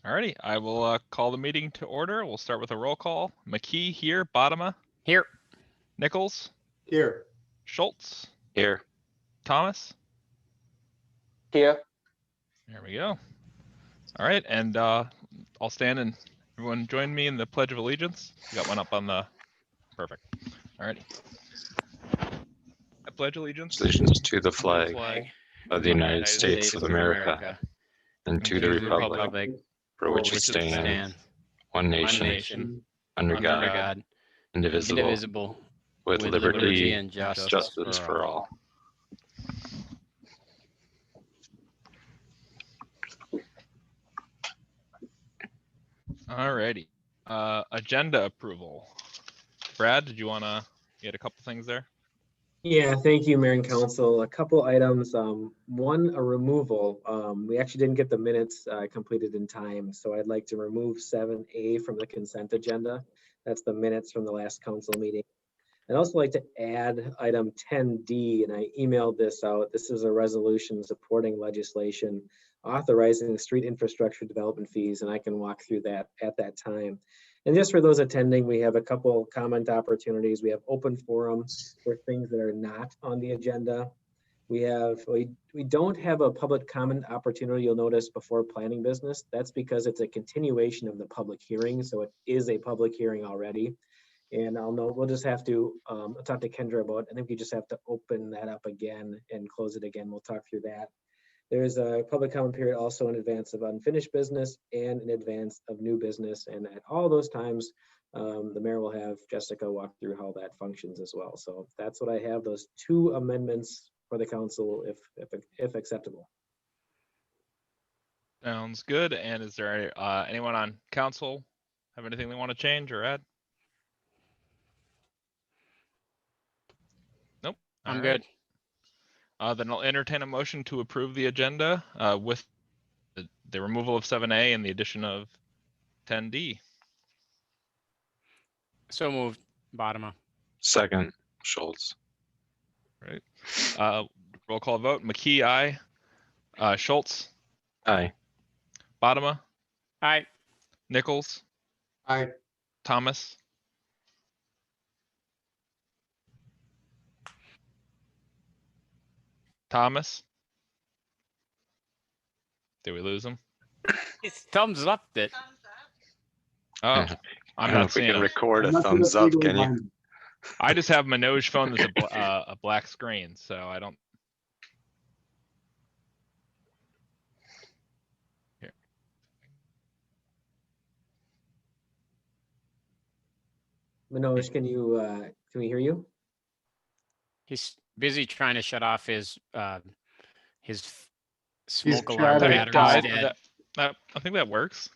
Alrighty, I will call the meeting to order. We'll start with a roll call. McKee here, Bottoма. Here. Nichols. Here. Schultz. Here. Thomas. Here. There we go. All right, and I'll stand and everyone join me in the Pledge of Allegiance. We got one up on the, perfect. Alrighty. I pledge allegiance To the flag of the United States of America and to the republic for which it stands, one nation, under God, indivisible, with liberty and justice for all. Alrighty. Agenda approval. Brad, did you want to get a couple things there? Yeah, thank you, Mayor and Council. A couple items. One, a removal. We actually didn't get the minutes completed in time, so I'd like to remove 7A from the consent agenda. That's the minutes from the last council meeting. I'd also like to add item 10D, and I emailed this out. This is a resolution supporting legislation authorizing street infrastructure development fees, and I can walk through that at that time. And just for those attending, we have a couple comment opportunities. We have open forum for things that are not on the agenda. We don't have a public comment opportunity, you'll notice, before planning business. That's because it's a continuation of the public hearing, so it is a public hearing already. And I'll know we'll just have to talk to Kendra about. I think we just have to open that up again and close it again. We'll talk through that. There's a public comment period also in advance of unfinished business and in advance of new business. And at all those times, the mayor will have Jessica walk through how that functions as well. So that's what I have, those two amendments for the council, if acceptable. Sounds good. And is there anyone on council have anything they want to change or add? Nope. I'm good. Then I'll entertain a motion to approve the agenda with the removal of 7A and the addition of 10D. So moved. Bottomer. Second, Schultz. Right. Roll call vote. McKee, aye. Schultz. Aye. Bottomer. Aye. Nichols. Aye. Thomas. Thomas. Did we lose him? It's thumbs up that. Oh, I I'm don't know not if we seeing can him. record a thumbs up, can you? I just have Manoj phone that's a black screen, so I don't. Here. Manoj, can we hear you? He's busy trying to shut off his smoke trying alarm to battery Guys, instead. I think that works.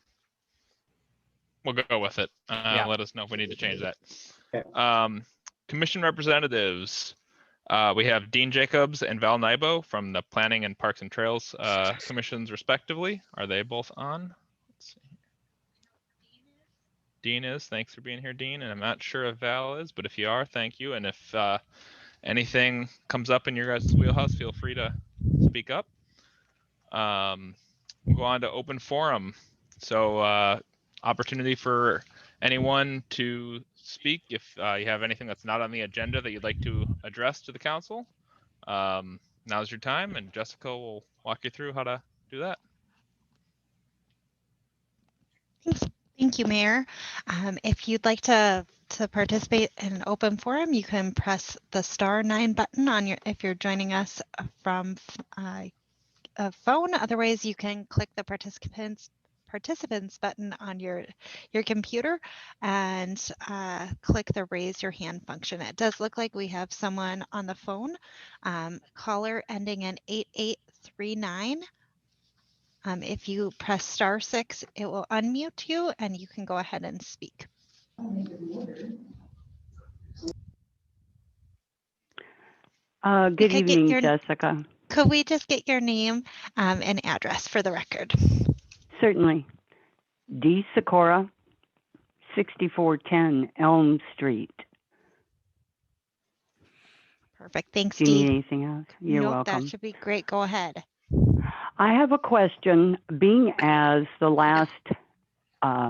We'll go with it. Yeah. Let us know if we need to change that. Okay. Commission representatives. We have Dean Jacobs and Val Nybo from the Planning and Parks and Trails commissions, respectively. Are they both on? Let's see. Dean is. Thanks for being here, Dean. And I'm not sure if Val is, but if you are, thank you. And if anything comes up in your guys' wheelhouse, feel free to speak up. We'll go on to open forum. So opportunity for anyone to speak if you have anything that's not on the agenda that you'd like to address to the council. Now's your time, and Jessica will walk you through how to do that. Thank you, Mayor. If you'd like to participate in an open forum, you can press the *9 button on if you're joining us from a phone. Otherwise, you can click the participants button on your computer and click the raise your hand function. It does look like we have someone on the phone, caller ending in 8839. If you press *6, it will unmute you and you can go ahead and speak. Good evening, Jessica. Could we just get your name and address for the record? Certainly. D. Sikora, 6410 Elm Street. Perfect. Thanks, Do you need Steve. anything else? You're nope, welcome. That should be great. Go ahead. I have a question. Being as the last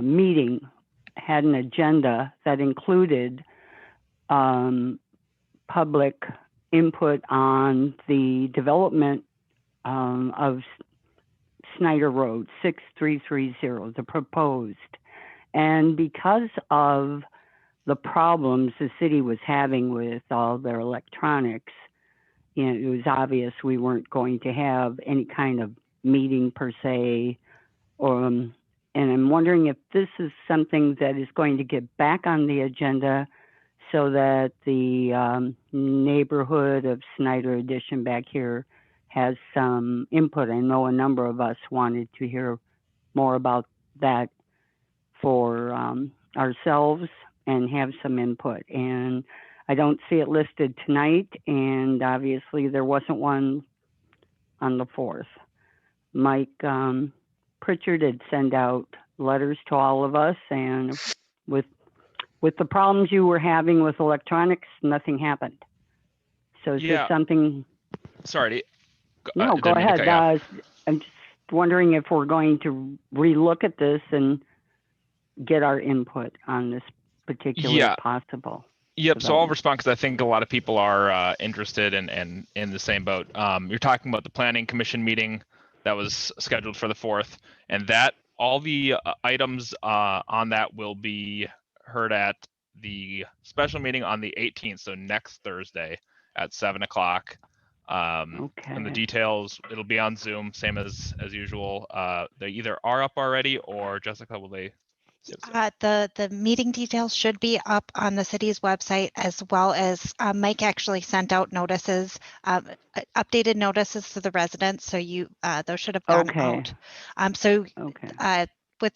meeting had an agenda that included public input on the development of Snyder Road 6330, the proposed. And because of the problems the city was having with all their electronics, you know, it was obvious we weren't going to have any kind of meeting per se. And I'm wondering if this is something that is going to get back on the agenda so that the neighborhood of Snyder Addition back here has some input. I know a number of us wanted to hear more about that for ourselves and have some input. And I don't see it listed tonight, and obviously there wasn't one on the 4th. Mike Pritchard had sent out letters to all of us, and with the problems you were having with electronics, nothing happened. So is this something? Sorry. No, go ahead. I'm just wondering if we're going to relook at this and get our input on this particular possible. Yep. So I'll respond because I think a lot of people are interested and in the same boat. You're talking about the Planning Commission meeting that was scheduled for the 4th, and that all the items on that will be heard at the special meeting on the 18th, so next Thursday at 7 o'clock. And the details, it'll be on Zoom, same as usual. They either are up already, or Jessica, will they? The meeting details should be up on the city's website, as well as Mike actually sent out notices, updated notices to the residents. So those should have gone out. With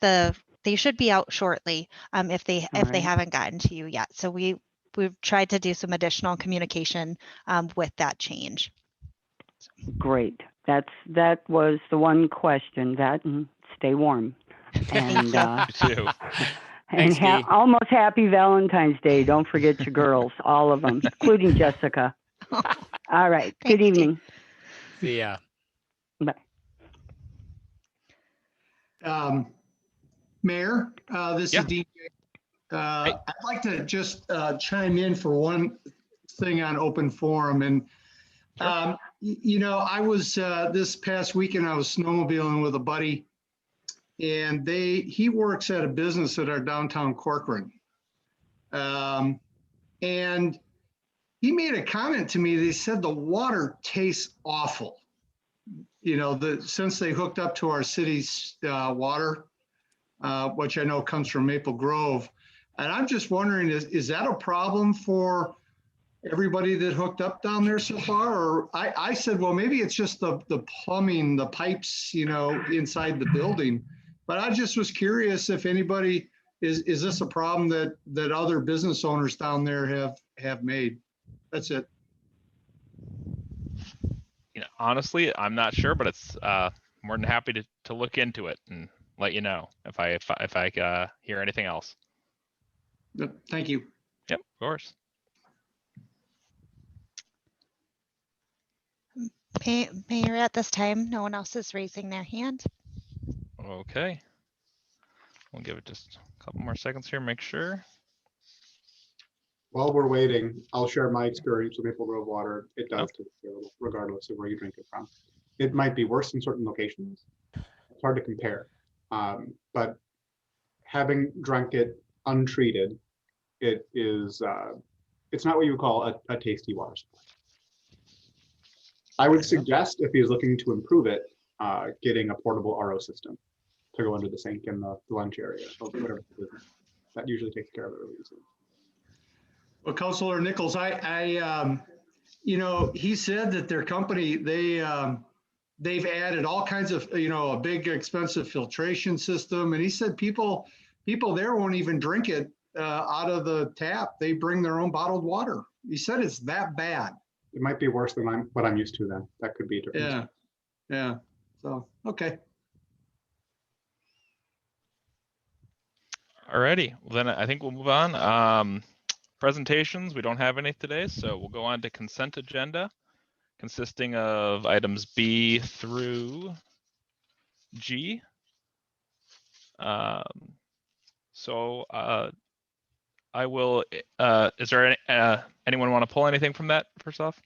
they should be out shortly if they haven't gotten to you yet. So we've tried to do some additional communication with that change. Great. That was the one question. That and stay warm. And you too. And almost happy Valentine's Day. Don't forget your girls, all of them, including Jessica. All right. Good evening. See ya. Bye. Mayor, this is DJ. I'd like to just chime in for one thing on open forum. And, you know, I was this past weekend, I was snowmobiling with a buddy, and he works at a business at our downtown Corcoran. And he made a comment to me. They said the water tastes awful. You know, since they hooked up to our city's water, which I know comes from Maple Grove. And I'm just wondering, is that a problem for everybody that hooked up down there so far? Or I said, well, maybe it's just the plumbing, the pipes, you know, inside the building. But I just was curious if anybody, is this a problem that other business owners down there have made? That's it. You know, honestly, I'm not sure, but it's more than happy to look into it and let you know if I hear anything else. Thank you. Yep, of course. Mayor, at this time, no one else is raising their hand. Okay. We'll give it just a couple more seconds here, make sure. While we're waiting, I'll share my experience with Maple Grove water. It does taste terrible, regardless of where you drink it from. It might be worse in certain locations. It's hard to compare. But having drunk it untreated, it is, it's not what you would call a tasty water supply. I would suggest, if he's looking to improve it, getting a portable RO system to go under the sink in the lunch area, or whatever. That usually takes care of it really easily. Well, Councilor Nichols, you know, he said that their company, they've added all kinds of, you know, a big expensive filtration system. And he said people there won't even drink it out of the tap. They bring their own bottled water. He said it's that bad. It might be worse than what I'm used to then. That could be a difference. Yeah. So, okay. Alrighty, well then I think we'll move on. Presentations, we don't have any today, so we'll go on to consent agenda, consisting of items B through G. So I will, is there anyone want to pull anything from that first off?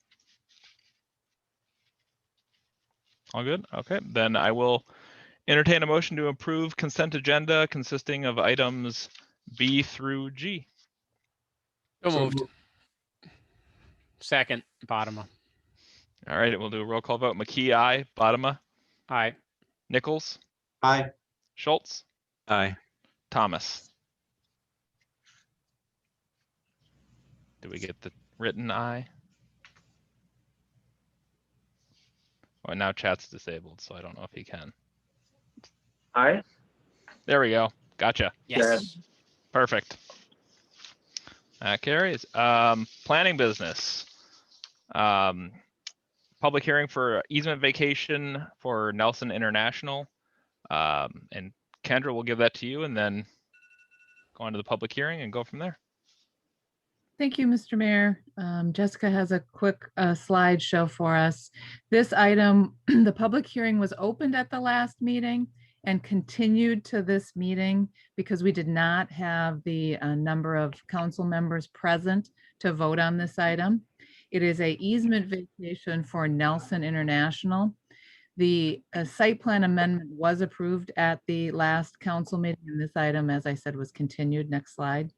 All good? Okay, then I will entertain a motion to approve consent agenda consisting of items B through G. So moved. Second, Bottom. All right, we'll do a roll call vote. McKee, aye. Bottom. Aye. Nichols. Aye. Schultz. Aye. Thomas. Did we get the written aye? Well, now chat's disabled, so I don't know if he can. Aye. There we go. Gotcha. Yes. Perfect. That carries. Planning business. Public hearing for easement vacation for Nelson International. And Kendra, will give that to you and then go on to the public hearing and go from there. Thank you, Mr. Mayor. Jessica has a quick slideshow for us. This item, the public hearing was opened at the last meeting and continued to this meeting because we did not have the number of council members present to vote on this item. It is a easement vacation for Nelson International. The site plan amendment was approved at the last council meeting, and this item, as I said, was continued. Next slide.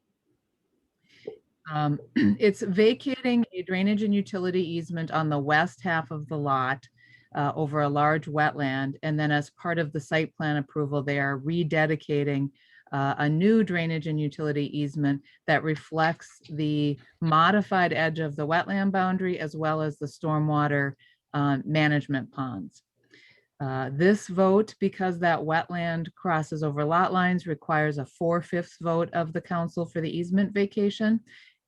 It's vacating a drainage and utility easement on the west half of the lot over a large wetland. And then as part of the site plan approval, they are rededicating a new drainage and utility easement that reflects the modified edge of the wetland boundary as well as the stormwater management ponds. This vote, because that wetland crosses over lot lines, requires a 4/5 vote of the council for the easement vacation.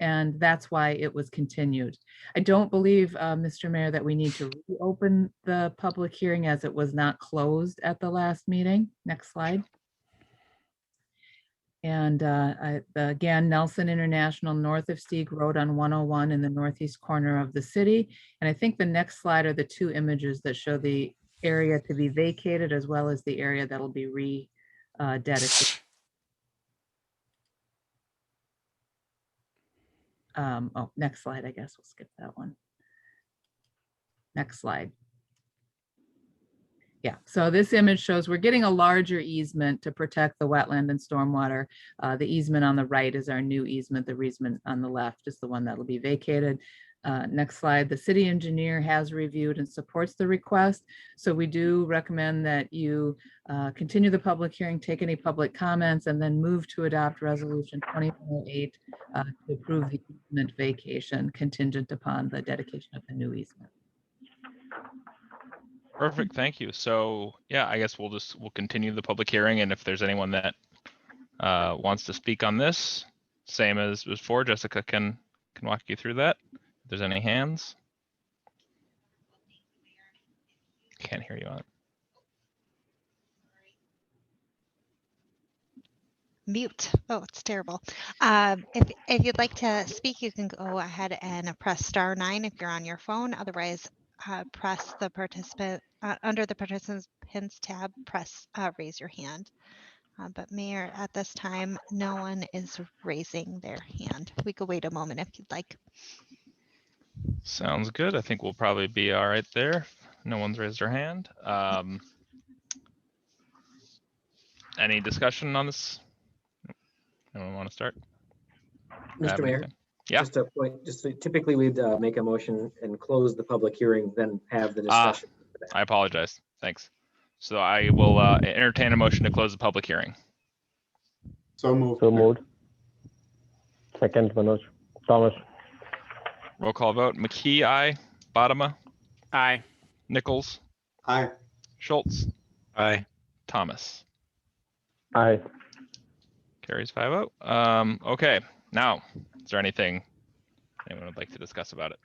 And that's why it was continued. I don't believe, Mr. Mayor, that we need to reopen the public hearing as it was not closed at the last meeting. Next slide. And again, Nelson International, north of Stieg Road on 101 in the northeast corner of the city. And I think the next slide are the two images that show the area to be vacated as well as the area that'll be rededicated. Oh, next slide, I guess we'll skip that one. Next slide. Yeah, so this image shows we're getting a larger easement to protect the wetland and stormwater. The easement on the right is our new easement. The easement on the left is the one that will be vacated. Next slide. The city engineer has reviewed and supports the request. So we do recommend that you continue the public hearing, take any public comments, and then move to adopt resolution 2008 to approve the easement vacation contingent upon the dedication of the new easement. Perfect, thank you. So yeah, I guess we'll continue the public hearing, and if there's anyone that wants to speak on this, same as before, Jessica can walk you through that. If there's any hands. Can't hear you on. Mute. Oh, it's terrible. If you'd like to speak, you can go ahead and press *9 if you're on your phone. Otherwise, press the participant under the participants tab, press raise your hand. But Mayor, at this time, no one is raising their hand. We could wait a moment if you'd like. Sounds good. I think we'll probably be all right there. No one's raised their hand. Any discussion on this? Anyone want to start? Mr. Mayor, yeah. Just a point. Typically we'd make a motion and close the public hearing, then have the discussion. I apologize. Thanks. So I will entertain a motion to close the public hearing. So moved. So moved. Second, Manoj. Thomas. Roll call vote. McKee, aye. Bottom. Aye. Nichols. Aye. Schultz. Aye. Thomas. Aye. Carries 5-0. Okay, now, is there anything anyone would like to discuss about it?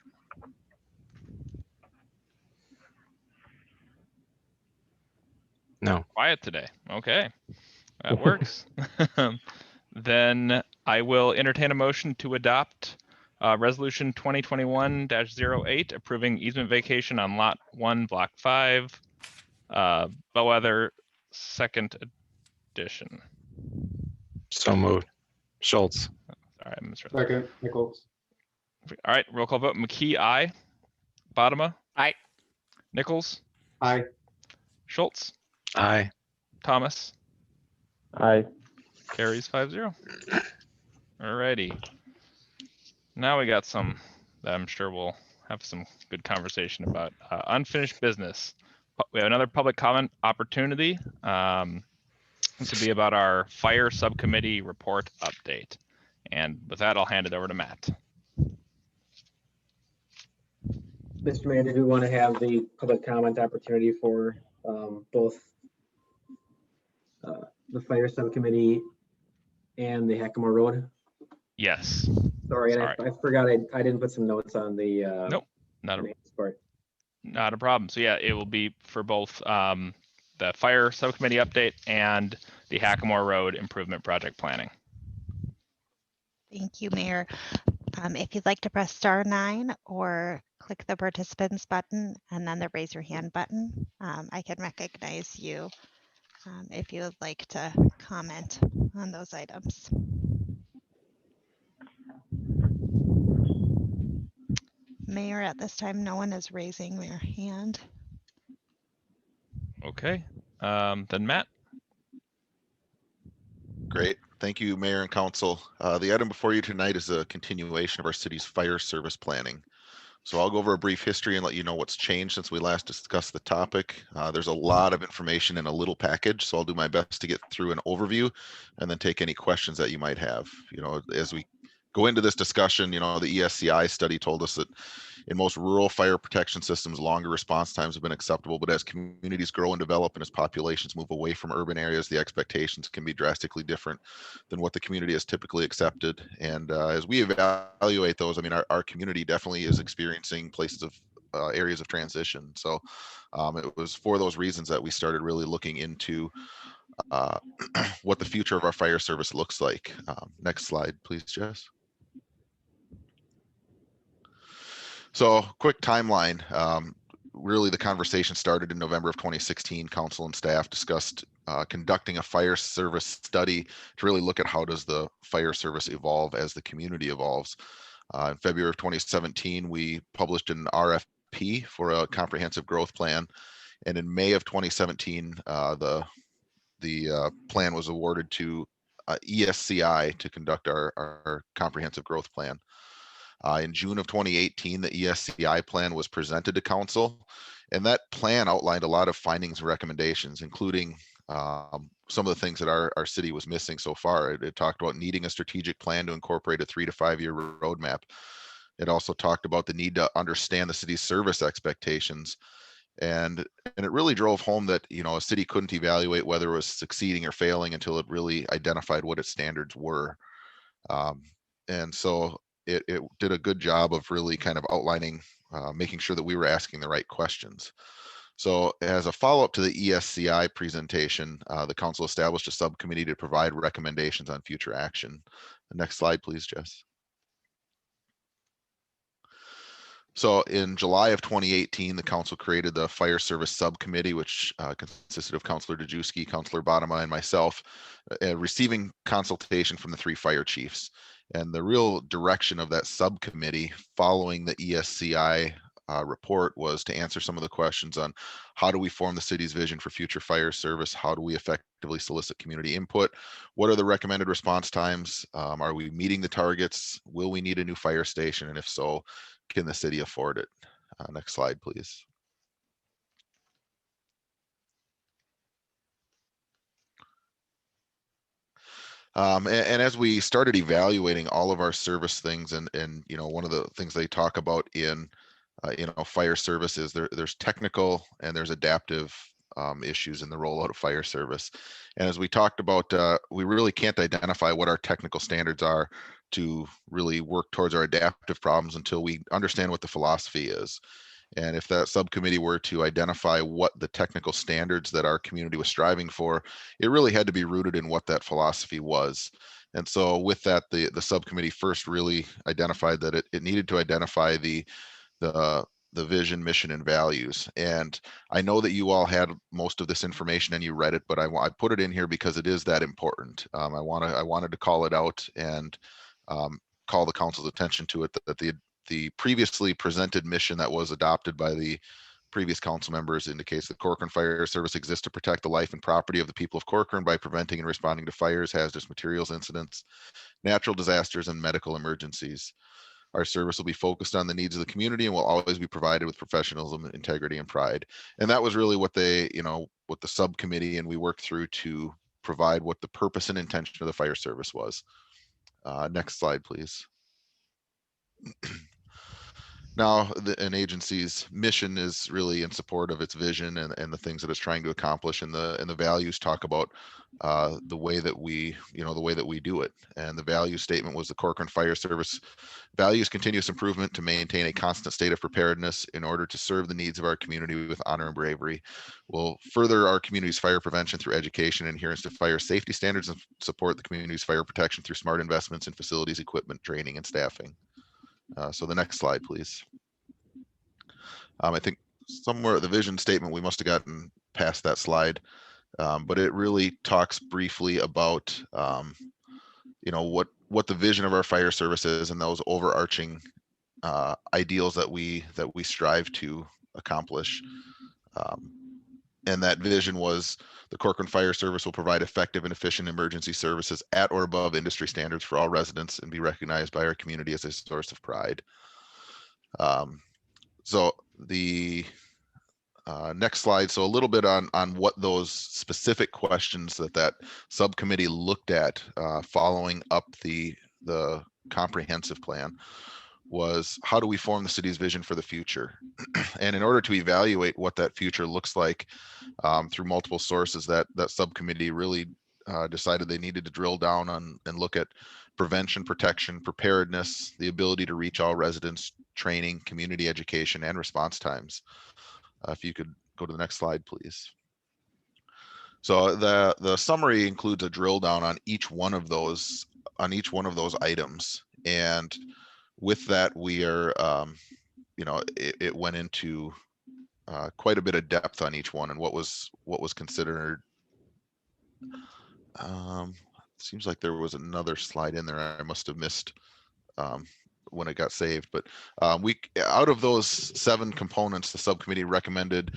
No. Quiet today. Okay, that works. Then I will entertain a motion to adopt resolution 2021-08 approving easement vacation on lot 1, block 5, Bellwether second edition? So moved. Schultz. All right, Mr. Second, Nichols. All right, roll call vote. McKee, aye. Bodema? Aye. Nichols? Aye. Schultz? Aye. Thomas? Aye. Carries 5-0. All righty. Now we got some that I'm sure we'll have some good conversation about. Unfinished business. We have another public comment opportunity. This would be about our fire subcommittee report update. And with that, I'll hand it over to Matt. Mr. Mayor, did we want to have the public comment opportunity for both the fire subcommittee and the Hackamore Road? Yes. Sorry, and I forgot I didn't put some notes on the Nope, not a part. Not a problem. So yeah, it will be for both the fire subcommittee update and the Hackamore Road improvement project planning. Thank you, Mayor. If you'd like to press *9 or click the participants button and then the raise your hand button, I can recognize you if you would like to comment on those items. Mayor, at this time, no one is raising their hand. Okay, then Matt. Great. Thank you, Mayor and Council. The item before you tonight is a continuation of our city's fire service planning. So I'll go over a brief history and let you know what's changed since we last discussed the topic. There's a lot of information in a little package, so I'll do my best to get through an overview and then take any questions that you might have. You know, as we go into this discussion, you know, the ESCI study told us that in most rural fire protection systems, longer response times have been acceptable, but as communities grow and develop and as populations move away from urban areas, the expectations can be drastically different than what the community has typically accepted. And as we evaluate those, I mean, our community definitely is experiencing places of areas of transition. So it was for those reasons that we started really looking into what the future of our fire service looks like. Next slide, please, Jess. So quick timeline. Really the conversation started in November of 2016. Council and staff discussed conducting a fire service study to really look at how does the fire service evolve as the community evolves. In February of 2017, we published an RFP for a comprehensive growth plan. And in May of 2017, the plan was awarded to ESCI to conduct our comprehensive growth plan. In June of 2018, the ESCI plan was presented to council, and that plan outlined a lot of findings and recommendations, including some of the things that our city was missing so far. It talked about needing a strategic plan to incorporate a 3 to 5 year roadmap. It also talked about the need to understand the city's service expectations. And it really drove home that, you know, a city couldn't evaluate whether it was succeeding or failing until it really identified what its standards were. And so it did a good job of really kind of outlining, making sure that we were asking the right questions. So as a follow-up to the ESCI presentation, the council established a subcommittee to provide recommendations on future action. The next slide, please, Jess. So in July of 2018, the council created the Fire Service Subcommittee, which consisted of Councilor Dejewski, Councilor Bodema, and myself, receiving consultation from the 3 fire chiefs. And the real direction of that subcommittee following the ESCI report was to answer some of the questions on how do we form the city's vision for future fire service? How do we effectively solicit community input? What are the recommended response times? Are we meeting the targets? Will we need a new fire station? And if so, can the city afford it? Next slide, please. And as we started evaluating all of our service things, and you know, one of the things they talk about in you know, fire service is there's technical and there's adaptive issues in the rollout of fire service. And as we talked about, we really can't identify what our technical standards are to really work towards our adaptive problems until we understand what the philosophy is. And if that subcommittee were to identify what the technical standards that our community was striving for, it really had to be rooted in what that philosophy was. And so with that, the subcommittee first really identified that it needed to identify the the vision, mission, and values. And I know that you all had most of this information and you read it, but I put it in here because it is that important. I wanted to call it out and call the council's attention to it, that the previously presented mission that was adopted by the previous council members indicates that Corcoran Fire Service exists to protect the life and property of the people of Corcoran by preventing and responding to fires, hazardous materials incidents, natural disasters, and medical emergencies. Our service will be focused on the needs of the community and will always be provided with professionalism, integrity, and pride. And that was really what they, what the subcommittee and we worked through to provide what the purpose and intention of the fire service was. Next slide, please. Now, an agency's mission is really in support of its vision and the things that it's trying to accomplish, and the values talk about the way that we, the way that we do it. And the value statement was the Corcoran Fire Service values continuous improvement to maintain a constant state of preparedness in order to serve the needs of our community with honor and bravery. We'll further our community's fire prevention through education and adherence to fire safety standards and support the community's fire protection through smart investments in facilities, equipment, training, and staffing. So the next slide, please. I think somewhere the vision statement, we must have gotten past that slide, but it really talks briefly about, what the vision of our fire service is and those overarching ideals that we strive to accomplish. And that vision was the Corcoran Fire Service will provide effective and efficient emergency services at or above industry standards for all residents and be recognized by our community as a source of pride. So the next slide. So a little bit on what those specific questions that subcommittee looked at following up the comprehensive plan was, how do we form the city's vision for the future? And in order to evaluate what that future looks like through multiple sources, that subcommittee really decided they needed to drill down on and look at prevention, protection, preparedness, the ability to reach all residents, training, community education, and response times. If you could go to the next slide, please. So the summary includes a drill down on each one of those items, and with that we are it went into quite a bit of depth on each one and what was considered. Seems like there was another slide in there I must have missed when it got saved, but out of those 7 components, the subcommittee recommended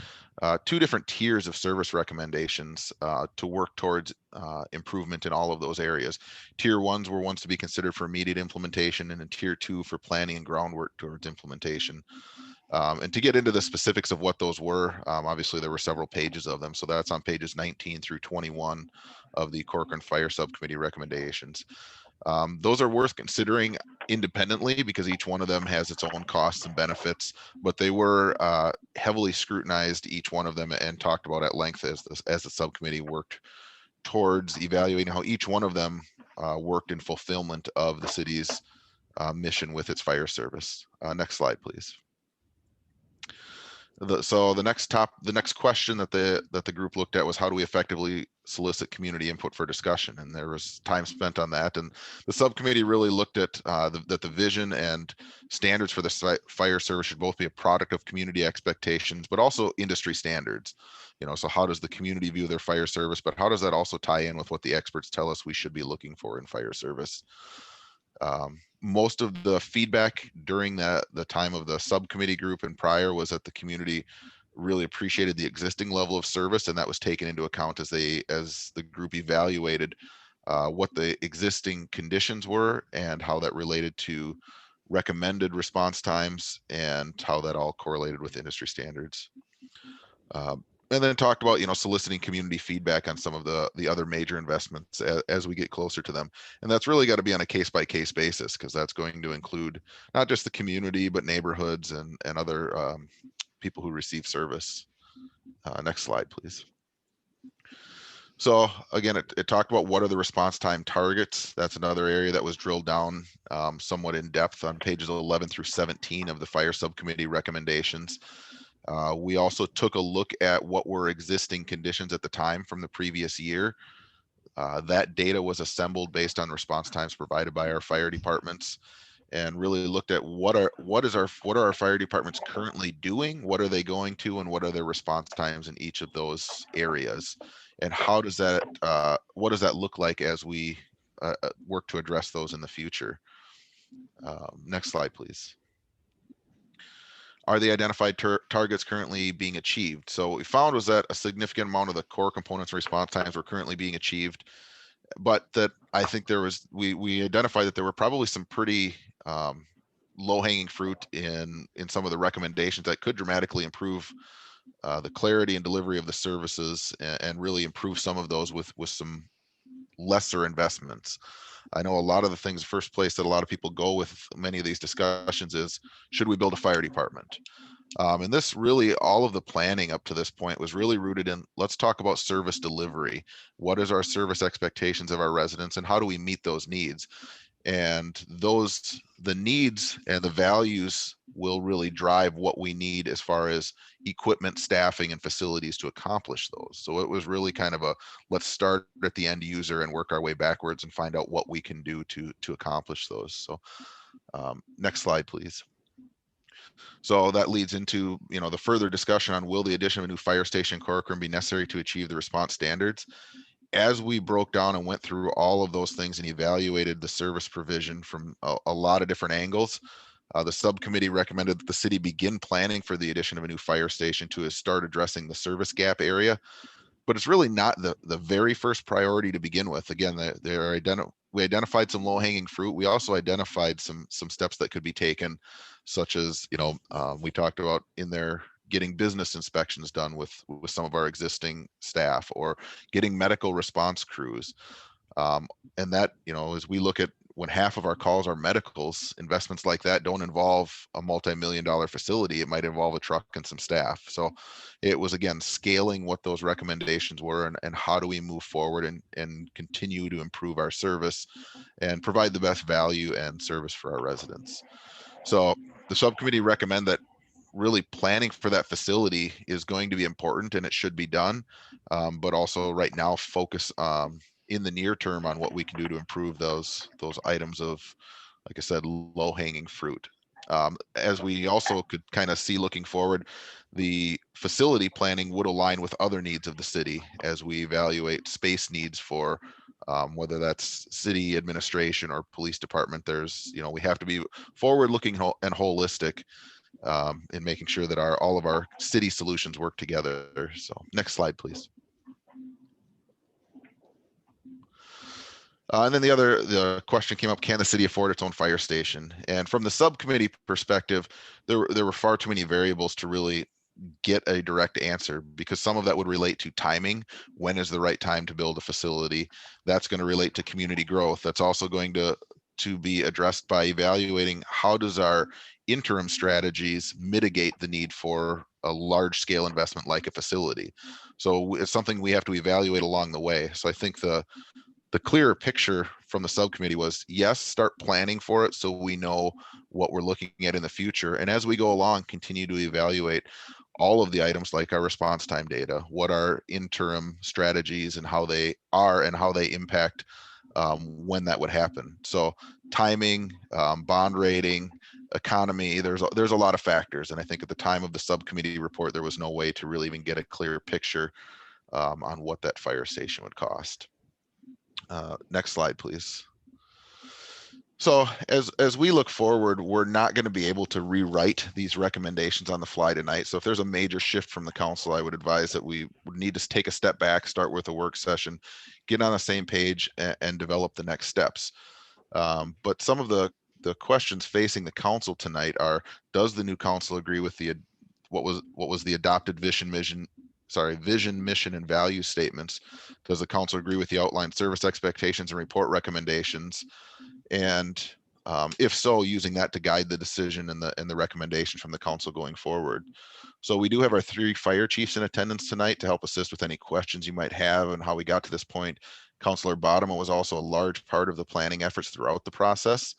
2 different tiers of service recommendations to work towards improvement in all of those areas. Tier 1s were ones to be considered for immediate implementation, and in tier 2 for planning and groundwork towards implementation. And to get into the specifics of what those were, obviously there were several pages of them, so that's on pages 19 through 21 of the Corcoran Fire Subcommittee recommendations. Those are worth considering independently because each one of them has its own costs and benefits, but they were heavily scrutinized, each one of them, and talked about at length as the subcommittee worked towards evaluating how each one of them worked in fulfillment of the city's mission with its fire service. Next slide, please. So the next question that the group looked at was, how do we effectively solicit community input for discussion? And there was time spent on that. And the subcommittee really looked at that the vision and standards for the fire service should both be a product of community expectations, but also industry standards. So how does the community view their fire service, but how does that also tie in with what the experts tell us we should be looking for in fire service? Most of the feedback during the time of the subcommittee group and prior was that the community really appreciated the existing level of service, and that was taken into account as the group evaluated what the existing conditions were and how that related to recommended response times and how that all correlated with industry standards. And then talked about, soliciting community feedback on some of the other major investments as we get closer to them. And that's really got to be on a case-by-case basis, because that's going to include not just the community, but neighborhoods and other people who receive service. Next slide, please. So again, it talked about what are the response time targets. That's another area that was drilled down somewhat in depth on pages 11 through 17 of the fire subcommittee recommendations. We also took a look at what were existing conditions at the time from the previous year. That data was assembled based on response times provided by our fire departments. and really looked at what are our fire departments currently doing, what are they going to, and what are their response times in each of those areas, and how does that what does that look like as we work to address those in the future. Next slide, please. Are the identified targets currently being achieved? So what we found was that a significant amount of the core components response times were currently being achieved, but that I think there was, we identified that there were probably some pretty low-hanging fruit in some of the recommendations that could dramatically improve the clarity and delivery of the services, and really improve some of those with some lesser investments. I know a lot of the things, first place that a lot of people go with many of these discussions is, should we build a fire department? And this really, all of the planning up to this point was really rooted in, let's talk about service delivery. What is our service expectations of our residents, and how do we meet those needs? And the needs and the values will really drive what we need as far as equipment, staffing, and facilities to accomplish those. So it was really kind of a, let's start at the end user and work our way backwards and find out what we can do to accomplish those. So next slide, please. So that leads into, the further discussion on, will the addition of a new fire station in Corcoran be necessary to achieve the response standards? As we broke down and went through all of those things and evaluated the service provision from a lot of different angles, the subcommittee recommended that the city begin planning for the addition of a new fire station to start addressing the service gap area. But it's really not the very first priority to begin with. Again, we identified some low-hanging fruit. We also identified some steps that could be taken, such as, we talked about in there, getting business inspections done with some of our existing staff, or getting medical response crews. And that, as we look at, when half of our calls are medicals, investments like that don't involve a multi-million-dollar facility. It might involve a truck and some staff. So it was, again, scaling what those recommendations were, and how do we move forward and continue to improve our service and provide the best value and service for our residents. So the subcommittee recommend that really planning for that facility is going to be important, and it should be done, but also right now focus in the near term on what we can do to improve those items of, like I said, low-hanging fruit. As we also could kind of see looking forward, the facility planning would align with other needs of the city as we evaluate space needs for whether that's city administration or police department. There's, we have to be forward-looking and holistic in making sure that all of our city solutions work together. So next slide, please. And then the question came up, can the city afford its own fire station? And from the subcommittee perspective, there were far too many variables to really get a direct answer, because some of that would relate to timing. When is the right time to build a facility? That's going to relate to community growth. That's also going to be addressed by evaluating, how does our interim strategies mitigate the need for a large scale investment like a facility? So it's something we have to evaluate along the way. So I think the clearer picture from the subcommittee was, yes, start planning for it so we know what we're looking at in the future. And as we go along, continue to evaluate all of the items like our response time data, what our interim strategies and how they are and how they impact when that would happen. So timing, bond rating, economy, there's a lot of factors. And I think at the time of the subcommittee report, there was no way to really even get a clear picture on what that fire station would cost. Next slide, please. So as we look forward, we're not going to be able to rewrite these recommendations on the fly tonight. So if there's a major shift from the council, I would advise that we would need to take a step back, start with a work session, get on the same page, and develop the next steps. But some of the questions facing the council tonight are, does the new council agree with what was the adopted vision, mission, and value statements? Does the council agree with the outlined service expectations and report recommendations? And if so, using that to guide the decision and the recommendation from the council going forward. So we do have our 3 fire chiefs in attendance tonight to help assist with any questions you might have and how we got to this point. Councilor Bodema was also a large part of the planning efforts throughout the process.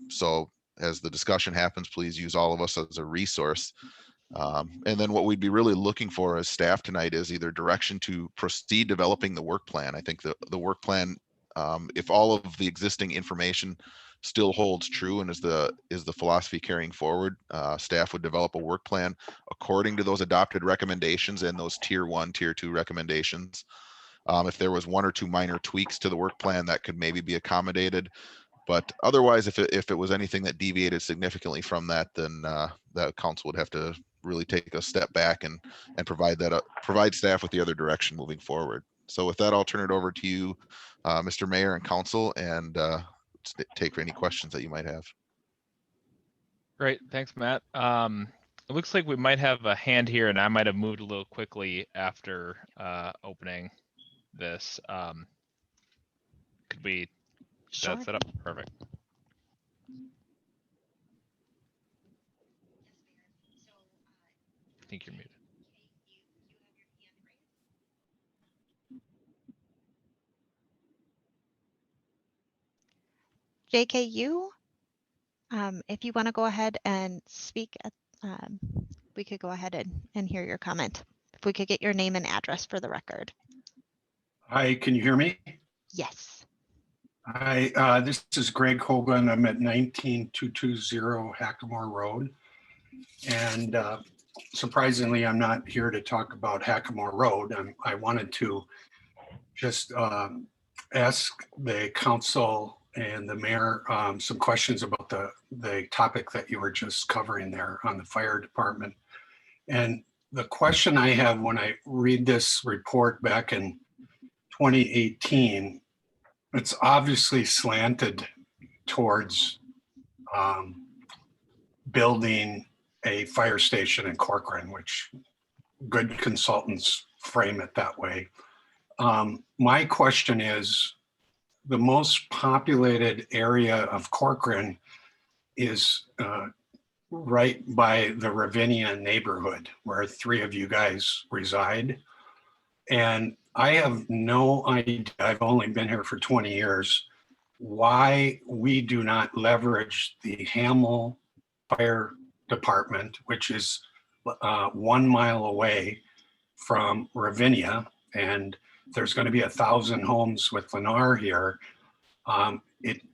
So as the discussion happens, please use all of us as a resource. And then what we'd be really looking for as staff tonight is either direction to proceed developing the work plan. I think the work plan If all of the existing information still holds true and is the philosophy carrying forward, staff would develop a work plan according to those adopted recommendations and those tier 1, tier 2 recommendations. If there was 1 or 2 minor tweaks to the work plan, that could maybe be accommodated. But otherwise, if it was anything that deviated significantly from that, then that council would have to really take a step back and provide staff with the other direction moving forward. So with that, I'll turn it over to you, Mr. Mayor and council, and take any questions that you might have. Great, thanks, Matt. It looks like we might have a hand here, and I might have moved a little quickly after opening this. Could we Sure. set up? Perfect. I think you're muted. JKU, if you want to go ahead and speak, we could go ahead and hear your comment. If we could get your name and address for the record. Hi, can you hear me? Yes. Hi, this is Greg Hogan. I'm at 19220 Hackamore Road. And surprisingly, I'm not here to talk about Hackamore Road. I wanted to just ask the council and the mayor some questions about the topic that you were just covering there on the fire department. And the question I have when I read this report back in 2018, it's obviously slanted towards building a fire station in Corcoran, which good consultants frame it that way. My question is, the most populated area of Corcoran is right by the Ravinia neighborhood where 3 of you guys reside. And I have no idea, I've only been here for 20 years, why we do not leverage the Hamill Fire Department, which is 1 mile away from Ravinia, and there's going to be 1,000 homes with Lennar here.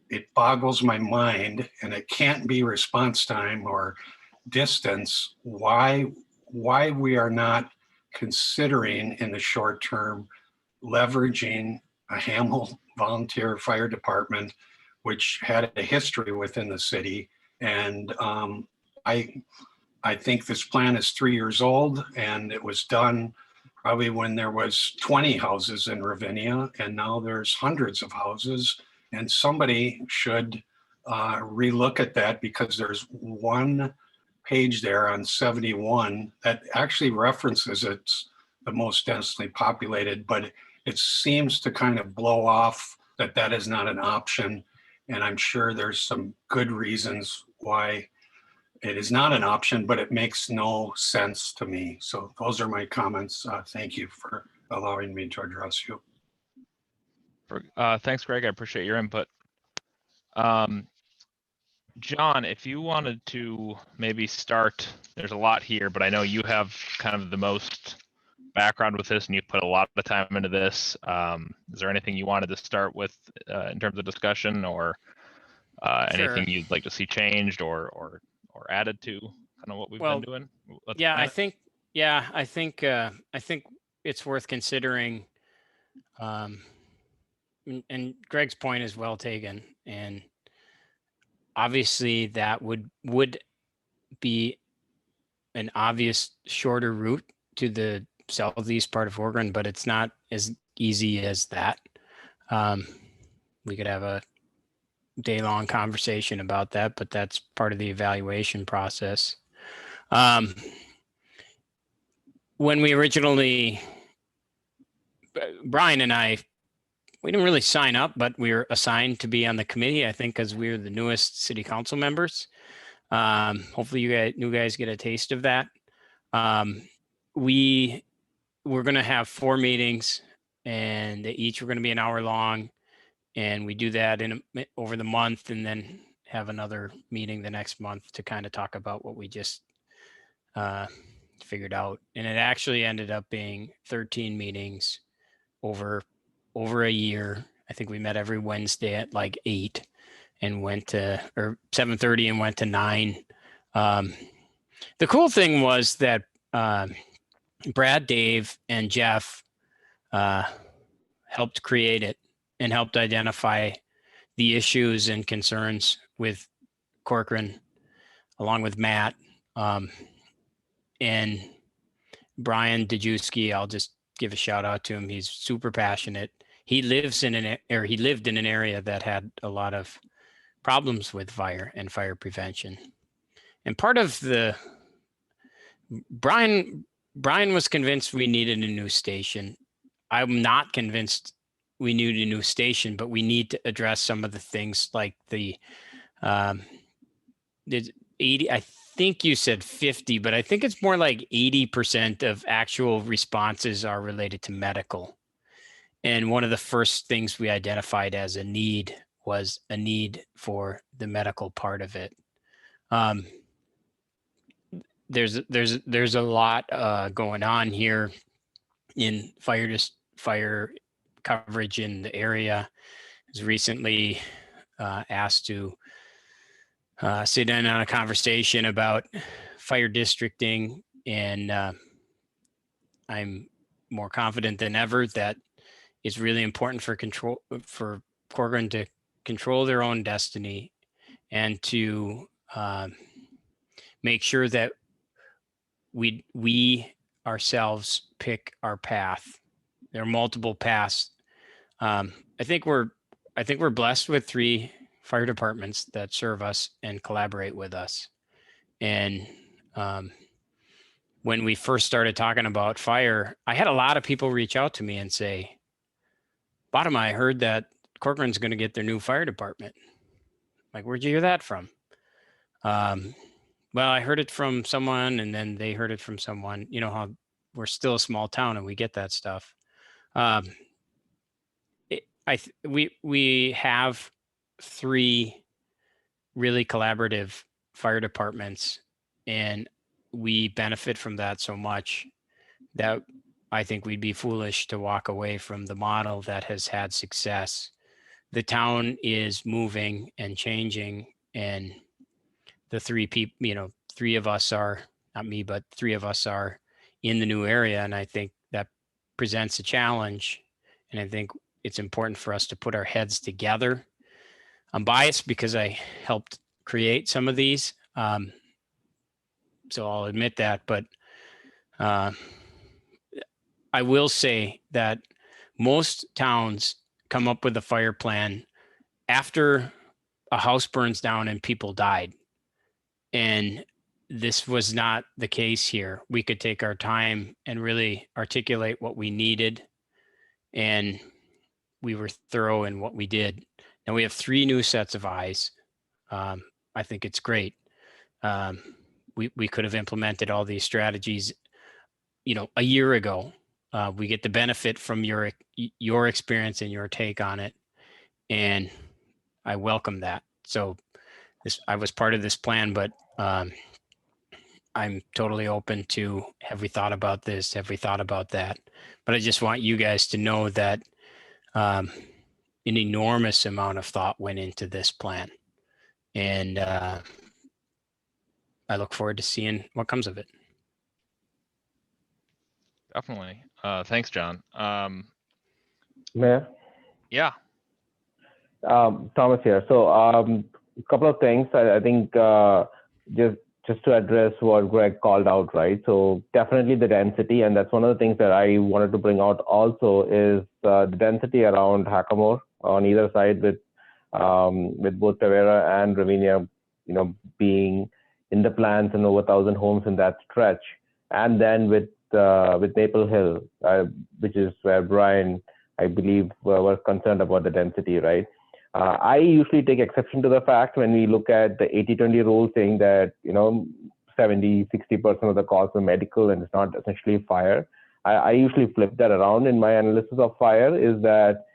It boggles my mind, and it can't be response time or distance, why we are not considering in the short term leveraging a Hamill volunteer fire department, which had a history within the city. And I think this plan is 3 years old, and it was done probably when there was 20 houses in Ravinia, and now there's hundreds of houses. And somebody should relook at that, because there's one page there on 71 that actually references it's the most densely populated, but it seems to kind of blow off that is not an option. And I'm sure there's some good reasons why it is not an option, but it makes no sense to me. So those are my comments. Thank you for allowing me to address you. Thanks, Greg. I appreciate your input. John, if you wanted to maybe start, there's a lot here, but I know you have kind of the most background with this and you put a lot of time into this. Is there anything you wanted to start with in terms of discussion, or anything Sure. you'd like to see changed or added to kind of what we've been doing? I think it's worth considering. And Greg's point is well taken, and obviously that would be an obvious shorter route to the southeast part of Oregon, but it's not as easy as that. We could have a day-long conversation about that, but that's part of the evaluation process. When we originally, Brian and I, we didn't really sign up, but we were assigned to be on the committee, I think, because we were the newest city council members. Hopefully you guys get a taste of that. We were going to have 4 meetings, and they each were going to be an hour long. And we do that over the month, and then have another meeting the next month to kind of talk about what we just figured out. And it actually ended up being 13 meetings over a year, I think we met every Wednesday at like 8 and went to, or 7:30 and went to 9. The cool thing was that Brad, Dave, and Jeff helped create it and helped identify the issues and concerns with Corcoran, along with Matt. And Brian Dejewski, I'll just give a shout out to him. He's super passionate. He lived in an area that had a lot of problems with fire and fire prevention. And part of Brian was convinced we needed a new station. I'm not convinced we need a new station, but we need to address some of the things like the 80, I think you said 50, but I think it's more like 80% of actual responses are related to medical. And one of the first things we identified as a need was a need for the medical part of it. There's a lot going on here in fire coverage in the area. I was recently asked to sit in on a conversation about fire districting, and I'm more confident than ever that it's really important for Corcoran to control their own destiny and to make sure that we ourselves pick our path. There are multiple paths. I think we're blessed with 3 fire departments that serve us and collaborate with us. And when we first started talking about fire, I had a lot of people reach out to me and say, "Bottom, I heard that Corcoran's going to get their new fire department." Like, where'd you hear that from? Well, I heard it from someone, and then they heard it from someone. You know how we're still a small town and we get that stuff. We have 3 really collaborative fire departments, and we benefit from that so much that I think we'd be foolish to walk away from the model that has had success. The town is moving and changing, and the 3 people, 3 of us are, not me, but 3 of us are in the new area. And I think that presents a challenge. And I think it's important for us to put our heads together. I'm biased because I helped create some of these. So I'll admit that, but I will say that most towns come up with a fire plan after a house burns down and people died. And this was not the case here. We could take our time and really articulate what we needed, and we were thorough in what we did. And we have 3 new sets of eyes. I think it's great. We could have implemented all these strategies, a year ago. We get the benefit from your experience and your take on it, and I welcome that. So I was part of this plan, but I'm totally open to, have we thought about this? Have we thought about that? But I just want you guys to know that an enormous amount of thought went into this plan. And I look forward to seeing what comes of it. Definitely. Thanks, John. Mayor? Yeah. Thomas here. So a couple of things. I think just to address what Greg called out, right? So definitely the density, and that's one of the things that I wanted to bring out also is the density around Hackamore on either side, with both Tavera and Ravinia, being in the plans and over 1,000 homes in that stretch, and then with Maple Hill, which is where Brian, I believe, was concerned about the density, right? I usually take exception to the fact when we look at the 80-20 rule saying that, 70-60% of the calls are medical and it's not essentially fire. I usually flip that around in my analysis of fire, is that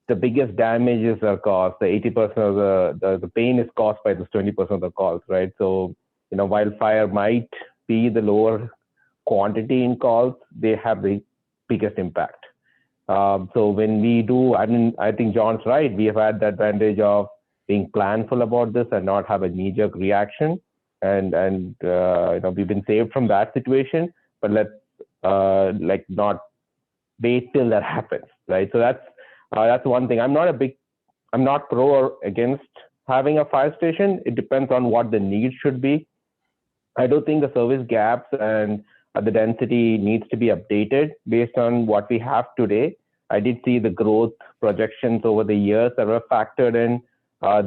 the biggest damages are caused, the 80% of the pain is caused by this 20% of the calls, right? So, while fire might be the lower quantity in calls, they have the biggest impact. So when we do, I mean, I think John's right. We have had the advantage of being planful about this and not have a knee-jerk reaction, and we've been saved from that situation. But let's not wait till that happens, right? So that's one thing. I'm not pro or against having a fire station. It depends on what the need should be. I do think the service gaps and the density needs to be updated based on what we have today. I did see the growth projections over the years that were factored in.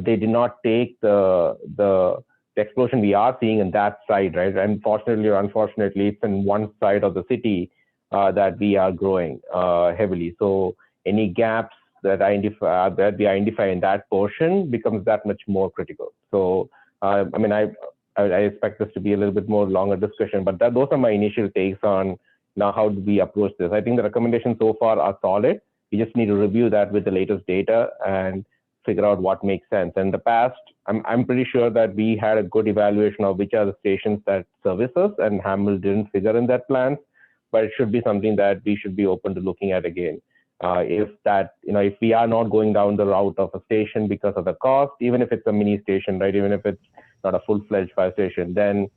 They did not take the explosion we are seeing in that side, right? And fortunately or unfortunately, it's in one side of the city that we are growing heavily. So any gaps that we identify in that portion becomes that much more critical. So I expect this to be a little bit more longer discussion, but those are my initial takes on now how do we approach this. I think the recommendations so far are solid. We just need to review that with the latest data and figure out what makes sense. In the past, I'm pretty sure that we had a good evaluation of which are the stations that service us, and Hamel didn't figure in that plan, but it should be something that we should be open to looking at again. If we are not going down the route of a station because of the cost, even if it's a mini station, right? Even if it's not a full-fledged fire station, then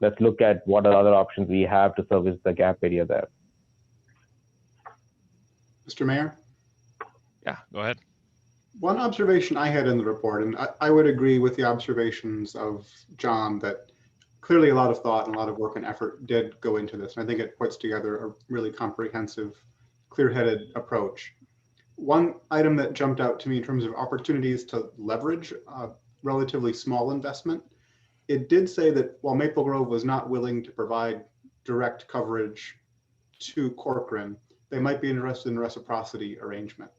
let's look at what are other options we have to service the gap area there. Mr. Mayor? Yeah, go ahead. One observation I had in the report, and I would agree with the observations of John, that clearly a lot of thought and a lot of work and effort did go into this. And I think it puts together a really comprehensive, clear-headed approach. One item that jumped out to me in terms of opportunities to leverage a relatively small investment, it did say that while Maple Grove was not willing to provide direct coverage to Corcoran, they might be interested in a reciprocity arrangement.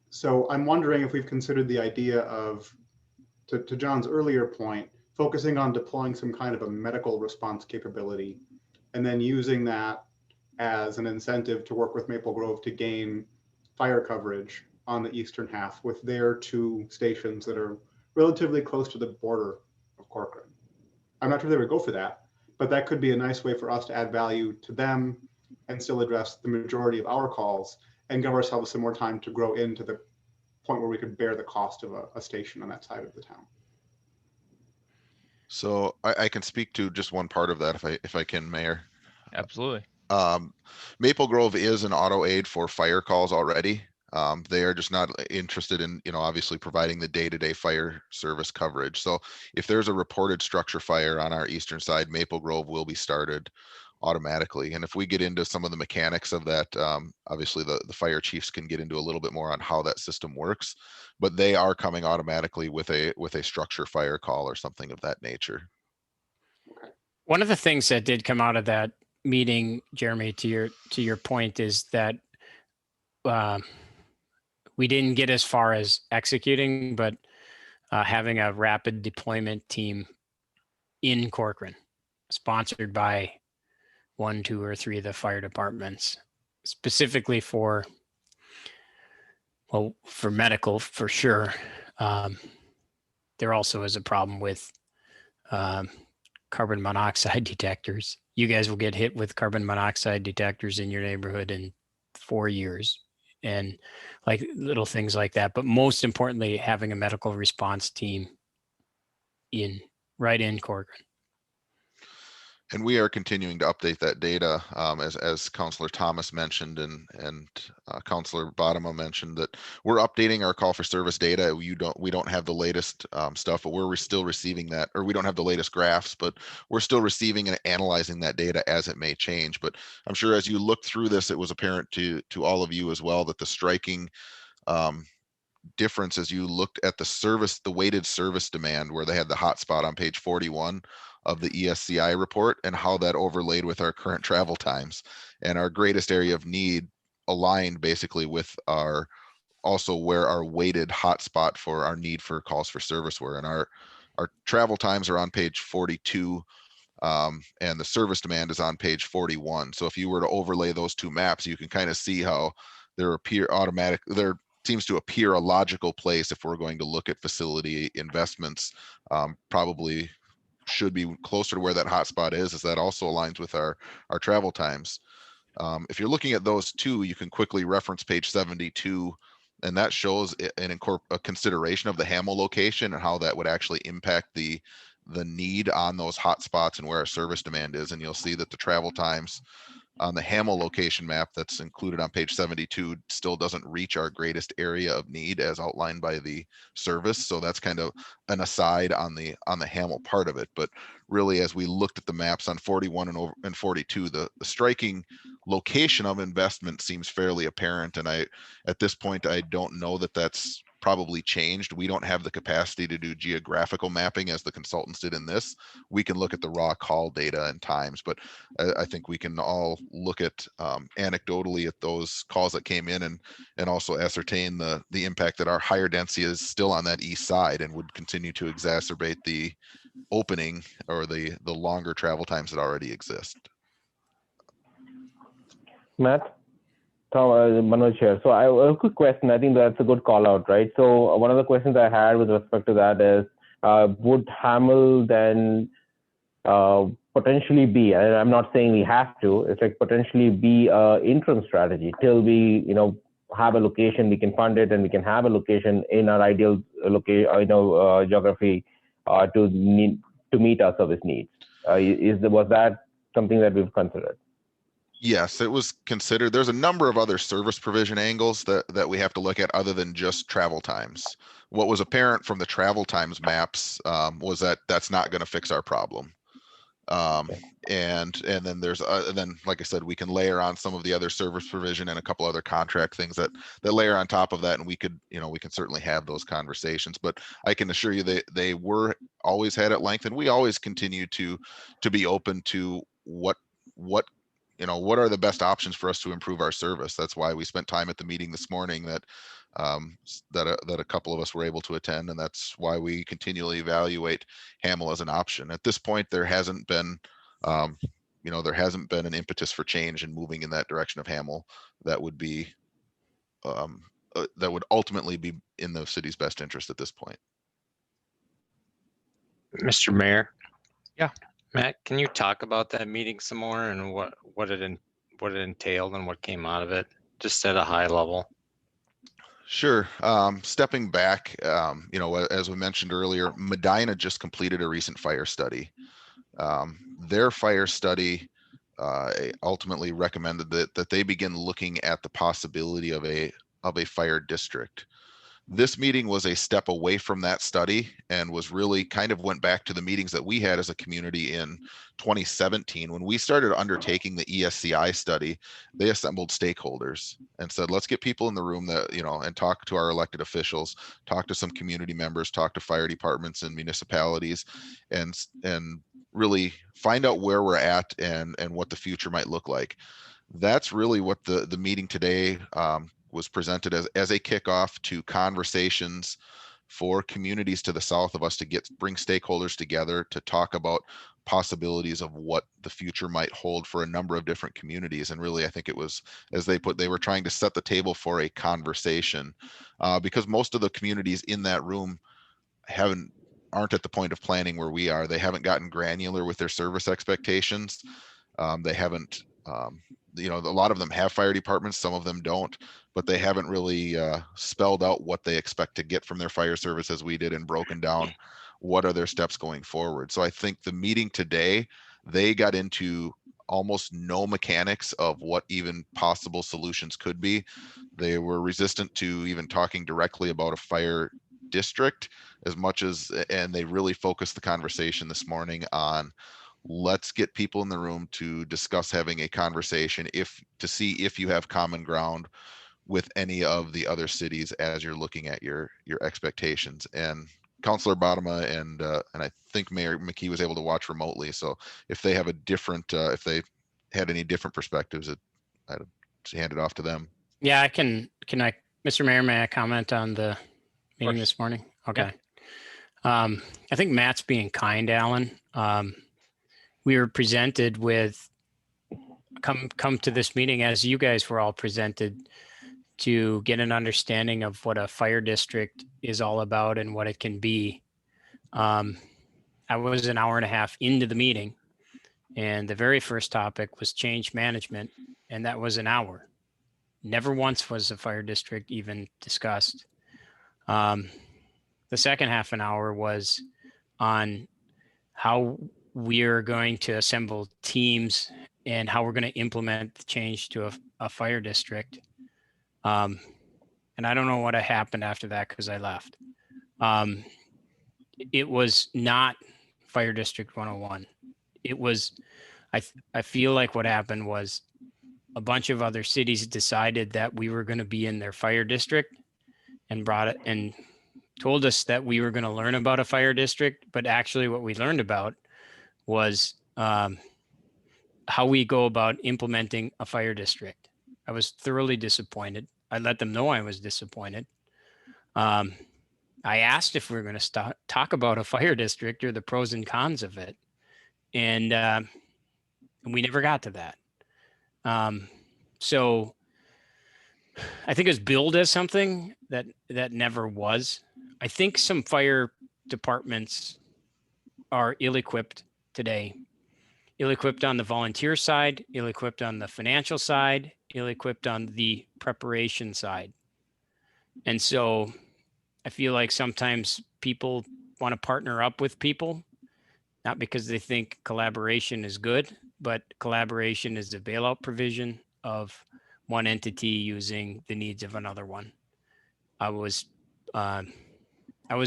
So I'm wondering if we've considered the idea of, to John's earlier point, focusing on deploying some kind of a medical response capability, and then using that as an incentive to work with Maple Grove to gain fire coverage on the eastern half with their two stations that are relatively close to the border of Corcoran. I'm not sure they would go for that, but that could be a nice way for us to add value to them and still address the majority of our calls and give ourselves some more time to grow into the point where we could bear the cost of a station on that side of the town. So I can speak to just one part of that if I can, Mayor. Absolutely. Maple Grove is an auto aid for fire calls already. They are just not interested in, obviously providing the day-to-day fire service coverage. So if there's a reported structure fire on our eastern side, Maple Grove will be started automatically. And if we get into some of the mechanics of that, obviously the fire chiefs can get into a little bit more on how that system works, but they are coming automatically with a structure fire call or something of that nature. One of the things that did come out of that meeting, Jeremy, to your point, is that we didn't get as far as executing, but having a rapid deployment team in Corcoran, sponsored by 1, 2, or 3 of the fire departments, specifically for medical, for sure. There also is a problem with carbon monoxide detectors. You guys will get hit with carbon monoxide detectors in your neighborhood in 4 years, and like little things like that. But most importantly, having a medical response team right in Corcoran. And we are continuing to update that data, as Councillor Thomas mentioned and Councillor Bodema mentioned, that we're updating our call for service data. We don't have the latest stuff, but we're still receiving that, or we don't have the latest graphs, but we're still receiving and analyzing that data as it may change. But I'm sure as you look through this, it was apparent to all of you as well that the striking difference as you looked at the weighted service demand, where they had the hotspot on page 41 of the ESCI report, and how that overlaid with our current travel times, and our greatest area of need aligned basically with where our weighted hotspot for our need for calls for service were. And our travel times are on page 42, and the service demand is on page 41. So if you were to overlay those two maps, you can kind of see how there seems to appear a logical place if we're going to look at facility investments. Probably should be closer to where that hotspot is, as that also aligns with our travel times. If you're looking at those two, you can quickly reference page 72, and that shows a consideration of the Hackamore location and how that would actually impact the need on those hot spots and where our service demand is. And you'll see that the travel times on the Hackamore location map that's included on page 72 still doesn't reach our greatest area of need as outlined by the service. So that's kind of an aside on the Hackamore part of it. But really, as we looked at the maps on 41 and 42, the striking location of investment seems fairly apparent. And at this point, I don't know that that's probably changed. We don't have the capacity to do geographical mapping as the consultants did in this. We can look at the raw call data and times, but I think we can all look at anecdotally at those calls that came in and also ascertain the impact that our higher density is still on that east side and would continue to exacerbate the opening or the longer travel times that already exist. Matt? Manoj here. So I have a quick question. I think that's a good call out, right? So one of the questions I had with respect to that is, would Hackamore then potentially be, and I'm not saying we have to, it's like potentially be a interim strategy till we, have a location, we can fund it, and we can have a location in our ideal geography to meet our service needs. Was that something that we've considered? Yes, it was considered. There's a number of other service provision angles that we have to look at other than just travel times. What was apparent from the travel times maps was that that's not going to fix our problem. And then then, like I said, we can layer on some of the other service provision and a couple other contract things that layer on top of that, and we could, we can certainly have those conversations. But I can assure you they were always had at length, and we always continue to be open to what are the best options for us to improve our service. That's why we spent time at the meeting this morning that a couple of us were able to attend, and that's why we continually evaluate Hackamore as an option. At this point, there hasn't been an impetus for change and moving in that direction of Hackamore that would be that would ultimately be in the city's best interest at this point. Mr. Mayor. Yeah. Matt, can you talk about that meeting some more and what it entailed and what came out of it, just at a high level? Sure. Stepping back, as we mentioned earlier, Medina just completed a recent fire study. Their fire study ultimately recommended that they begin looking at the possibility of a fire district. This meeting was a step away from that study and was really kind of went back to the meetings that we had as a community in 2017. When we started undertaking the ESCI study, they assembled stakeholders and said, let's get people in the room that, and talk to our elected officials, talk to some community members, talk to fire departments and municipalities, and really find out where we're at and what the future might look like. That's really what the meeting today was presented as a kickoff to conversations for communities to the south of us to bring stakeholders together to talk about possibilities of what the future might hold for a number of different communities. And really, I think it was, as they were trying to set the table for a conversation because most of the communities in that room aren't at the point of planning where we are. They haven't gotten granular with their service expectations. They haven't, a lot of them have fire departments, some of them don't, but they haven't really spelled out what they expect to get from their fire service as we did and broken down what are their steps going forward. So I think the meeting today, they got into almost no mechanics of what even possible solutions could be. They were resistant to even talking directly about a fire district as much as, and they really focused the conversation this morning on let's get people in the room to discuss having a conversation to see if you have common ground with any of the other cities as you're looking at your expectations. And Councilor Bodema and I think Mayor McKee was able to watch remotely. So if they have a different, if they had any different perspectives, I'd hand it off to them. Yeah, I can I, Mr. Mayor, may I comment on the meeting this morning? Okay. Yeah. I think Matt's being kind, Alan. We were presented with come to this meeting as you guys were all presented to get an understanding of what a fire district is all about and what it can be. I was an hour and a half into the meeting And the very first topic was change management, and that was an hour. Never once was the fire district even discussed. The second half an hour was on how we're going to assemble teams and how we're going to implement the change to a fire district. And I don't know what happened after that because I left. It was not Fire District 101. It was, I feel like what happened was a bunch of other cities decided that we were going to be in their fire district and brought it and told us that we were going to learn about a fire district. But actually what we learned about was how we go about implementing a fire district. I was thoroughly disappointed. I let them know I was disappointed. I asked if we were going to talk about a fire district or the pros and cons of it. And we never got to that. So I think it was billed as something that never was. I think some fire departments are ill-equipped today. Ill-equipped on the volunteer side, ill-equipped on the financial side, ill-equipped on the preparation side. And so I feel like sometimes people want to partner up with people, not because they think collaboration is good, but collaboration is the bailout provision of one entity using the needs of another one. I was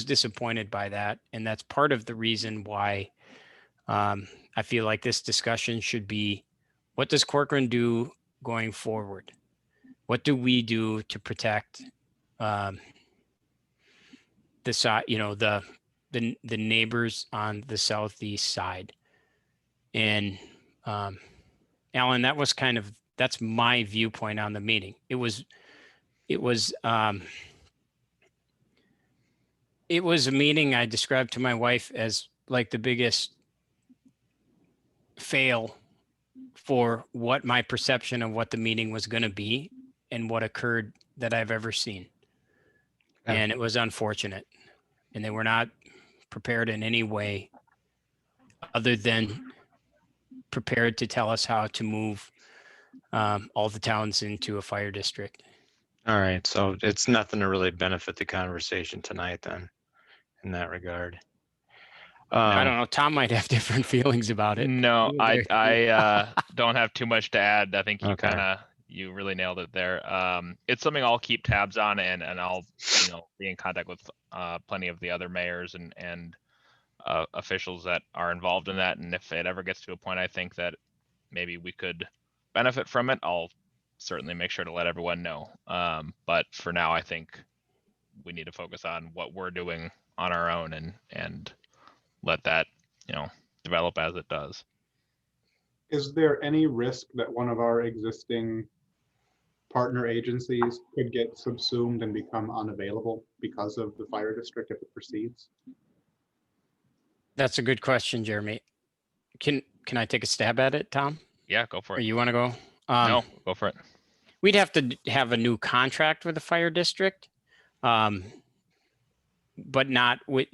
disappointed by that. And that's part of the reason why I feel like this discussion should be, what does Corcoran do going forward? What do we do to protect the side, the neighbors on the southeast side? And Alan, that's my viewpoint on the meeting. It was a meeting I described to my wife as like the biggest fail for what my perception of what the meeting was going to be and what occurred that I've ever seen. And it was unfortunate. And they were not prepared in any way other than prepared to tell us how to move all the towns into a fire district. All right, so it's nothing to really benefit the conversation tonight then, in that regard. I don't know. Tom might have different feelings about it. No, I don't have too much to add. I think Okay. you really nailed it there. It's something I'll keep tabs on, and I'll be in contact with plenty of the other mayors and officials that are involved in that. And if it ever gets to a point I think that maybe we could benefit from it, I'll certainly make sure to let everyone know. But for now, I think we need to focus on what we're doing on our own and let that develop as it does. Is there any risk that one of our existing partner agencies could get subsumed and become unavailable because of the fire district if it proceeds? That's a good question, Jeremy. Can I take a stab at it, Tom? Yeah, go for Or it. you want to go? No, go for it. We'd have to have a new contract with the fire district, but not with,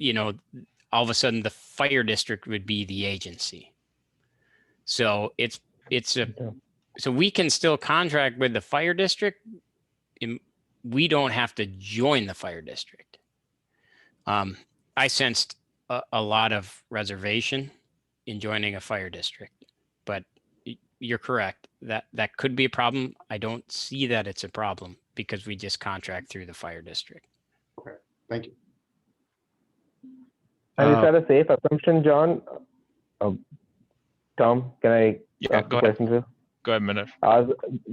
all of a sudden the fire district would be the agency. So so we can still contract with the fire district. We don't have to join the fire district. I sensed a lot of reservation in joining a fire district, but you're correct. That could be a problem. I don't see that it's a problem because we just contract through the fire district. Okay, thank you. And is that a safe assumption, John? Tom, can I ask a question too? Go ahead, Manish.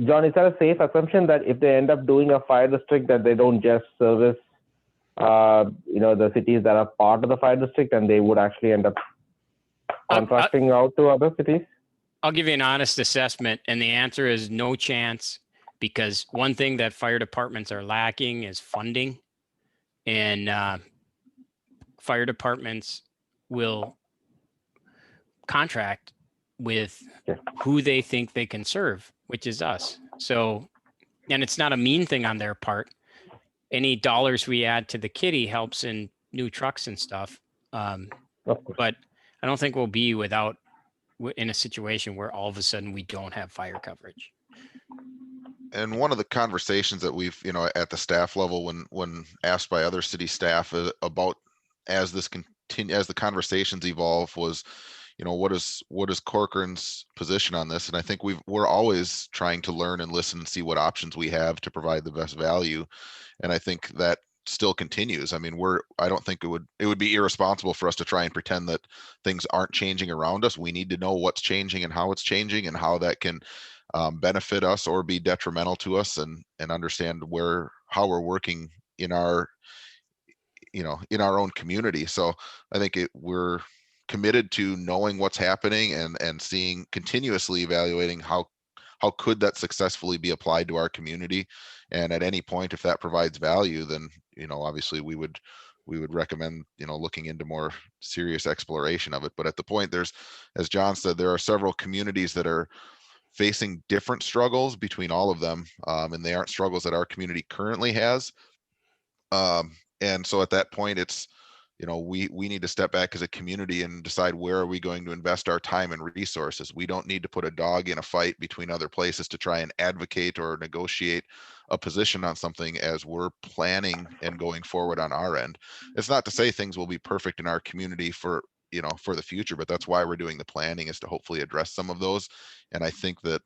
John, is that a safe assumption that if they end up doing a fire district, that they don't just service, the cities that are part of the fire district, and they would actually end up contracting out to other cities? I'll give you an honest assessment, and the answer is no chance, because one thing that fire departments are lacking is funding, and fire departments will contract with who they think they can serve, which is us. So, and it's not a mean thing on their part. Any dollars we add to the kitty helps in new trucks and stuff. But I don't think we'll be without in a situation where all of a sudden we don't have fire coverage. And one of the conversations that we've, at the staff level, when asked by other city staff about as the conversations evolve, was, what is Corcoran's position on this? And I think we're always trying to learn and listen and see what options we have to provide the best value. And I think that still continues. I mean, I don't think it would be irresponsible for us to try and pretend that things aren't changing around us. We need to know what's changing and how it's changing and how that can benefit us or be detrimental to us, and understand how we're working in our own community. So I think we're committed to knowing what's happening and seeing, continuously evaluating how could that successfully be applied to our community. And at any point, if that provides value, then obviously we would recommend looking into more serious exploration of it. But at the point, as John said, there are several communities that are facing different struggles between all of them, and they aren't struggles that our community currently has. And so at that point, it's we need to step back as a community and decide where are we going to invest our time and resources. We don't need to put a dog in a fight between other places to try and advocate or negotiate a position on something as we're planning and going forward on our end. It's not to say things will be perfect in our community for the future, but that's why we're doing the planning, is to hopefully address some of those. And I think that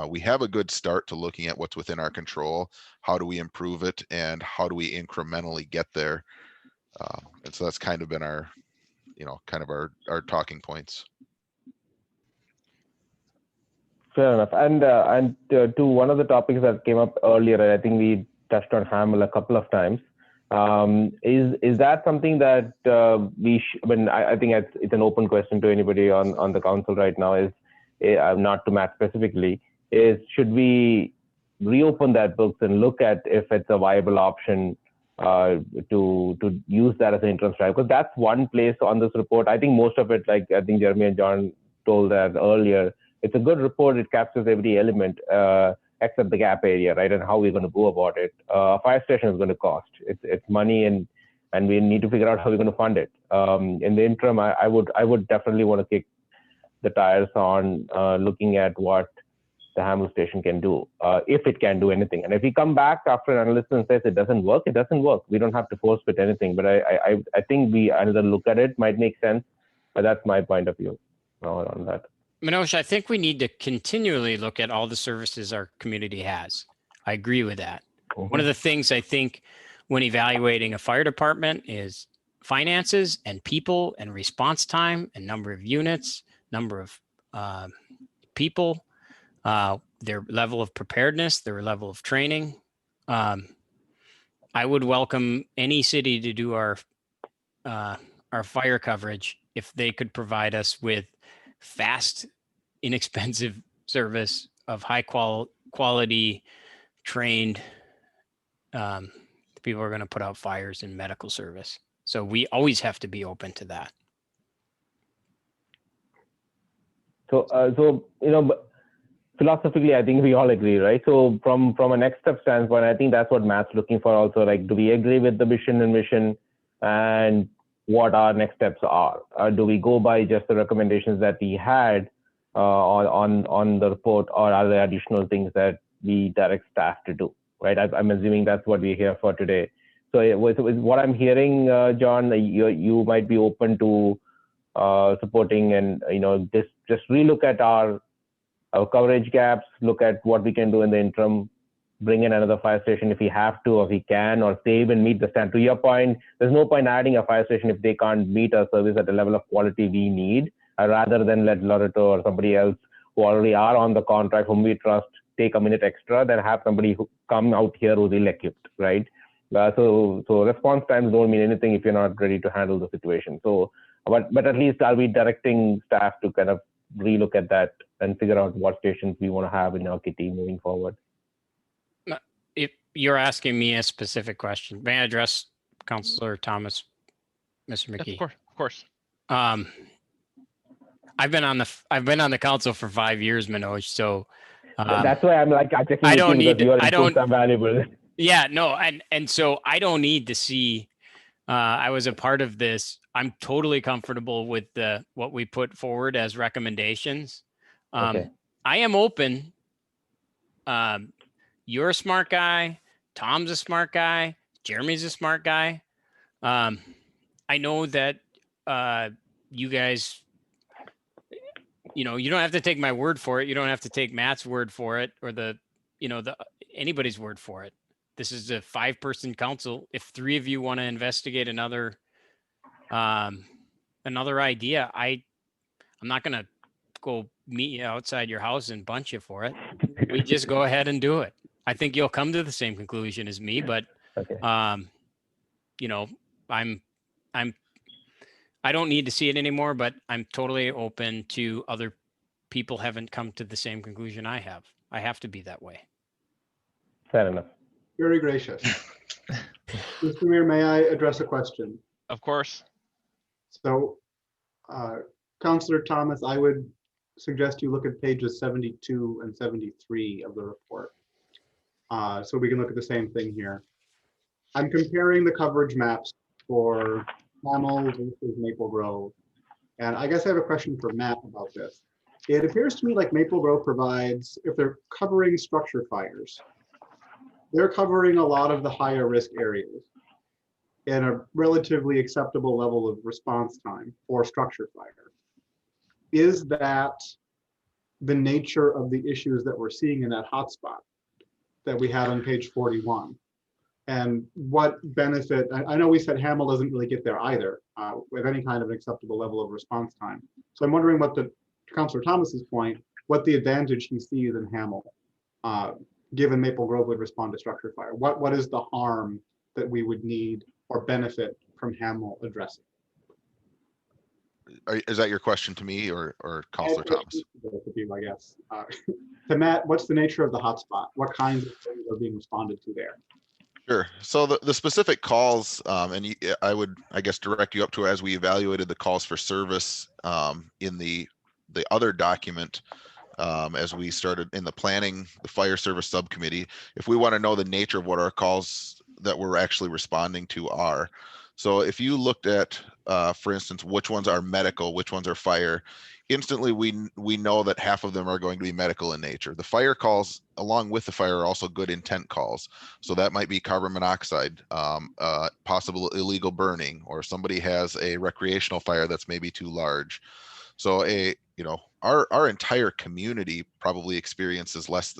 we have a good start to looking at what's within our control. How do we improve it, and how do we incrementally get there? And so that's kind of been our talking points. Fair enough. And to one of the topics that came up earlier, and I think we touched on Hamel a couple of times. Is that something that I think it's an open question to anybody on the council right now, is not to Matt specifically, is should we reopen that books and look at if it's a viable option to use that as an interim strategy? Because that's one place on this report. I think most of it, like I think Jeremy and John told that earlier, it's a good report. It captures every element except the gap area, right? And how we're going to go about it. A fire station is going to cost. It's money, and we need to figure out how we're going to fund it. In the interim, I would definitely want to kick the tires on looking at what the Hamel station can do, if it can do anything. And if we come back after an analysis and says it doesn't work, it doesn't work. We don't have to force fit anything. But I think another look at it might make sense. But that's my point of view on that. Manoj, I think we need to continually look at all the services our community has. I agree with that. Mm-hmm. One of the things I think when evaluating a fire department is finances and people and response time and number of units, number of people, their level of preparedness, their level of training. I would welcome any city to do our fire coverage if they could provide us with fast, inexpensive service of high quality trained people who are going to put out fires in medical service. So we always have to be open to that. So philosophically, I think we all agree, right? So from a next step standpoint, I think that's what Matt's looking for also. Like, do we agree with the mission and mission, and what our next steps are? Do we go by just the recommendations that we had on the report, or are there additional things that we direct staff to do, right? I'm assuming that's what we're here for today. So with what I'm hearing, John, you might be open to supporting and just relook at our coverage gaps, look at what we can do in the interim, bring in another fire station if we have to, or if we can, or save and meet the stand. To your point, there's no point adding a fire station if they can't meet our service at the level of quality we need, rather than let Loreto or somebody else who already are on the contract, whom we trust, take a minute extra, then have somebody who come out here who's ill-equipped, right? So response times don't mean anything if you're not ready to handle the situation. So, but at least I'll be directing staff to kind of relook at that and figure out what stations we want to have in our kitty moving forward. If you're asking me a specific question, may I address Councillor Thomas, Mr. McKee? Yes, of course. I've been on the council for 5 years, Manoj. So that's why I'm like, I don't need. Your inputs are valuable. Yeah, no, and so I don't need to see I was a part of this. I'm totally comfortable with what we put forward as recommendations. Okay. I am open. You're a smart guy. Tom's a smart guy. Jeremy's a smart guy. I know that you guys, you don't have to take my word for it. You don't have to take Matt's word for it, or anybody's word for it. This is a 5-person council. If 3 of you want to investigate another idea, I'm not going to go meet you outside your house and bunch you for it. We just go ahead and do it. I think you'll come to the same conclusion as me, but Okay. I don't need to see it anymore, but I'm totally open to other people haven't come to the same conclusion I have. I have to be that way. Fair enough. Very gracious. Mr. Mayor, may I address a question? Of course. So, Councillor Thomas, I would suggest you look at pages 72 and 73 of the report. So we can look at the same thing here. I'm comparing the coverage maps for Hamill versus Maple Grove. And I guess I have a question for Matt about this. It appears to me like Maple Grove provides, if they're covering structure fires, they're covering a lot of the higher risk areas and a relatively acceptable level of response time for structure fire. Is that the nature of the issues that we're seeing in that hotspot that we had on page 41? And what benefit, I know we said Hamill doesn't really get there either with any kind of an acceptable level of response time. So I'm wondering what to Councillor Thomas's point, what the advantage he sees in Hamill, given Maple Grove would respond to structure fire. What is the harm that we would need or benefit from Hamill addressing? Is that your question to me or Councillor Thomas? To you, I guess. To Matt, what's the nature of the hotspot? What kinds of things are being responded to there? Sure. So the specific calls, I would, I guess, direct you up to as we evaluated the calls for service in the other document as we started in the planning, the fire service subcommittee. If we want to know the nature of what our calls that we're actually responding to are. So if you looked at, for instance, which ones are medical, which ones are fire, instantly we know that half of them are going to be medical in nature. The fire calls along with the fire are also good intent calls. So that might be carbon monoxide, possible illegal burning, or somebody has a recreational fire that's maybe too large. So our entire community probably experiences less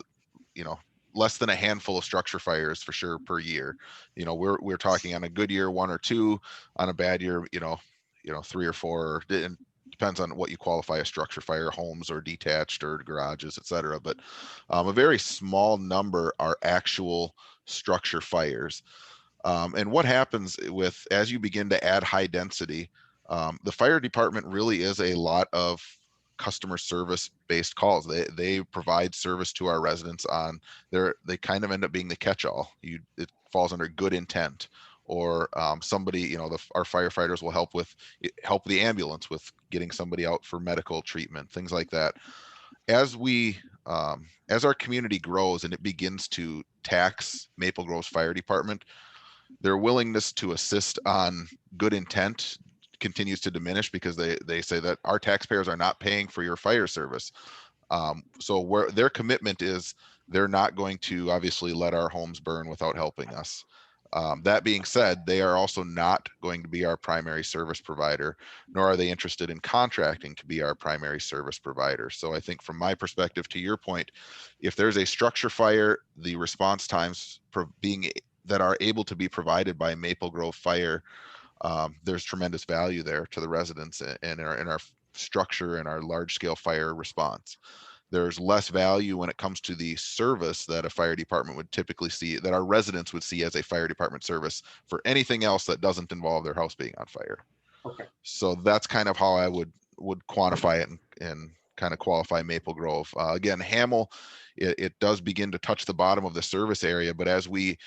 than a handful of structure fires for sure per year. We're talking on a good year 1 or 2, on a bad year 3 or 4. It depends on what you qualify a structure fire, homes or detached or garages, etc. But a very small number are actual structure fires. And what happens as you begin to add high density, the fire department really is a lot of customer service based calls. They provide service to our residents on they kind of end up being the catch-all. It falls under good intent, or somebody, our firefighters will help the ambulance with getting somebody out for medical treatment, things like that. As our community grows and it begins to tax Maple Grove's fire department, their willingness to assist on good intent continues to diminish, because they say that our taxpayers are not paying for your fire service. So where their commitment is, they're not going to obviously let our homes burn without helping us. That being said, they are also not going to be our primary service provider, nor are they interested in contracting to be our primary service provider. So I think from my perspective, to your point, if there's a structure fire, the response times that are able to be provided by Maple Grove Fire, there's tremendous value there to the residents in our structure and our large scale fire response. There's less value when it comes to the service that a fire department would typically see, that our residents would see as a fire department service for anything else that doesn't involve their house being on fire. Okay. So that's kind of how I would quantify it and kind of qualify Maple Grove. Again, Hamill, it does begin to touch the bottom of the service area, but as we,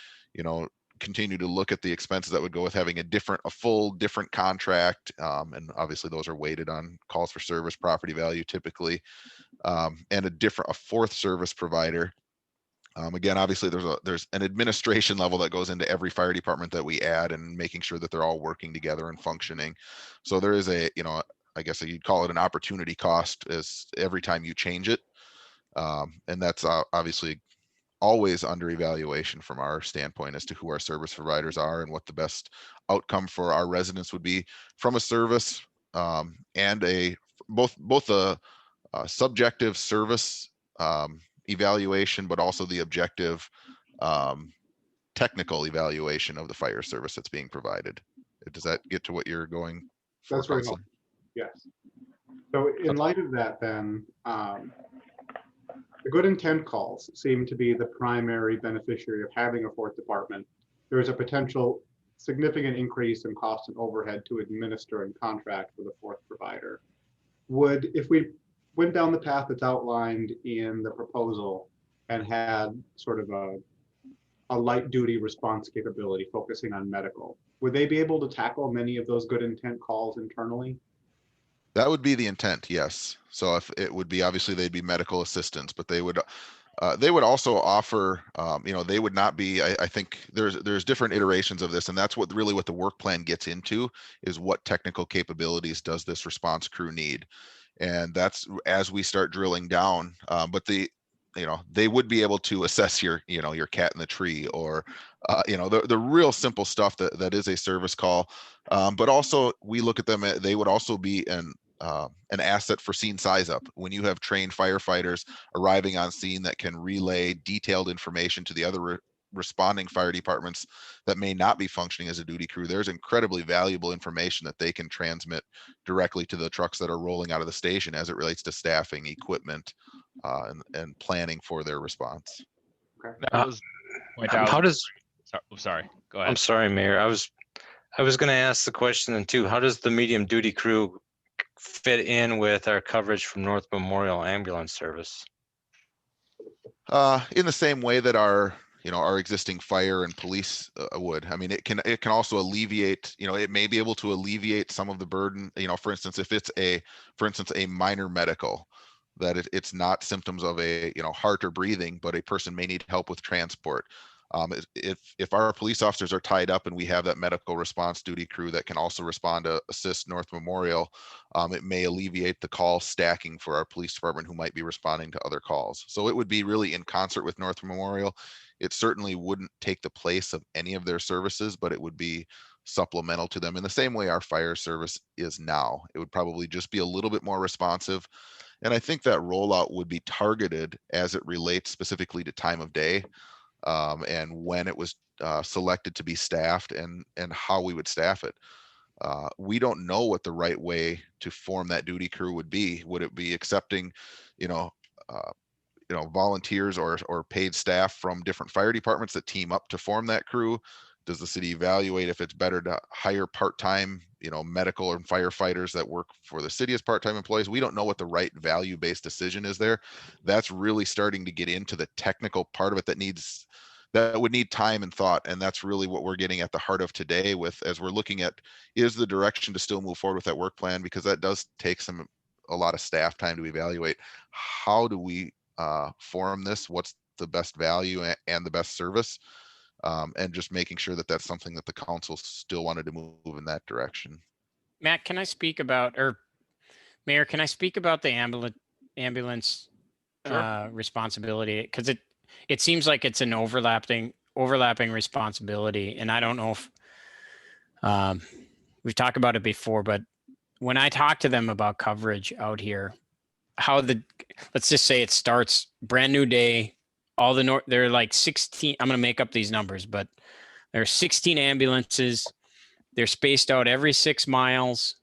continue to look at the expenses that would go with having a full different contract, and obviously those are weighted on calls for service, property value typically, and a fourth service provider, Again, obviously there's an administration level that goes into every fire department that we add, and making sure that they're all working together and functioning. So there is a, I guess you'd call it an opportunity cost as every time you change it. And that's obviously always under evaluation from our standpoint as to who our service providers are and what the best outcome for our residents would be from a service, and both a subjective service evaluation, but also the objective technical evaluation of the fire service that's being provided. Does that get to what you're going for? That's very helpful. Yes. So in light of that, then, the good intent calls seem to be the primary beneficiary of having a fourth department. There is a potential significant increase in cost and overhead to administer and contract for the fourth provider. If we went down the path that's outlined in the proposal and had sort of a light duty response capability focusing on medical, would they be able to tackle many of those good intent calls internally? That would be the intent, yes. So if it would be, obviously they'd be medical assistants, but they would also offer, they would not be, I think there's different iterations of this, and that's what the work plan gets into, is what technical capabilities does this response crew need? And that's as we start drilling down, but they would be able to assess your cat in the tree, or the real simple stuff that is a service call. But also we look at them, they would also be an asset for scene size up. When you have trained firefighters arriving on scene that can relay detailed information to the other responding fire departments that may not be functioning as a duty crew, there's incredibly valuable information that they can transmit directly to the trucks that are rolling out of the station as it relates to staffing, equipment, and planning for their response. Okay. That was point out. How does? Sorry. Go ahead. I'm sorry, Mayor. I was going to ask the question then too. How does the medium duty crew fit in with our coverage from North Memorial Ambulance Service? In the same way that our existing fire and police would. I mean, it can also alleviate, it may be able to alleviate some of the burden, for instance, if it's a minor medical, that it's not symptoms of a, heart or breathing, but a person may need help with transport. If our police officers are tied up and we have that medical response duty crew that can also respond to assist North Memorial, it may alleviate the call stacking for our police department who might be responding to other calls. So it would be really in concert with North Memorial. It certainly wouldn't take the place of any of their services, but it would be supplemental to them in the same way our fire service is now. It would probably just be a little bit more responsive. And I think that rollout would be targeted as it relates specifically to time of day, and when it was selected to be staffed, and how we would staff it. We don't know what the right way to form that duty crew would be. Would it be accepting, volunteers or paid staff from different fire departments that team up to form that crew? Does the city evaluate if it's better to hire part-time, medical and firefighters that work for the city as part-time employees? We don't know what the right value-based decision is there. That's really starting to get into the technical part of it that would need time and thought. And that's really what we're getting at the heart of today as we're looking at, is the direction to still move forward with that work plan, because that does take a lot of staff time to evaluate. How do we form this? What's the best value and the best service? And just making sure that that's something that the council still wanted to move in that direction. Matt, can I speak about, or Mayor, can I speak about the ambulance Sure. responsibility? Because it seems like it's an overlapping responsibility, and I don't know if we've talked about it before, but when I talk to them about coverage out here, let's just say it starts brand new day. There are like 16, I'm going to make up these numbers, but there are 16 ambulances. They're spaced out every 6 miles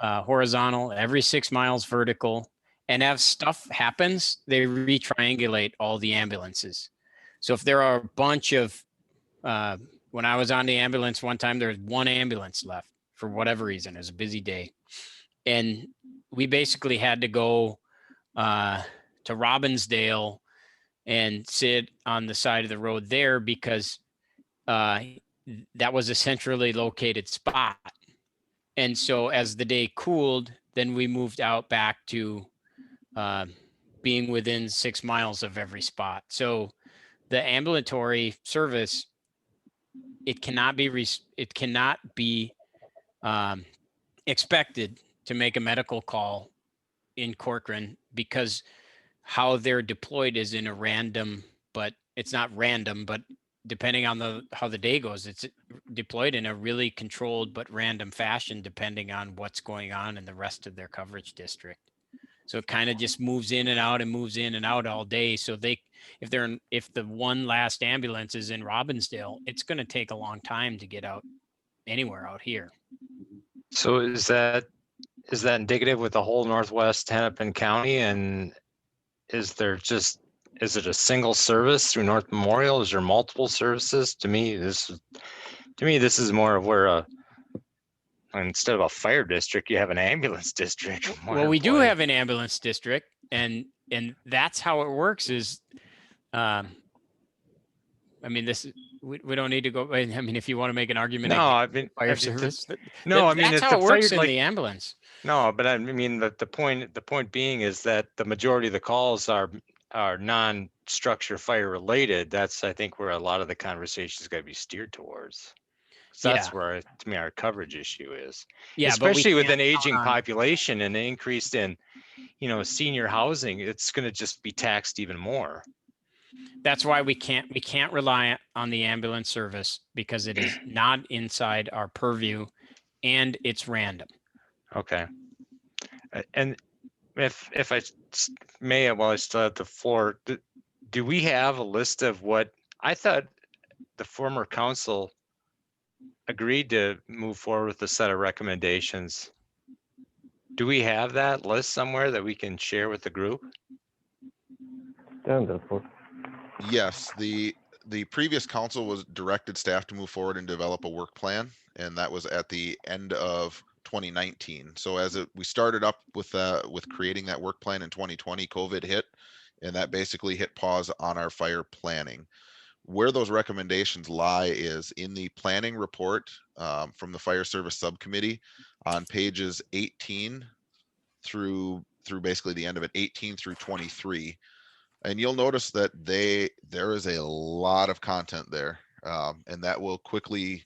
horizontal, every 6 miles vertical. And as stuff happens, they retriangulate all the ambulances. So if there are a bunch of, when I was on the ambulance one time, there was 1 ambulance left for whatever reason. It was a busy day. And we basically had to go to Robbinsdale and sit on the side of the road there, because that was a centrally located spot. And so as the day cooled, then we moved out back to being within 6 miles of every spot. So the ambulatory service, it cannot be expected to make a medical call in Corcoran, because how they're deployed is in a random, but it's not random, but depending on how the day goes, it's deployed in a really controlled but random fashion, depending on what's going on in the rest of their coverage district. So it kind of just moves in and out and moves in and out all day. So if the one last ambulance is in Robbinsdale, it's going to take a long time to get out anywhere out here. So is that indicative with the whole Northwest Hennepin County? And is it a single service through North Memorial? Is there multiple services? To me, this is more of where instead of a fire district, you have an ambulance district. Well, we do have an ambulance district, and that's how it works is, I mean, we don't need to go, I mean, if you want to make an argument. No, I mean, fire service. That's how it works in the ambulance. No, but I mean, the point being is that the majority of the calls are non-structure fire related. That's, I think, where a lot of the conversation is going to be steered towards. So that's where, to me, our coverage issue is. Yeah, especially with an aging population and an increase in, senior housing, it's going to just be taxed even more. That's why we can't rely on the ambulance service, because it is not inside our purview and it's random. Okay. And if I may, while I still have the floor, do we have a list of what I thought the former council agreed to move forward with a set of recommendations? Do we have that list somewhere that we can share with the group? Yes, the previous council was directed staff to move forward and develop a work plan, and that was at the end of 2019. So we started up with creating that work plan in 2020, COVID hit, and that basically hit pause on our fire planning. Where those recommendations lie is in the planning report from the Fire Service Subcommittee on pages 18 through basically the end of it, 18 through 23. And you'll notice that there is a lot of content there, and that will quickly,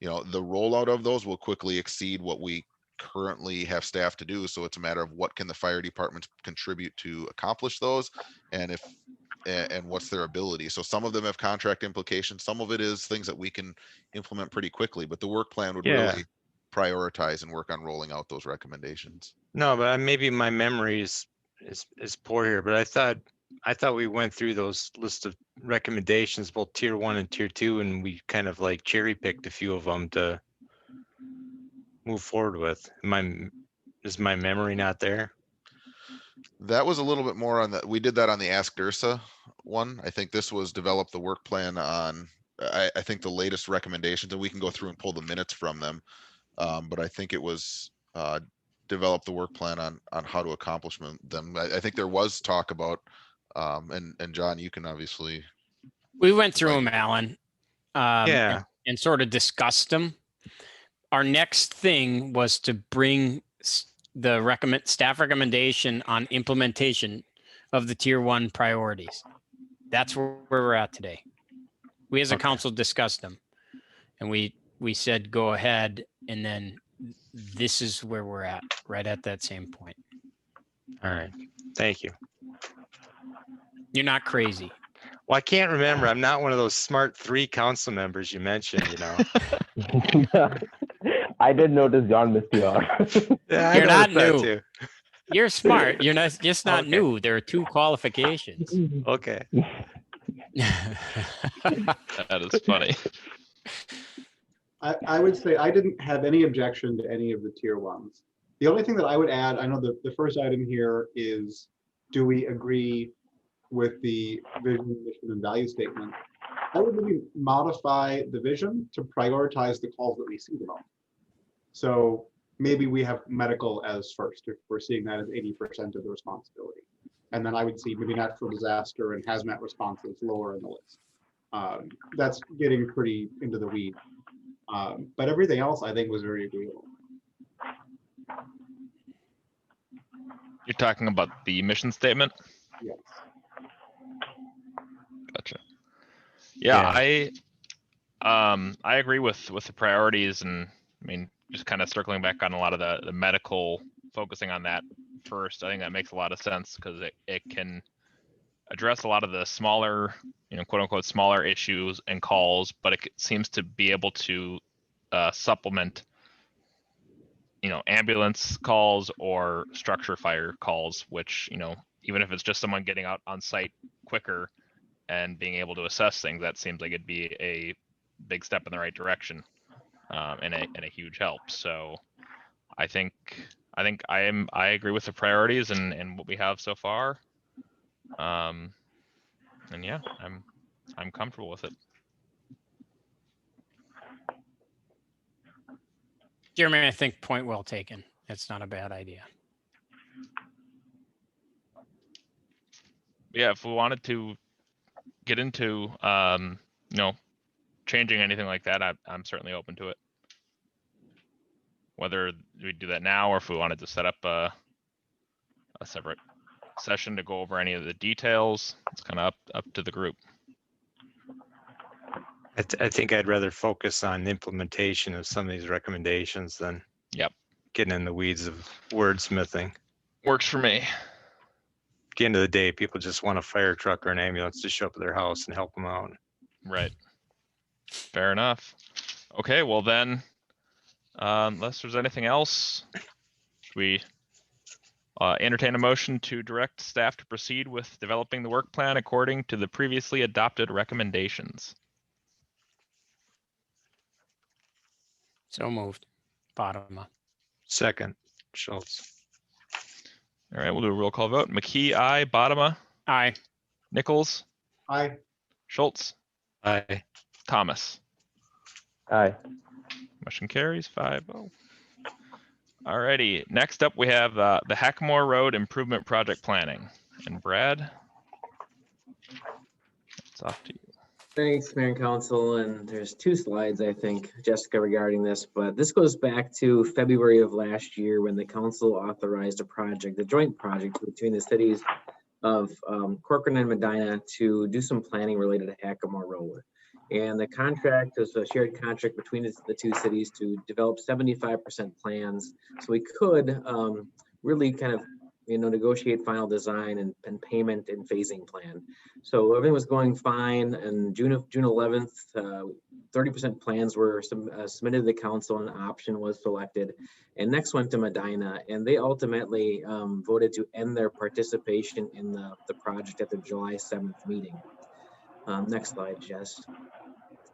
the rollout of those will quickly exceed what we currently have staff to do. So it's a matter of what can the fire departments contribute to accomplish those, and what's their ability. So some of them have contract implications. Some of it is things that we can implement pretty quickly, but the work plan would really prioritize and work on rolling out those recommendations. No, but maybe my memory is poor here, but I thought we went through those list of recommendations, both tier 1 and tier 2, and we kind of like cherry picked a few of them to move forward with. Is my memory not there? That was a little bit more on we did that on the Ask Dursa one. I think this was develop the work plan on, I think the latest recommendations, and we can go through and pull the minutes from them. But I think it was develop the work plan on how to accomplish them. I think there was talk about, and John, you can obviously. We went through them, Alan, and sort of discussed them. Our next thing was to bring the staff recommendation on implementation of the tier 1 priorities. That's where we're at today. We as a council discussed them, and we said go ahead, and then this is where we're at, right at that same point. All right, thank you. You're not crazy. Well, I can't remember. I'm not one of those smart 3 council members you mentioned, I did notice John missed you out. Yeah, you're not new. You're smart. You're just not new. There are 2 qualifications. Okay. That is funny. I would say I didn't have any objection to any of the tier 1s. The only thing that I would add, I know the first item here is, do we agree with the vision, mission, and value statement? I would maybe modify the vision to prioritize the calls that we see the most. So maybe we have medical as first, if we're seeing that as 80% of the responsibility. And then I would see maybe natural disaster and hazmat responses lower in the list. That's getting pretty into the weeds. But everything else I think was very agreeable. You're talking about the mission statement? Yes. Gotcha. Yeah, I agree with the priorities, and I mean, just kind of circling back on a lot of the medical, focusing on that first. I think that makes a lot of sense because it can address a lot of the smaller, quote unquote, smaller issues and calls, but it seems to be able to supplement, ambulance calls or structure fire calls, which, even if it's just someone getting out on site quicker and being able to assess things, that seems like it'd be a big step in the right direction, and a huge help. So I think I agree with the priorities and what we have so far. And yeah, I'm comfortable with it. Jeremy, I think point well taken. It's not a bad idea. Yeah, if we wanted to get into changing anything like that, I'm certainly open to it. Whether we do that now or if we wanted to set up a separate session to go over any of the details, it's kind of up to the group. I think I'd rather focus on the implementation of some of these recommendations than getting in the weeds of wordsmithing. Works for me. At the end of the day, people just want a fire truck or an ambulance to show up at their house and help them out. Right. Fair enough. Okay, well then, unless there's anything else, should we entertain a motion to direct staff to proceed with developing the work plan according to the previously adopted recommendations? So moved. Bottom. Second, Schultz. All right, we'll do a roll call vote. McKee, aye. Bottom. Aye. Nichols. Aye. Schultz. Aye. Thomas. Aye. Motion carries 5-0. All righty. Next up, we have the Hackamore Road Improvement Project Planning. And Brad, it's off to you. Thanks, Mayor and Council. And there's 2 slides, I think, Jessica, regarding this, but this goes back to February of last year when the council authorized a project, a joint project between the cities of Corcoran and Medina to do some planning related to Hackamore Road. And the contract is a shared contract between the 2 cities to develop 75% plans. So we could really kind of negotiate final design and payment and phasing plan. So everything was going fine. And June 11th, 30% plans were submitted to the council and an option was selected. And next went to Medina, and they ultimately voted to end their participation in the project at the July 7th meeting. Next slide, Jess.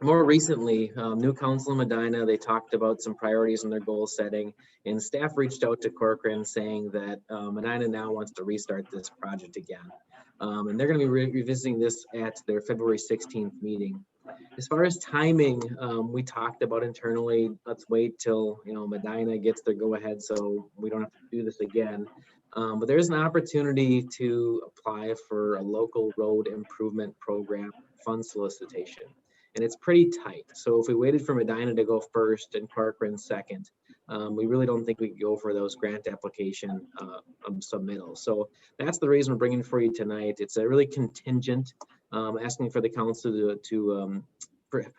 More recently, new council in Medina, they talked about some priorities in their goal setting, and staff reached out to Corcoran saying that Medina now wants to restart this project again. And they're going to be revisiting this at their February 16th meeting. As far as timing, we talked about internally, let's wait till Medina gets their go ahead so we don't have to do this again. But there's an opportunity to apply for a local road improvement program fund solicitation. And it's pretty tight. So if we waited for Medina to go first and Corcoran second, we really don't think we could go for those grant application submittals. So that's the reason we're bringing for you tonight. It's a really contingent, asking for the council to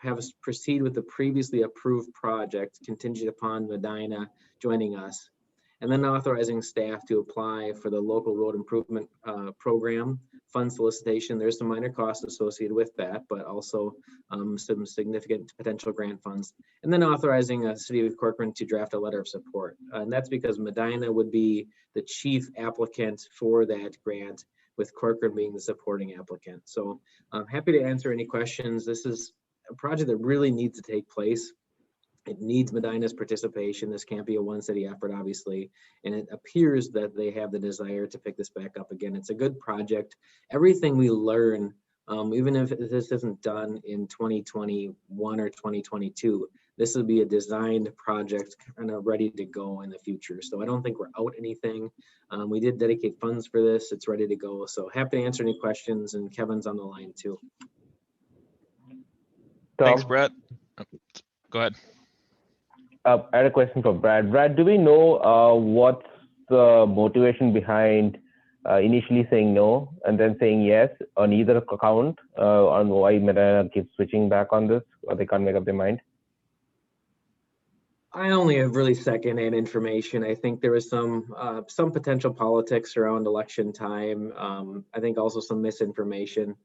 have us proceed with the previously approved project contingent upon Medina joining us, and then authorizing staff to apply for the local road improvement program fund solicitation. There's some minor costs associated with that, but also some significant potential grant funds. And then authorizing the City of Corcoran to draft a letter of support. And that's because Medina would be the chief applicant for that grant, with Corcoran being the supporting applicant. So I'm happy to answer any questions. This is a project that really needs to take place. It needs Medina's participation. This can't be a one city effort, obviously. And it appears that they have the desire to pick this back up again. It's a good project. Everything we learn, even if this isn't done in 2021 or 2022, this will be a designed project kind of ready to go in the future. So I don't think we're out anything. We did dedicate funds for this. It's ready to go. So happy to answer any questions, and Kevin's on the line too. Thanks, Brett. Go ahead. I had a question for Brad. Brad, do we know what's the motivation behind initially saying no and then saying yes on either account on why Medina keeps switching back on this, or they can't make up their mind? I only have really secondhand information. I think there was some potential politics around election time. I think also some misinformation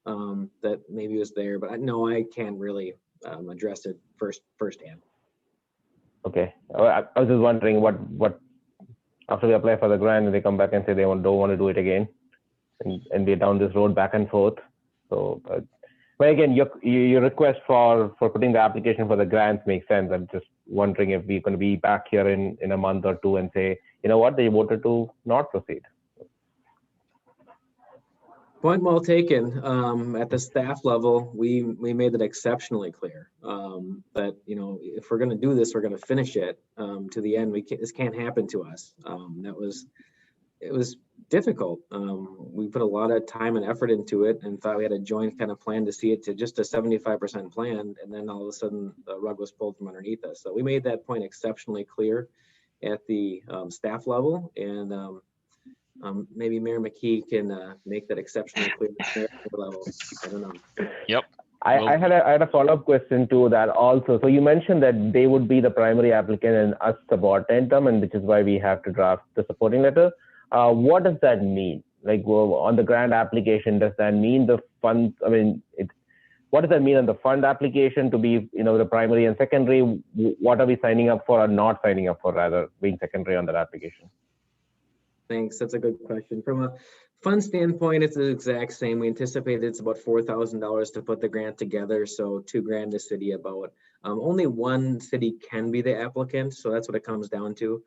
that maybe was there, but no, I can't really address it firsthand. Okay, I was just wondering what after we apply for the grant and they come back and say they don't want to do it again, and we're down this road back and forth. So, but again, your request for putting the application for the grants makes sense. I'm just wondering if we're going to be back here in a month or two and say, you know what, they voted to not proceed. Point well taken. At the staff level, we made it exceptionally clear that, you know, if we're going to do this, we're going to finish it to the end. This can't happen to us. It was difficult. We put a lot of time and effort into it and thought we had a joint kind of plan to see it to just a 75% plan. And then all of a sudden the rug was pulled from underneath us. So we made that point exceptionally clear at the staff level, and maybe Mayor McKee can make that exceptionally clear at the level. I don't know. Yep. I had a follow-up question to that also. So you mentioned that they would be the primary applicant and us subordinate them, and which is why we have to draft the supporting letter. What does that mean? Like on the grant application, does that mean the funds? I mean, what does that mean on the fund application to be, you know, the primary and secondary? What are we signing up for or not signing up for, rather being secondary on that application? Thanks. That's a good question. From a fund standpoint, it's the exact same. We anticipated it's about $4,000 to put the grant together, so $2,000 a city about. Only one city can be the applicant, so that's what it comes down to.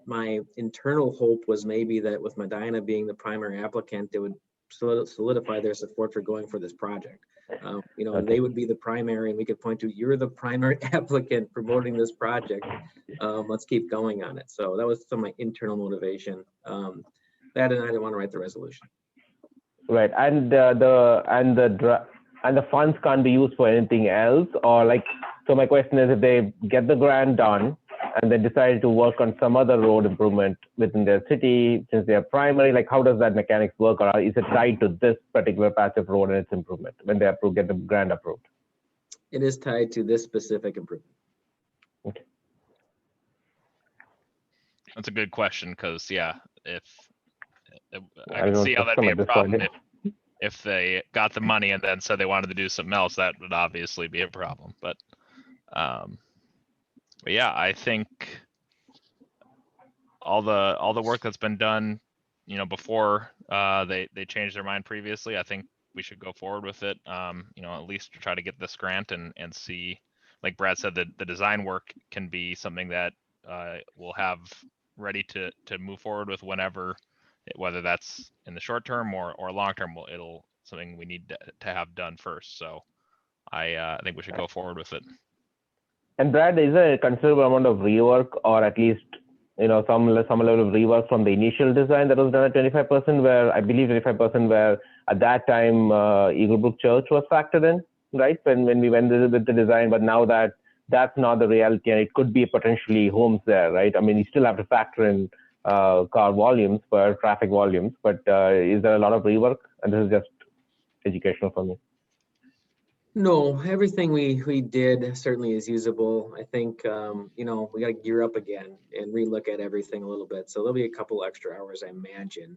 My internal hope was maybe that with Medina being the primary applicant, it would solidify their support for going for this project. You know, they would be the primary, and we could point to, you're the primary applicant promoting this project. Let's keep going on it. So that was some of my internal motivation. That, and I didn't want to write the resolution. Right, and the funds can't be used for anything else, or like. So my question is, if they get the grant done and they decide to work on some other road improvement within their city, since they are primary, like how does that mechanics work, or is it tied to this particular patch of road and its improvement when they get the grant approved? It is tied to this specific improvement. Okay. That's a good question, because yeah, if I can see how that'd be a problem if they got the money and then said they wanted to do something else, that would obviously be a problem. But yeah, I think all the work that's been done, you know, before they changed their mind previously, I think we should go forward with it. You know, at least to try to get this grant and see, like Brad said, the design work can be something that we'll have ready to move forward with whenever, whether that's in the short term or long term. It'll something we need to have done first. So I think we should go forward with it. And Brad, is there a considerable amount of rework, or at least, you know, some level of rework from the initial design that was done at 25%, where I believe 25% where at that time Eaglebrook Church was factored in, right? When we went with the design, but now that's not the reality, and it could be potentially homes there, right? I mean, you still have to factor in car volumes, traffic volumes, but is there a lot of rework? And this is just educational for me. No, everything we did certainly is usable. I think, you know, we got to gear up again and relook at everything a little bit. So there'll be a couple extra hours, I imagine.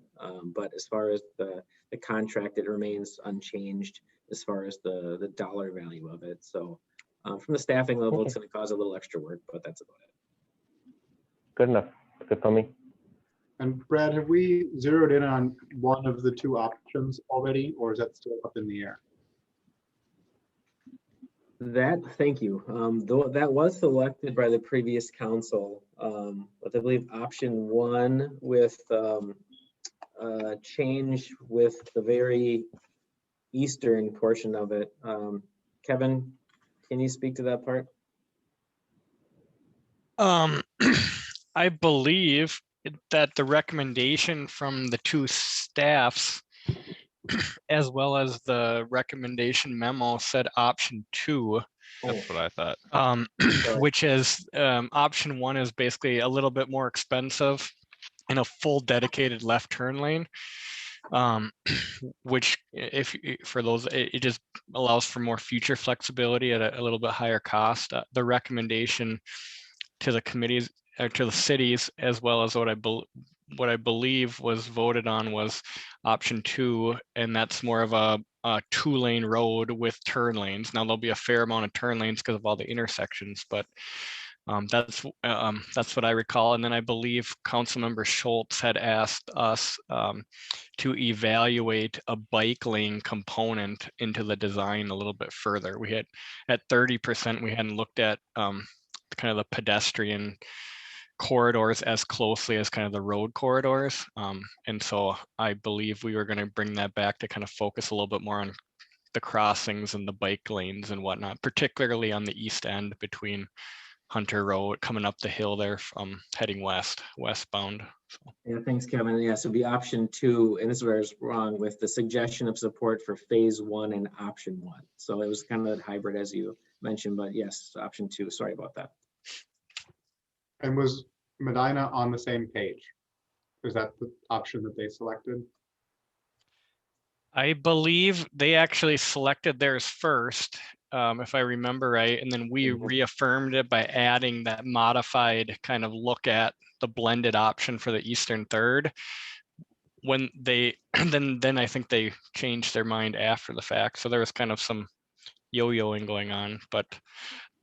But as far as the contract, it remains unchanged as far as the dollar value of it. So from the staffing level, It's going to cause a little extra work, but that's about it. Good enough. Good for me. And Brad, have we zeroed in on one of the two options already, or is that still up in the air? Thank you. Though that was selected by the previous council, but I believe option one with change with the very eastern portion of it. Kevin, can you speak to that part? I believe that the recommendation from the two staffs, as well as the recommendation memo, said option 2. That's what I thought. Which is option 1 is basically a little bit more expensive and a full dedicated left turn lane, which if for those, it just allows for more future flexibility at a little bit higher cost. The recommendation to the committees or to the cities, as well as what I believe was voted on, was option 2, and that's more of a 2-lane road with turn lanes. Now there'll be a fair amount of turn lanes because of all the intersections, but that's what I recall. And then I believe Councilmember Schultz had asked us to evaluate a bike lane component into the design a little bit further. We had at 30%, we hadn't looked at kind of the pedestrian corridors as closely as kind of the road corridors. And so I believe we were going to bring that back to kind of focus a little bit more on the crossings and the bike lanes and whatnot, particularly on the east end between Hunter Road coming up the hill there from heading westbound. So. Yeah, thanks, Kevin. Yeah, so it'd be option 2, and this is where I was wrong with the suggestion of support for phase 1 and option 1. So it was kind of a hybrid as you mentioned, but yes, option 2. Sorry about that. And was Medina on the same page? Is that the option that they selected? I believe they actually selected theirs first, if I remember right, and then we reaffirmed it by adding that modified kind of look at the blended option for the eastern third. When they then I think they changed their mind after the fact, so there was kind of some yo-yoing going on, but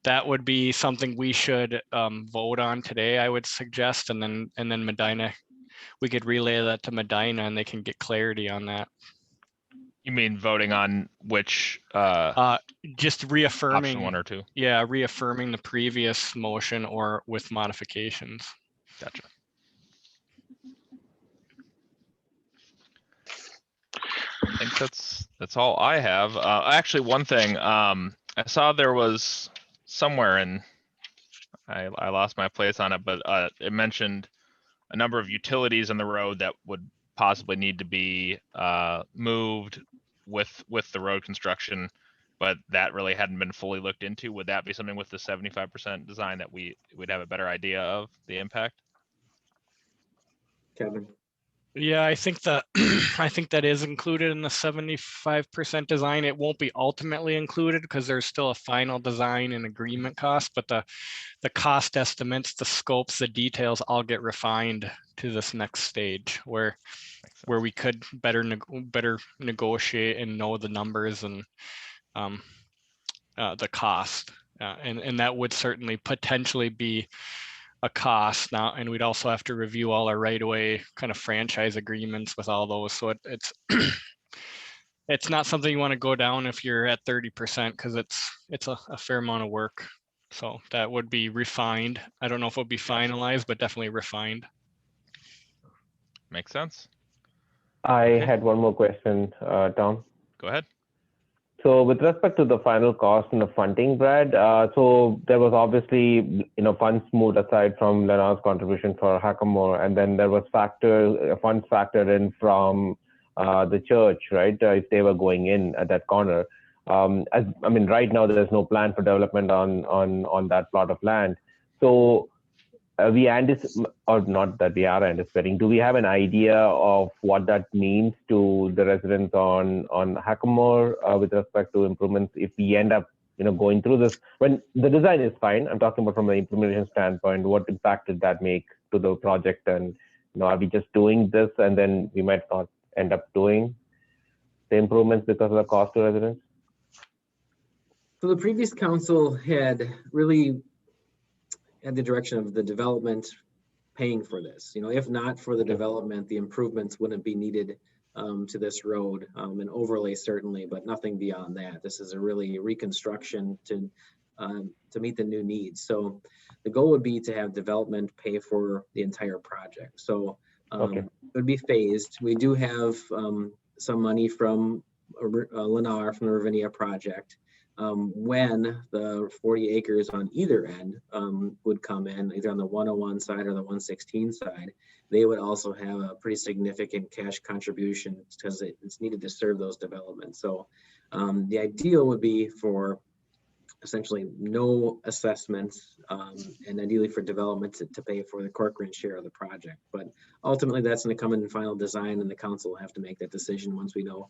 that would be something we should vote on today, I would suggest, and then Medina, we could relay that to Medina and they can get clarity on that. You mean voting on which? Just reaffirming option 1 or 2. Yeah, reaffirming the previous motion or with modifications. Gotcha. I think that's all I have. Actually, one thing I saw there was somewhere in, I lost my place on it, but it mentioned a number of utilities on the road that would possibly need to be moved with the road construction, but that really hadn't been fully looked into. Would that be something with the 75% design that we would have a better idea of the impact? Kevin. Yeah, I think that I think that is included in the 75% design. It won't be ultimately included because there's still a final design and agreement cost, but the cost estimates, the scopes, the details all get refined to this next stage where we could better negotiate and know the numbers and the cost, and that would certainly potentially be a cost now, and we'd also have to review all our right-of-way kind of franchise agreements with all those. So it's it's not something you want to go down if you're at 30% because it's a fair amount of work. So that would be refined. I don't know if it would be finalized, but definitely refined. Makes sense. I had one more question, Tom. Go ahead. So with respect to the final cost and the funding, Brad, so there was obviously, funds moved aside from Lennart's contribution for Hackamore, and then there was funds factored in from the church, right? If they were going in at that corner. Right now there's no plan for development on that plot of land. So we anticipate, or not that we are anticipating, do we have an idea of what that means to the residents on Hackamore with respect to improvements if we end up going through this? When the design is fine, I'm talking about from an implementation standpoint, what impact did that make to the project? And are we just doing this and then we might not end up doing the improvements because of the cost to residents? So the previous council had really had the direction of the development paying for this. If not for the development, the improvements wouldn't be needed to this road, an overlay certainly, but nothing beyond that. This is a really reconstruction to meet the new needs. So the goal would be to have development pay for the entire project. So it would be phased. We do have some money from Lennar from the Ravinia project. When the 40 acres on either end would come in, either on the 101 side or the 116 side, they would also have a pretty significant cash contribution because it's needed to serve those developments. So the ideal would be for essentially no assessments, and ideally for development to pay for the Corcoran share of the project. But ultimately, that's going to come in final design, and the council will have to make that decision once we know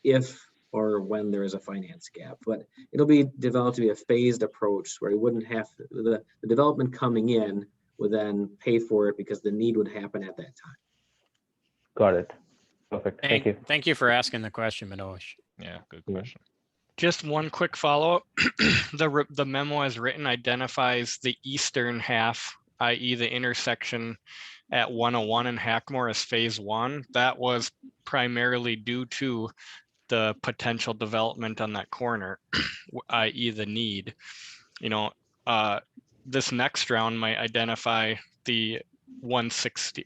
if or when there is a finance gap. But it'll be developed to be a phased approach where you wouldn't have the development coming in would then pay for it because the need would happen at that time. Got it. Perfect. Thank you. Thank you for asking the question, Manoj. Yeah, good question. Just one quick follow-up. The memo as written identifies the eastern half, i.e. the intersection at 101 and Hackamore as phase 1. That was primarily due to the potential development on that corner, i.e. the need. This next round might identify the 116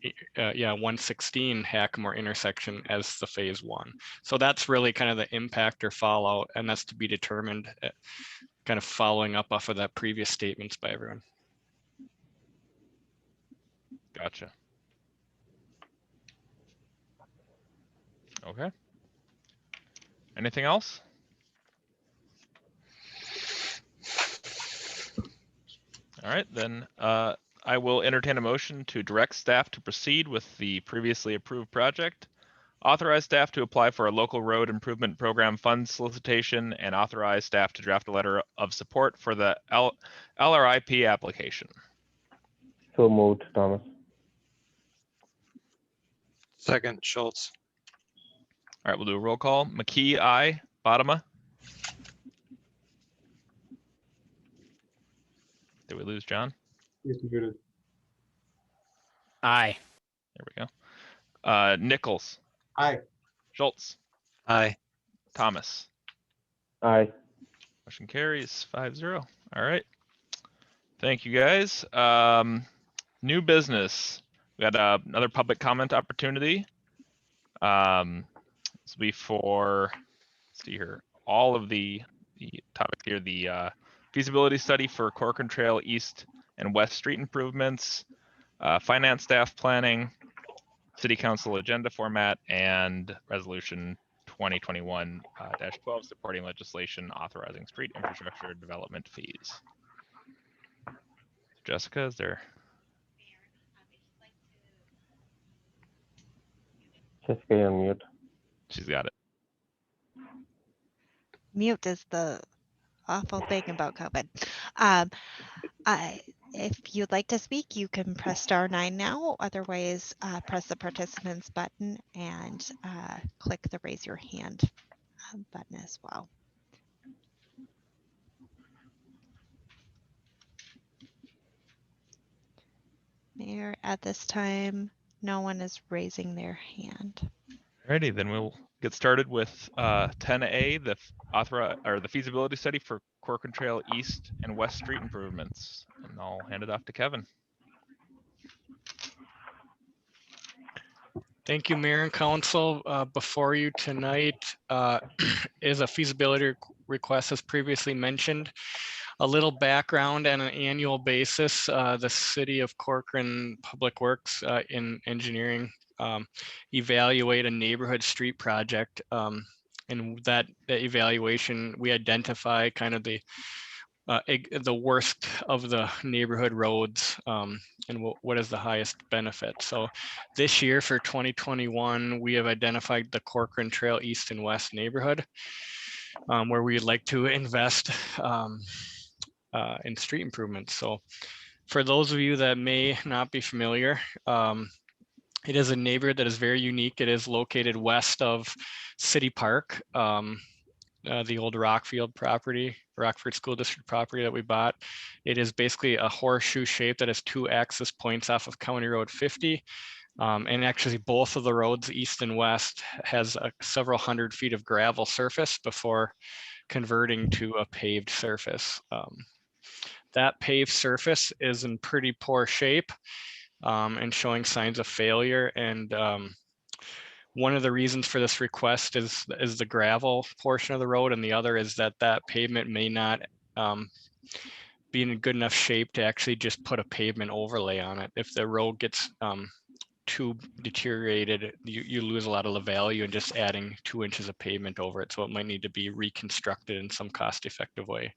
Hackamore intersection as the phase 1. So that's really kind of the impact or fallout, and that's to be determined, kind of following up off of that previous statements by everyone. Gotcha. Okay. Anything else? All right, then I will entertain a motion to direct staff to proceed with the previously approved project, authorize staff to apply for a local road improvement program fund solicitation, and authorize staff to draft a letter of support for the LRIP application. So moved, Thomas. Second, Schultz. All right, we'll do a roll call. McKee, aye. Bodema. Did we lose John? He's muted. Aye. There we go. Nichols. Aye. Schultz. Aye. Thomas. Aye. Motion carries 5-0. All right. Thank you, guys. New business. We had another public comment opportunity. This will be for, let's see here, all of the topics here, the feasibility study for Corcoran Trail East and West Street improvements, finance staff planning, city council agenda format, and resolution 2021-12 supporting legislation authorizing street infrastructure development fees. Jessica, is there? Jessica, you're on mute. She's got it. Mute is the awful thing about COVID. If you'd like to speak, you can press *9 now. Otherwise, press the participants button and click the raise your hand button as well. Mayor, at this time, no one is raising their hand. Alrighty, then we'll get started with 10A, the feasibility study for Corcoran Trail East and West Street improvements. And I'll hand it off to Kevin. Thank you, Mayor and Council. Before you tonight is a feasibility request as previously mentioned. A little background on an annual basis, the City of Corcoran Public Works in engineering evaluate a neighborhood street project. And that evaluation, we identify kind of the worst of the neighborhood roads and what is the highest benefit. So this year for 2021, we have identified the Corcoran Trail East and West neighborhood where we'd like to invest in street improvements. So for those of you that may not be familiar, it is a neighborhood that is very unique. It is located west of City Park, the old Rockfield property, Rockford School District property that we bought. It is basically a horseshoe shape that has 2 access points off of County Road 50. And actually both of the roads, east and west, has several hundred feet of gravel surface before converting to a paved surface. That paved surface is in pretty poor shape and showing signs of failure. And one of the reasons for this request is the gravel portion of the road, and the other is that pavement may not be in good enough shape to actually just put a pavement overlay on it. If the road gets too deteriorated, you lose a lot of the value in just adding 2 inches of pavement over it. So it might need to be reconstructed in some cost-effective way.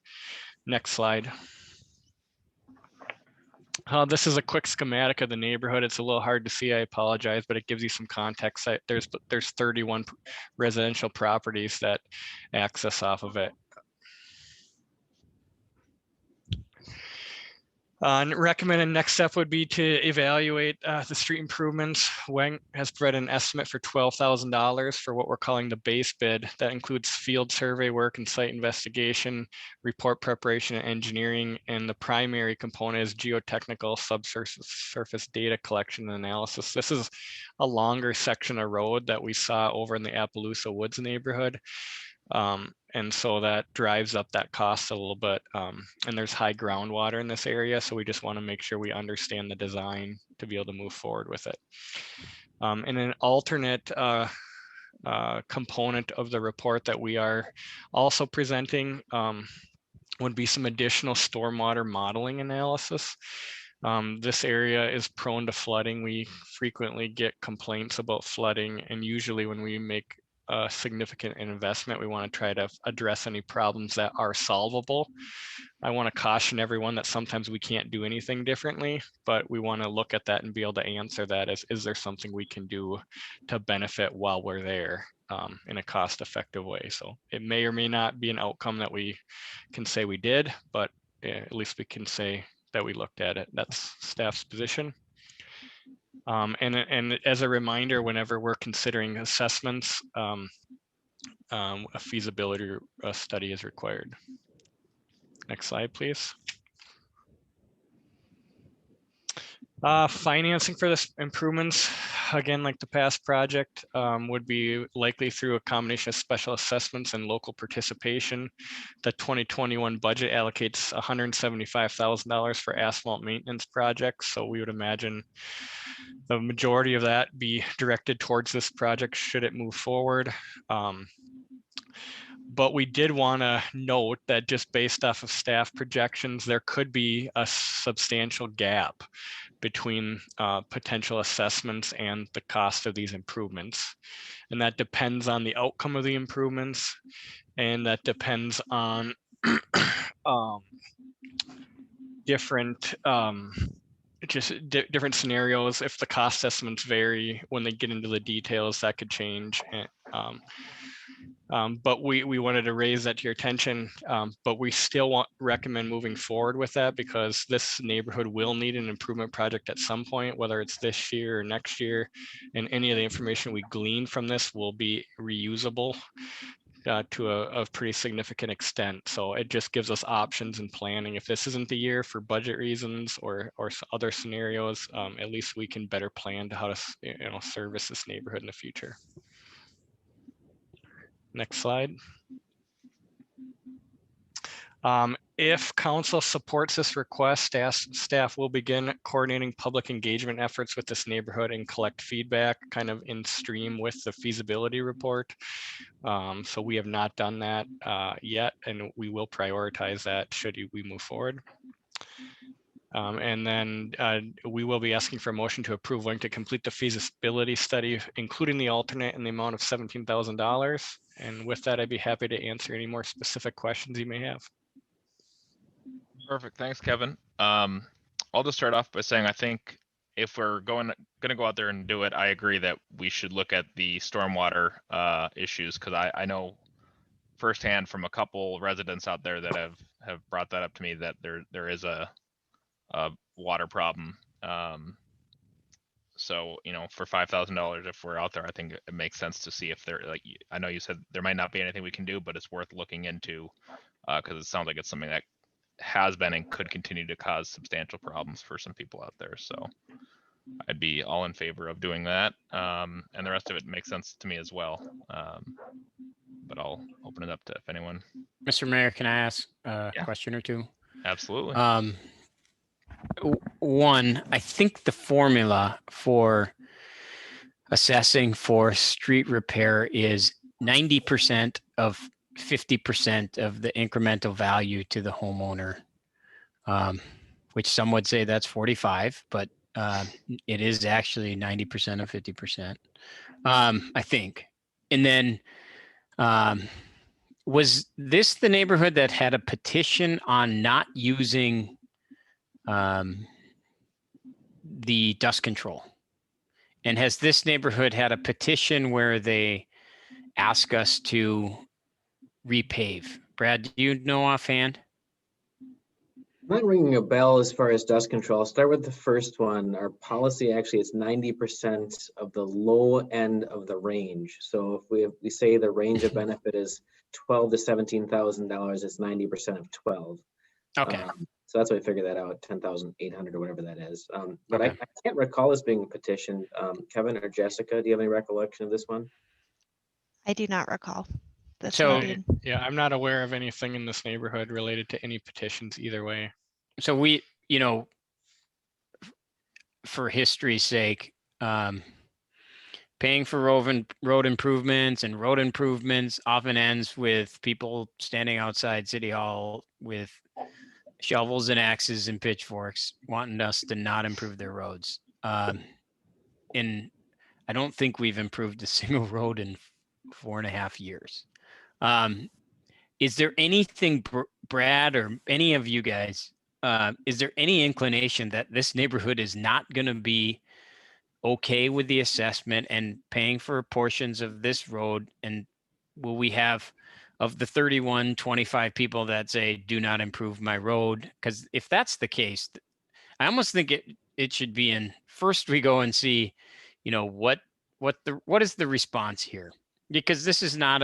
Next slide. This is a quick schematic of the neighborhood. It's a little hard to see, I apologize, but it gives you some context. There's 31 residential properties that access off of it. Recommended next step would be to evaluate the street improvements. Wang has provided an estimate for $12,000 for what we're calling the base bid. That includes field survey work and site investigation, report preparation and engineering, and the primary component is geotechnical subsurface data collection and analysis. This is a longer section of road that we saw over in the Appaloosa Woods neighborhood. And so that drives up that cost a little bit. And there's high groundwater in this area, so we just want to make sure we understand the design to be able to move forward with it. And an alternate component of the report that we are also presenting would be some additional stormwater modeling analysis. This area is prone to flooding. We frequently get complaints about flooding, and usually when we make a significant investment, we want to try to address any problems that are solvable. I want to caution everyone that sometimes we can't do anything differently, but we want to look at that and be able to answer that as, is there something we can do to benefit while we're there in a cost-effective way? So it may or may not be an outcome that we can say we did, but at least we can say that we looked at it. That's staff's position. And as a reminder, whenever we're considering assessments, a feasibility study is required. Next slide, please. Financing for this improvements, again, like the past project, would be likely through a combination of special assessments and local participation. The 2021 budget allocates $175,000 for asphalt maintenance projects. So we would imagine the majority of that be directed towards this project should it move forward. But we did want to note that just based off of staff projections, there could be a substantial gap between potential assessments and the cost of these improvements. And that depends on the outcome of the improvements, and that depends on different different scenarios. If the cost estimates vary when they get into the details, that could change. But we wanted to raise that to your attention, but we still recommend moving forward with that because this neighborhood will need an improvement project at some point, whether it's this year or next year, and any of the information we glean from this will be reusable to a pretty significant extent. So it just gives us options in planning. If this isn't the year for budget reasons or other scenarios, at least we can better plan to how to service this neighborhood in the future. Next slide. If council supports this request, staff will begin coordinating public engagement efforts with this neighborhood and collect feedback kind of in stream with the feasibility report. So we have not done that yet, and we will prioritize that should we move forward. And then we will be asking for a motion to approve Wing to complete the feasibility study, including the alternate in the amount of $17,000. And with that, I'd be happy to answer any more specific questions you may have. Perfect. Thanks, Kevin. I'll just start off by saying I think if we're going to go out there and do it, I agree that we should look at the stormwater issues, because I know firsthand from a couple residents out there that have brought that up to me that there is a water problem. So, for $5,000, if we're out there, I think it makes sense to see if there, like, I know you said there might not be anything we can do, but it's worth looking into because it sounds like it's something that has been and could continue to cause substantial problems for some people out there. So I'd be all in favor of doing that. And the rest of it makes sense to me as well. But I'll open it up to if anyone. Mr. Mayor, can I ask a question or two? Absolutely. One, I think the formula for assessing for street repair is 90% of 50% of the incremental value to the homeowner, which some would say that's 45, but it is actually 90% of 50%, I think. And then Was this the neighborhood that had a petition on not using the dust control? And has this neighborhood had a petition where they ask us to repave? Brad, do you know offhand? Not ringing a bell as far as dust control. I'll start with the first one. Our policy actually is 90% of the low end of the range. So if we say the range of benefit is $12,000 to $17,000, it's 90% of 12. Okay. So that's why I figured that out, 10,800 or whatever that is. But Okay. I can't recall this being petitioned. Kevin or Jessica, do you have any recollection of this one? I do not recall this. So, yeah, I'm not aware of anything in this neighborhood related to any petitions either way. so we, you know, for history's sake, paying for road improvements and road improvements often ends with people standing outside City Hall with shovels and axes and pitchforks wanting us to not improve their roads. And I don't think we've improved a single road in 4.5 years. Is there anything, Brad, or any of you guys, is there any inclination that this neighborhood is not going to be okay with the assessment and paying for portions of this road? And will we have, of the 31, 25 people that say, do not improve my road? Because if that's the case, I almost think it should be in, first we go and see, you know, what is the response here? Because this is not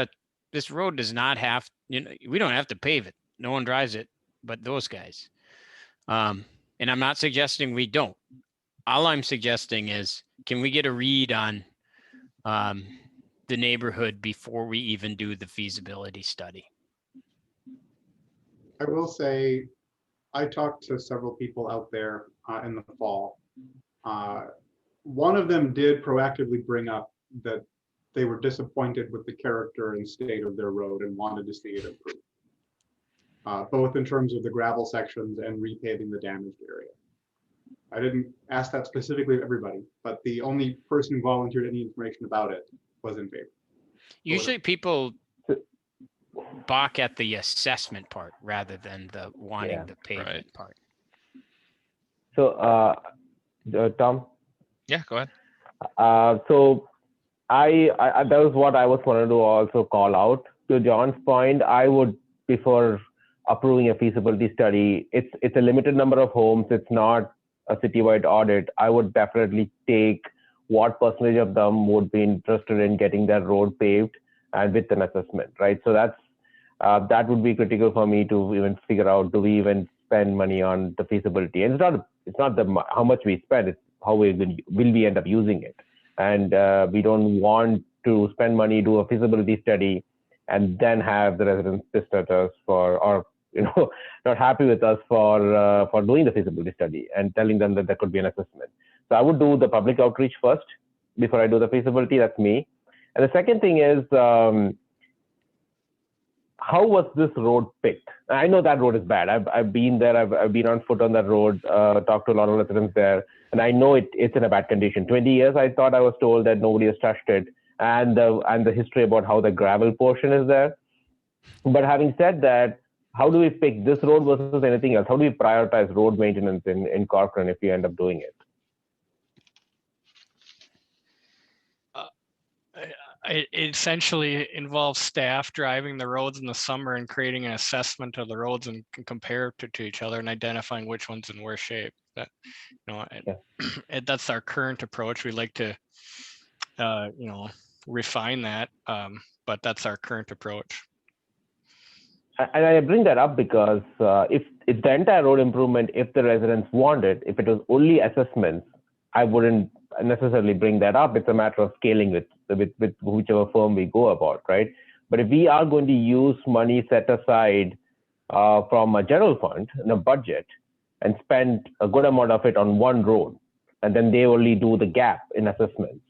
this road does not have, you know, we don't have to pave it. No one drives it, but those guys. And I'm not suggesting we don't. All I'm suggesting is, can we get a read on the neighborhood before we even do the feasibility study? I will say, I talked to several people out there in the fall. One of them did proactively bring up that they were disappointed with the character and state of their road and wanted to see it improve, both in terms of the gravel sections and repaving the damaged area. I didn't ask that specifically of everybody, but the only person who volunteered any information about it was in favor. Usually people balk at the assessment part rather than the wanting the pavement part. So, Tom? Yeah, go ahead. So I that was what I was wanting to also call out. To John's point, I would, before approving a feasibility study, it's a limited number of homes. It's not a citywide audit. I would definitely take what percentage of them would be interested in getting their road paved and with an assessment, right? So that would be critical for me to even figure out, do we even spend money on the feasibility? And it's not how much we spend, it's how will we end up using it. And we don't want to spend money, do a feasibility study, and then have the residents pissed at us or not happy with us for doing the feasibility study and telling them that there could be an assessment. So I would do the public outreach first before I do the feasibility. That's me. And the second thing is, how was this road picked? I know that road is bad. I've been there. I've been on foot on that road, talked to a lot of residents there, and I know it's in a bad condition. 20 years, I thought I was told that nobody has touched it, and the history about how the gravel portion is there. But having said that, how do we pick this road versus anything else? How do we prioritize road maintenance in Corcoran if we end up doing it? It essentially involves staff driving the roads in the summer and creating an assessment of the roads and compare to each other and identifying which one's in worse shape. That, that's our current approach. We like to, refine that, but that's our current approach. And I bring that up because if the entire road improvement, if the residents want it, if it was only assessments, I wouldn't necessarily bring that up. It's a matter of scaling with whichever firm we go about, right? But if we are going to use money set aside from a general fund in a budget and spend a good amount of it on one road, and then they only do the gap in assessments,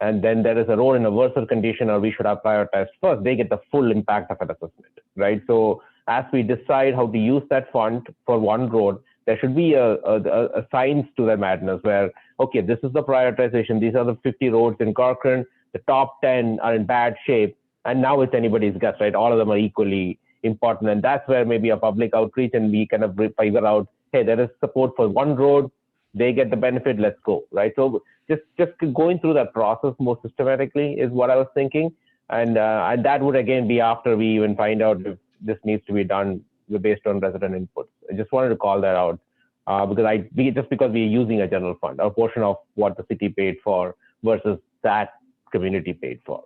and then there is a road in a worse condition, or we should have prioritized first, they get the full impact of an assessment, right? So as we decide how to use that fund for one road, there should be a science to the madness where, okay, this is the prioritization. These are the 50 roads in Corcoran. The top 10 are in bad shape. and now it's anybody's guess, right? All of them are equally important, and that's where maybe a public outreach and we kind of figure out, hey, there is support for one road, they get the benefit, let's go, right? So just going through that process more systematically is what I was thinking, and that would again be after we even find out if this needs to be done based on resident inputs. I just wanted to call that out because we're using a general fund, a portion of what the city paid for versus that community paid for.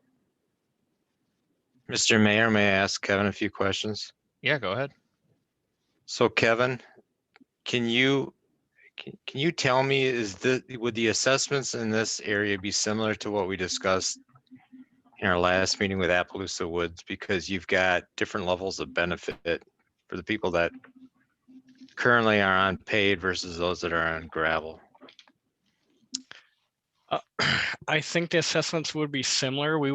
Mr. Mayor, may I ask Kevin a few questions? Yeah, go ahead. So Kevin, can you tell me, would the assessments in this area be similar to what we discussed in our last meeting with Appaloosa Woods? Because you've got different levels of benefit for the people that currently are on paid versus those that are on gravel. I think the assessments would be similar. We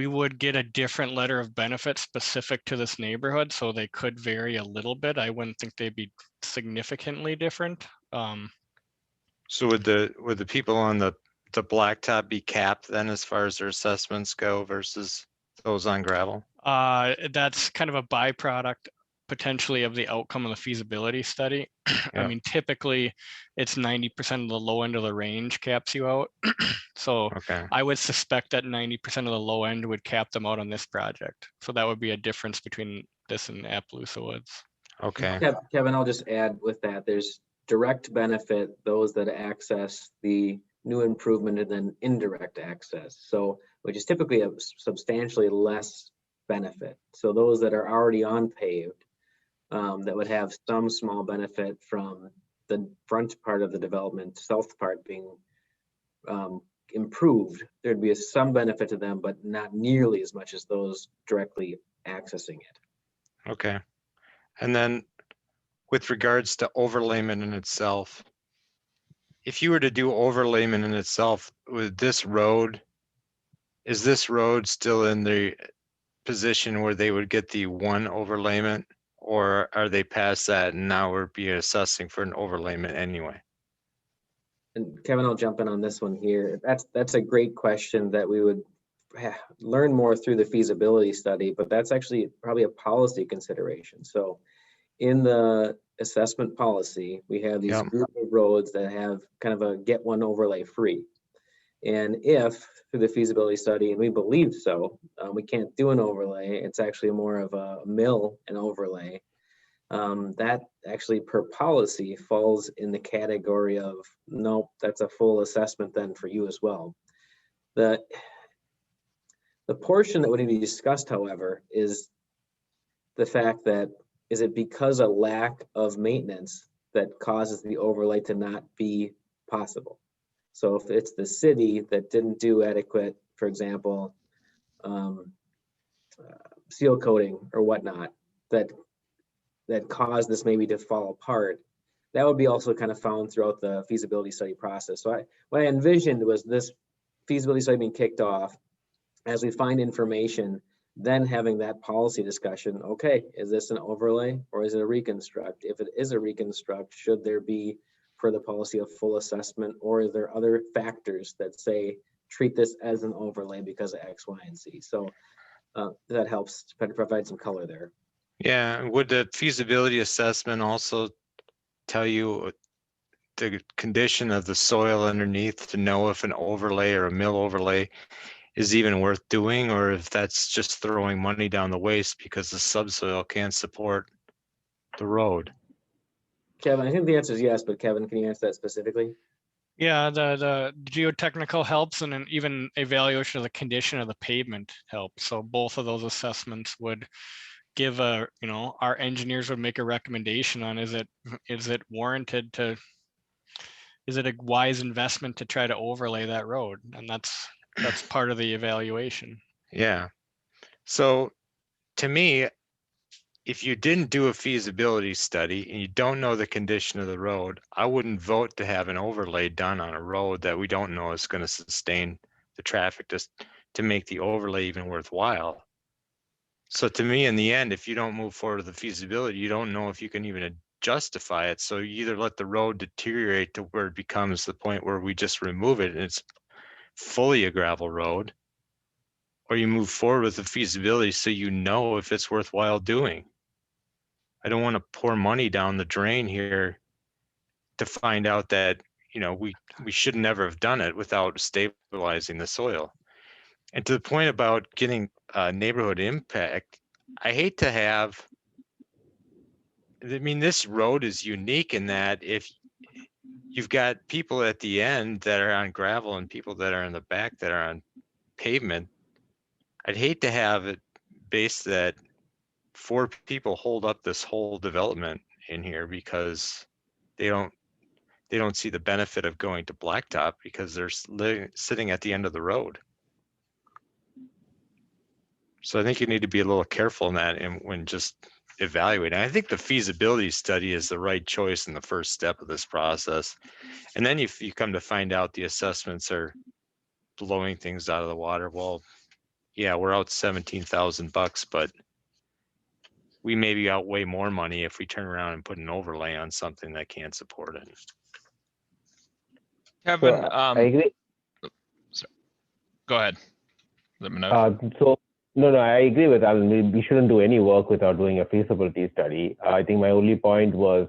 would get a different letter of benefit specific to this neighborhood, so they could vary a little bit. I wouldn't think they'd be significantly different. So would the people on the blacktop be capped then as far as their assessments go versus those on gravel? That's kind of a byproduct potentially of the outcome of the feasibility study. I mean, typically it's 90% of the low end of the range caps you out. So I would suspect that 90% of the low end would cap them out on this project. So that would be a difference between this and Appaloosa Woods. Okay. Kevin, I'll just add with that, there's direct benefit, those that access the new improvement, and then indirect access. So, which is typically a substantially less benefit. So those that are already on paved, that would have some small benefit from the front part of the development, south part being improved, there'd be some benefit to them, but not nearly as much as those directly accessing it. Okay. And then with regards to overlayment in itself, if you were to do overlayment in itself with this road, is this road still in the position where they would get the one overlayment, or are they past that and now we're be assessing for an overlayment anyway? And Kevin, I'll jump in on this one here. That's a great question that we would learn more through the feasibility study, but that's actually probably a policy consideration. So in the assessment policy, we have these group of roads that have kind of a get one overlay free. And if through the feasibility study, and we believe so, we can't do an overlay, it's actually more of a mill and overlay. That actually per policy falls in the category of, nope, that's a full assessment then for you as well. The portion that would be discussed, however, is the fact that, is it because of lack of maintenance that causes the overlay to not be possible? So if it's the city that didn't do adequate, for example, seal coating or whatnot, that caused this maybe to fall apart, that would be also kind of found throughout the feasibility study process. So what I envisioned was this feasibility study being kicked off, as we find information, then having that policy discussion. Okay, is this an overlay or is it a reconstruct? If it is a reconstruct, should there be for the policy of full assessment, or are there other factors that say treat this as an overlay because of X, Y, and Z? So that helps to provide some color there. Yeah, would the feasibility assessment also tell you the condition of the soil underneath to know if an overlay or a mill overlay is even worth doing, or if that's just throwing money down the waste because the subsoil can't support the road? Kevin, I think the answer is yes, but Kevin, can you answer that specifically? Yeah, the geotechnical helps, and then even evaluation of the condition of the pavement helps. So both of those assessments would give a, our engineers would make a recommendation on, is it warranted to, is it a wise investment to try to overlay that road? And that's part of the evaluation. Yeah. So to me, if you didn't do a feasibility study and you don't know the condition of the road, I wouldn't vote to have an overlay done on a road that we don't know is going to sustain the traffic just to make the overlay even worthwhile. So to me, in the end, if you don't move forward with the feasibility, you don't know if you can even justify it. So you either let the road deteriorate to where it becomes the point where we just remove it and it's fully a gravel road, or you move forward with the feasibility so you know if it's worthwhile doing. I don't want to pour money down the drain here to find out that, you know, we should never have done it without stabilizing the soil. And to the point about getting neighborhood impact, I hate to have, I mean, this road is unique in that if you've got people at the end that are on gravel and people that are in the back that are on pavement, I'd hate to have it based that 4 people hold up this whole development in here because they don't see the benefit of going to blacktop because they're sitting at the end of the road. So I think you need to be a little careful in that and when just evaluating. I think the feasibility study is the right choice in the first step of this process. And then if you come to find out the assessments are blowing things out of the water, well, yeah, we're out $17,000, but we maybe out way more money if we turn around and put an overlay on something that can't support it. Kevin, I agree. sorry. Go ahead. Let me know. No, I agree with Alan. We shouldn't do any work without doing a feasibility study. I think my only point was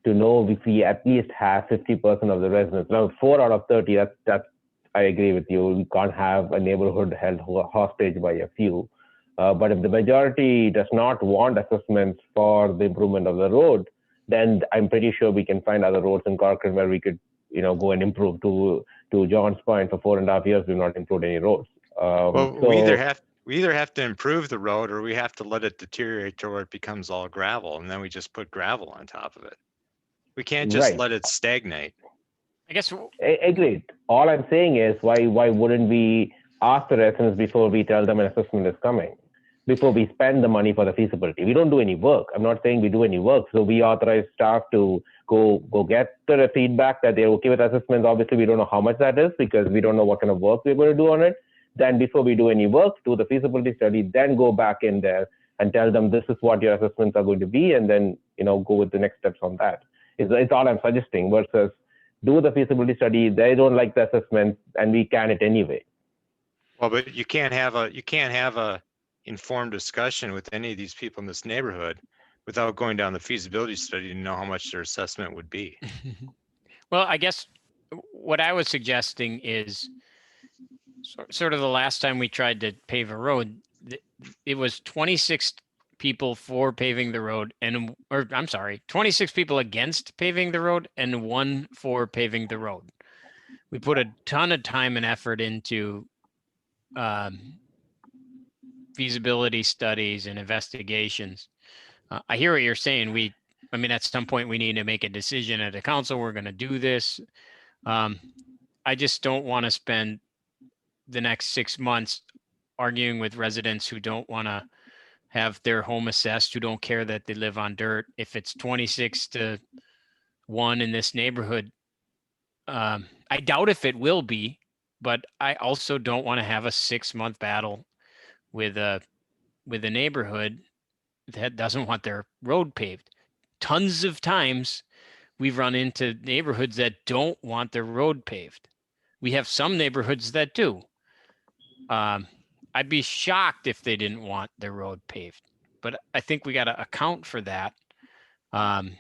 to know if we at least have 50% of the residents. Now, 4 out of 30, that's I agree with you. We can't have a neighborhood held hostage by a few. But if the majority does not want assessments for the improvement of the road, then I'm pretty sure we can find other roads in Corcoran where we could, go and improve. To John's point, for 4.5 years, we've not improved any roads. Well, we either have to improve the road or we have to let it deteriorate to where it becomes all gravel, and then we just put gravel on top of it. We can't just let it stagnate. I guess. Agreed. All I'm saying is why wouldn't we ask the residents before we tell them an assessment is coming? Before we spend the money for the feasibility. We don't do any work. I'm not saying we do any work. So we authorize staff to go get the feedback that they're okay with assessments. Obviously, we don't know how much that is because we don't know what kind of work we're going to do on it. Then before we do any work, do the feasibility study, then go back in there and tell them this is what your assessments are going to be, and then go with the next steps on that. It's all I'm suggesting versus do the feasibility study. They don't like the assessment, and we can it anyway. Well, but you can't have a informed discussion with any of these people in this neighborhood without going down the feasibility study to know how much their assessment would be. Well, I guess what I was suggesting is sort of the last time we tried to pave a road, it was 26 people for paving the road 26 people against paving the road and 1 for paving the road. We put a ton of time and effort into feasibility studies and investigations. I hear what you're saying. At some point we need to make a decision at the council. We're going to do this. I just don't want to spend the next 6 months arguing with residents who don't want to have their home assessed, who don't care that they live on dirt. If it's 26-1 in this neighborhood, I doubt if it will be, but I also don't want to have a 6-month battle with a neighborhood that doesn't want their road paved. Tons of times we've run into neighborhoods that don't want their road paved. We have some neighborhoods that do. I'd be shocked if they didn't want their road paved, but I think we got to account for that. And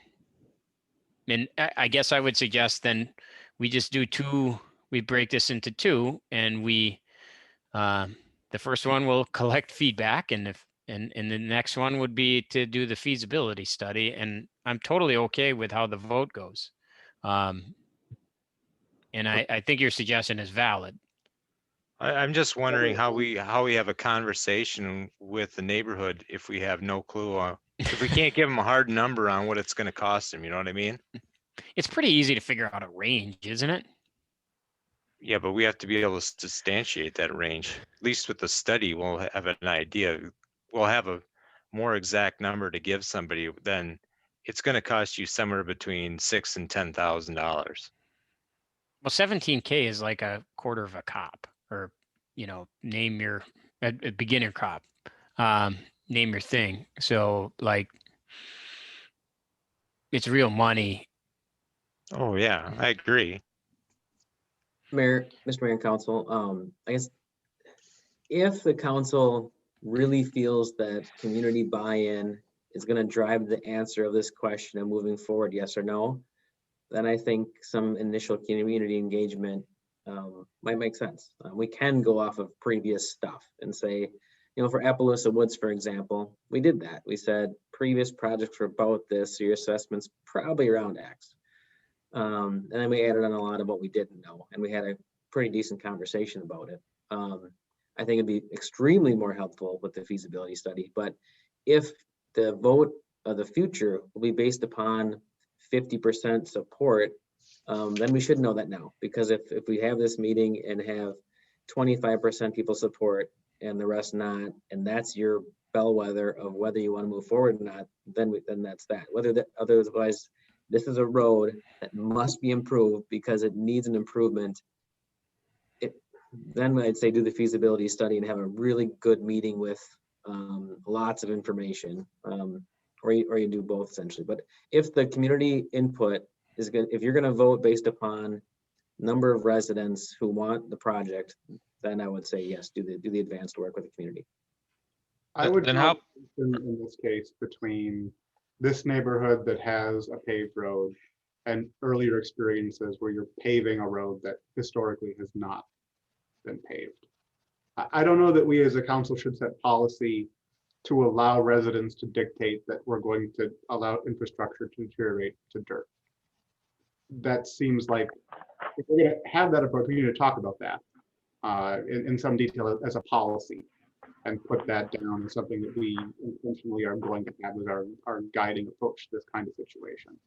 I guess I would suggest then we just do 2. We break this into 2, and the first one will collect feedback, and the next one would be to do the feasibility study. And I'm totally okay with how the vote goes. And I think your suggestion is valid. I'm just wondering how we have a conversation with the neighborhood if we have no clue if we can't give them a hard number on what it's going to cost them. You know what I mean? It's pretty easy to figure out a range, isn't it? Yeah, but we have to be able to substantiate that range. At least with the study, we'll have an idea. We'll have a more exact number to give somebody. Then it's going to cost you somewhere between $6,000 and $10,000. Well, $17K is like a quarter of a cop, or name your a beginner crop, name your thing. So like, it's real money. Oh yeah, I agree. Mr. Mayor and Council, I guess if the council really feels that community buy-in is going to drive the answer of this question and moving forward, yes or no, then I think some initial community engagement might make sense. We can go off of previous stuff and say, you know, for Appaloosa Woods, for example, we did that. We said previous projects were about this, so your assessment's probably around X. And then we added on a lot of what we didn't know, and we had a pretty decent conversation about it. I think it'd be extremely more helpful with the feasibility study, but if the vote of the future will be based upon 50% support, then we should know that now, because if we have this meeting and have 25% people support and the rest not, and that's your bellwether of whether you want to move forward or not, then that's that. Whether that otherwise, this is a road that must be improved because it needs an improvement. Then I'd say do the feasibility study and have a really good meeting with lots of information, or you do both essentially. But if the community input is good, if you're going to vote based upon number of residents who want the project, then I would say yes, do the advanced work with the community. I would Then draw how- a distinction in this case between this neighborhood that has a paved road and earlier experiences where you're paving a road that historically has not been paved. I don't know that we as a council should set policy to allow residents to dictate that we're going to allow infrastructure to deteriorate to dirt. That seems like, if we're going to have that approach, we need to talk about that in some detail as a policy, and put that down as something that we intentionally are going to have as our guiding approach to this kind of situation.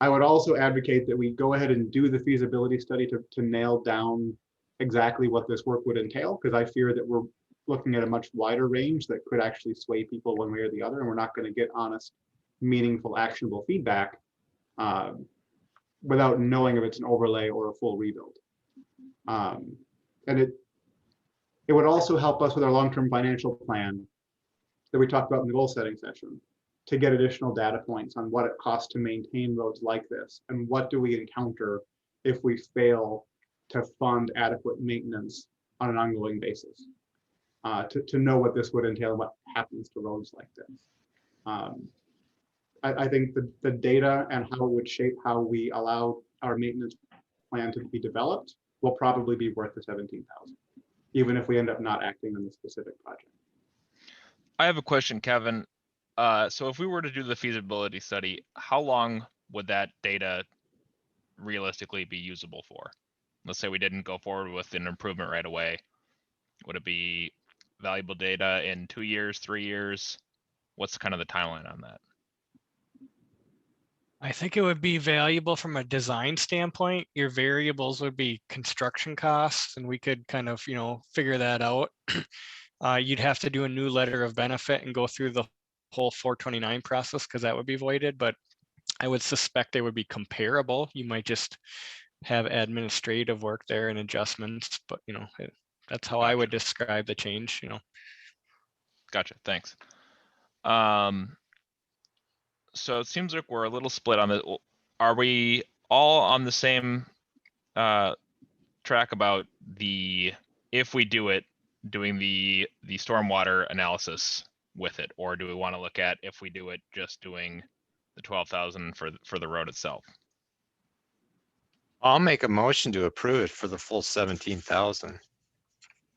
I would also advocate that we go ahead and do the feasibility study to nail down exactly what this work would entail, because I fear that we're looking at a much wider range that could actually sway people one way or the other, and we're not going to get honest, meaningful, actionable feedback without knowing if it's an overlay or a full rebuild. And it would also help us with our long-term financial plan that we talked about in the goal setting session, to get additional data points on what it costs to maintain roads like this, and what do we encounter if we fail to fund adequate maintenance on an ongoing basis, to know what this would entail and what happens to roads like this. I think the data and how it would shape how we allow our maintenance plan to be developed will probably be worth the 17,000, even if we end up not acting on the specific project. I have a question, Kevin. So if we were to do the feasibility study, how long would that data realistically be usable for? Let's say we didn't go forward with an improvement right away. Would it be valuable data in 2 years, 3 years? What's kind of the timeline on that? I think it would be valuable from a design standpoint. Your variables would be construction costs, and we could kind of, figure that out. You'd have to do a new letter of benefit and go through the whole 429 process, because that would be voided, but I would suspect they would be comparable. You might just have administrative work there and adjustments, but that's how I would describe the change. Gotcha, thanks. So it seems like we're a little split on it. Are we all on the same track about if we do it, doing the stormwater analysis with it, or do we want to look at, if we do it, just doing the 12,000 for the road itself? I'll make a motion to approve it for the full 17,000.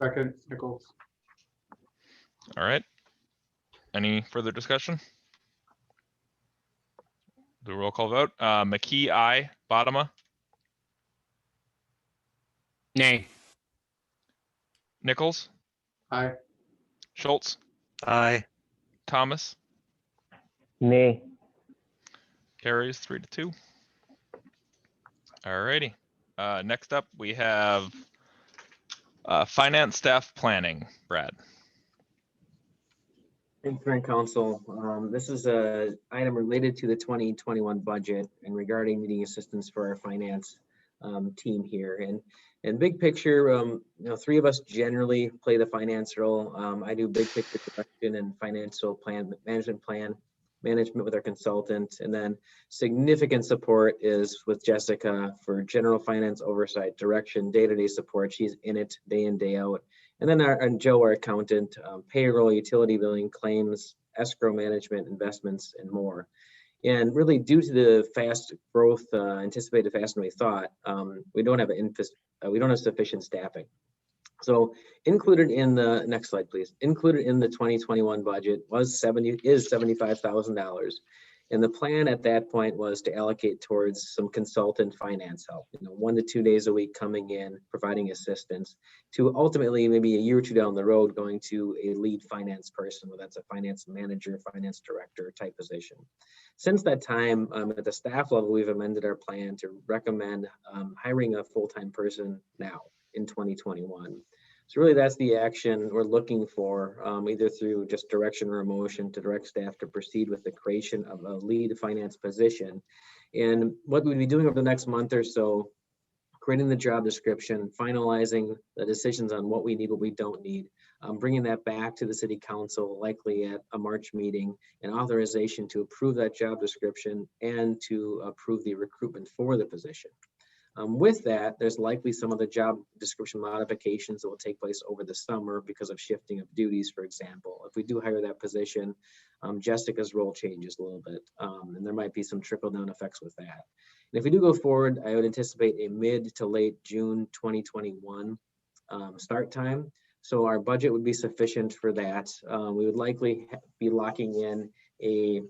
Second, Nichols. All right. Any further discussion? Do a roll call vote. McKee, aye. Bottoма? Nay. Nichols? Aye. Schultz? Aye. Thomas? Nay. Carries 3-2. All righty. Next up, we have finance staff planning. Brad. Thanks, Mayor and Council. This is an item related to the 2021 budget and regarding needing assistance for our finance team here. And big picture, three of us generally play the finance role. I do big picture production and financial plan management plan. management with our consultant, and then significant support is with Jessica for general finance oversight, direction, day-to-day support. She's in it day in, day out. And then our Joe, our accountant, payroll, utility billing, claims, escrow management, investments, and more. And really, due to the fast growth anticipated faster than we thought, we don't have sufficient staffing. So included in the next slide, please. Included in the 2021 budget is $75,000, and the plan at that point was to allocate towards some consultant finance help. 1 to 2 days a week coming in, providing assistance, to ultimately maybe a year or two down the road going to a lead finance person, whether that's a finance manager, finance director type position. Since that time, at the staff level, we've amended our plan to recommend hiring a full-time person now in 2021. So really that's the action we're looking for, either through just direction or a motion to direct staff to proceed with the creation of a lead finance position. And what we'd be doing over the next month or so, creating the job description, finalizing the decisions on what we need, what we don't need, bringing that back to the city council, likely at a March meeting, and authorization to approve that job description and to approve the recruitment for the position. With that, there's likely some of the job description modifications that will take place over the summer because of shifting of duties, for example. If we do hire that position, Jessica's role changes a little bit, and there might be some trickle-down effects with that. And if we do go forward, I would anticipate a mid to late June 2021 start time. So our budget would be sufficient for that. We would likely be locking in a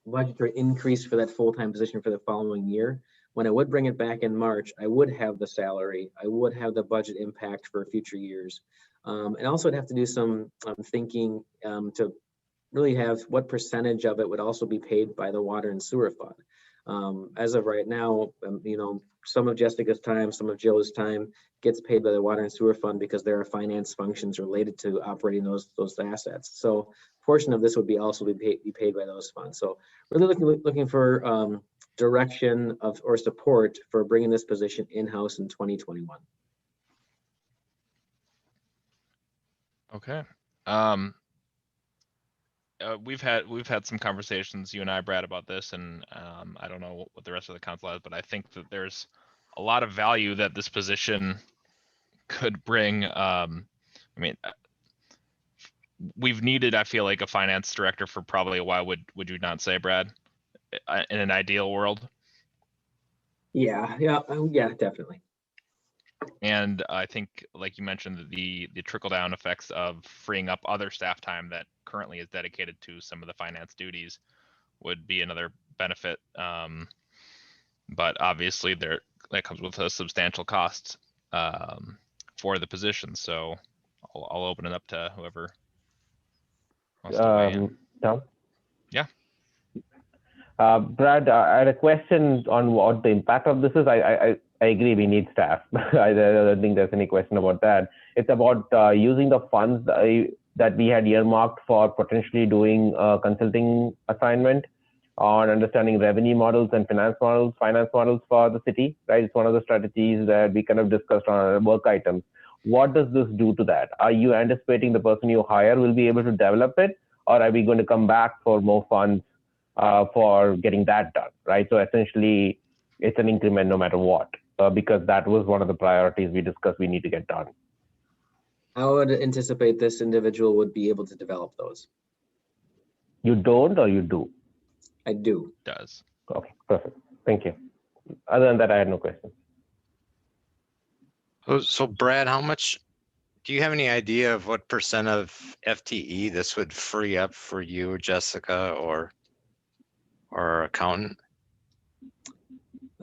budgetary increase for that full-time position for the following year. When I would bring it back in March, I would have the salary, I would have the budget impact for future years. And also I'd have to do some thinking to really have what percentage of it would also be paid by the water and sewer fund. As of right now, some of Jessica's time, some of Joe's time gets paid by the water and sewer fund because there are finance functions related to operating those assets. So a portion of this would also be paid by those funds. So really looking for direction or support for bringing this position in-house in 2021. Okay. We've had some conversations, you and I, Brad, about this, and I don't know what the rest of the council has, but I think that there's a lot of value that this position could bring. We've needed, I feel like, a finance director for probably a while. Would you not say, Brad? In an ideal world. Yeah, definitely. And I think, like you mentioned, the trickle down effects of freeing up other staff time that currently is dedicated to some of the finance duties would be another benefit. But obviously that comes with a substantial cost for the position. So I'll open it up to whoever wants to weigh in. Tom? Yeah. Brad, I had a question on what the impact of this is. I agree we need staff. I don't think there's any question about that. It's about using the funds that we had earmarked for potentially doing a consulting assignment on understanding revenue models and finance models for the city, right? It's one of the strategies that we kind of discussed on our work items. What does this do to that? Are you anticipating the person you hire will be able to develop it, or are we going to come back for more funds for getting that done, right? So essentially, it's an increment no matter what, because that was one of the priorities we discussed we need to get done. I would anticipate this individual would be able to develop those. You don't, or you do? I do. Does. Okay, perfect. Thank you. Other than that, I had no questions. So Brad, how much, do you have any idea of what percent of FTE this would free up for you, Jessica, or our accountant?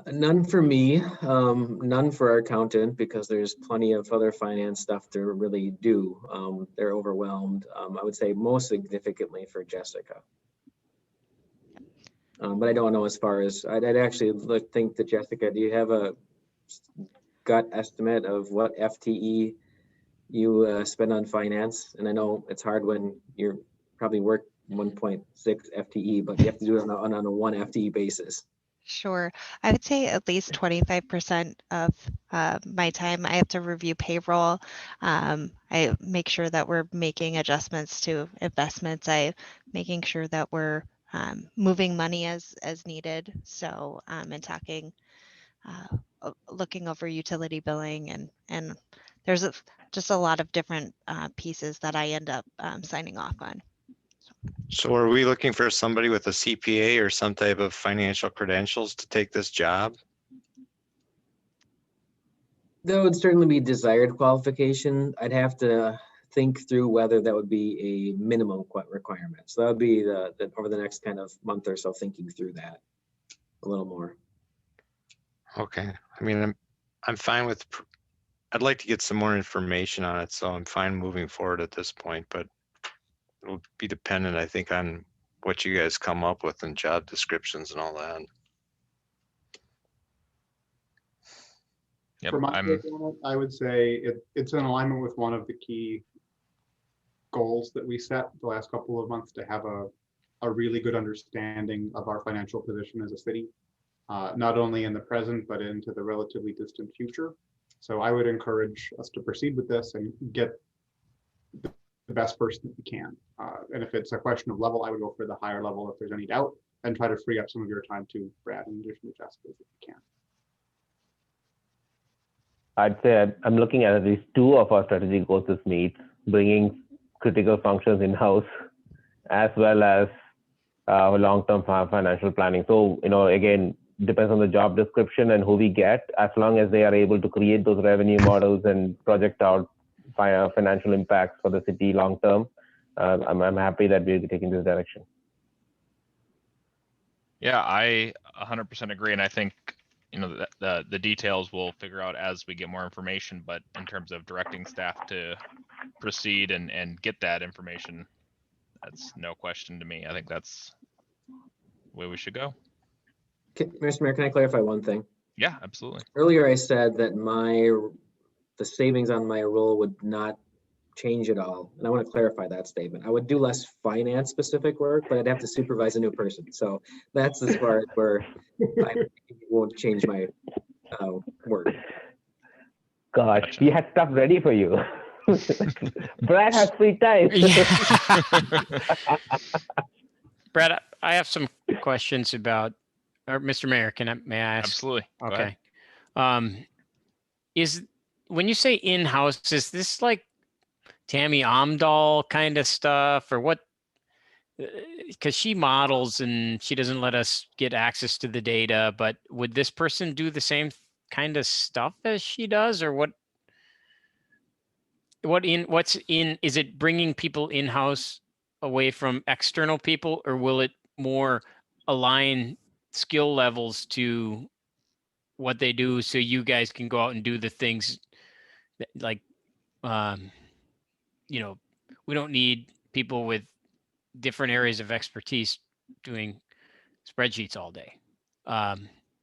None for me, none for our accountant, because there's plenty of other finance stuff to really do. They're overwhelmed. I would say most significantly for Jessica. But I don't know as far as, I'd actually think that, Jessica, do you have a gut estimate of what FTE you spend on finance? And I know it's hard when you're probably work 1.6 FTE, but you have to do it on a 1 FTE basis. Sure. I would say at least 25% of my time I have to review payroll. I make sure that we're making adjustments to investments. Making sure that we're moving money as needed. So and talking, looking over utility billing, and there's just a lot of different pieces that I end up signing off on. So are we looking for somebody with a CPA or some type of financial credentials to take this job? That would certainly be desired qualification. I'd have to think through whether that would be a minimum requirement. So that would be the over the next kind of month or so, thinking through that a little more. Okay, I mean, I'm fine with, I'd like to get some more information on it, so I'm fine moving forward at this point, but it'll be dependent, I think, on what you guys come up with and job descriptions and all that. Yep, For my take on it, I would say it's in alignment with one of the key goals that we set the last couple of months, to have a really good understanding of our financial position as a city, not only in the present, but into the relatively distant future. So I would encourage us to proceed with this and get the best person that we can. And if it's a question of level, I would go for the higher level if there's any doubt, and try to free up some of your time to Brad, in addition to Jessica, if you can. I'd say I'm looking at least two of our strategic goals this meet, bringing critical functions in-house, as well as long-term financial planning. So, again, depends on the job description and who we get. As long as they are able to create those revenue models and project out financial impacts for the city long-term, I'm happy that we'll be taking this direction. Yeah, I 100% agree, and I think the details we'll figure out as we get more information. But in terms of directing staff to proceed and get that information, that's no question to me. I think that's the way we should go. Mr. Mayor, can I clarify one thing? Yeah, absolutely. Earlier, I said that the savings on my role would not change at all. And I want to clarify that statement. I would do less finance specific work, but I'd have to supervise a new person. So that's as far as where I won't change my work. Gosh, Gotcha. We had stuff ready for you. Brad has free time. Brad, I have some questions about, or Mr. Mayor, may I ask? Absolutely. Go Okay. ahead. When you say in-house, is this like Tammy Amdahl kind of stuff, or what? Because she models and she doesn't let us get access to the data, but would this person do the same kind of stuff as she does, or what? Is it bringing people in-house away from external people, or will it more align skill levels to what they do, so you guys can go out and do the things that, like, we don't need people with different areas of expertise doing spreadsheets all day.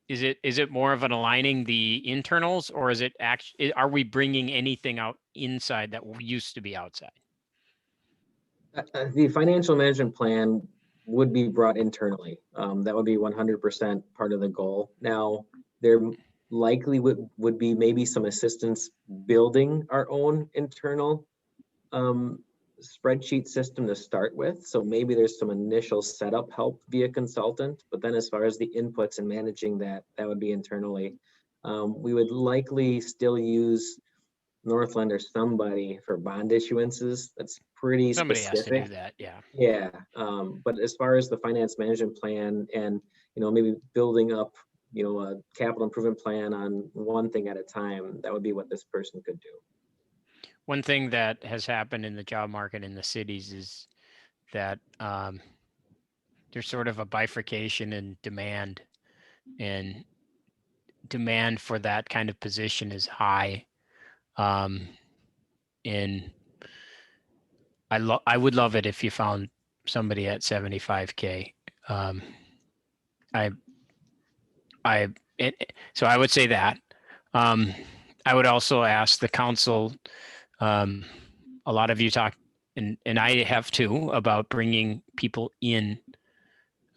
Is it more of an aligning the internals, or is it actually, are we bringing anything out inside that used to be outside? The financial management plan would be brought internally. That would be 100% part of the goal. Now, there likely would be maybe some assistance building our own internal spreadsheet system to start with. So maybe there's some initial setup help via consultant, but then as far as the inputs and managing that would be internally. We would likely still use Northland or somebody for bond issuances. That's pretty Somebody specific. has to do that, yeah. Yeah, but as far as the finance management plan and, maybe building up, a capital improvement plan on one thing at a time, that would be what this person could do. One thing that has happened in the job market in the cities is that there's sort of a bifurcation in demand, and demand for that kind of position is high. And I would love it if you found somebody at 75K. So I would say that. I would also ask the council, a lot of you talk, and I have too, about bringing people in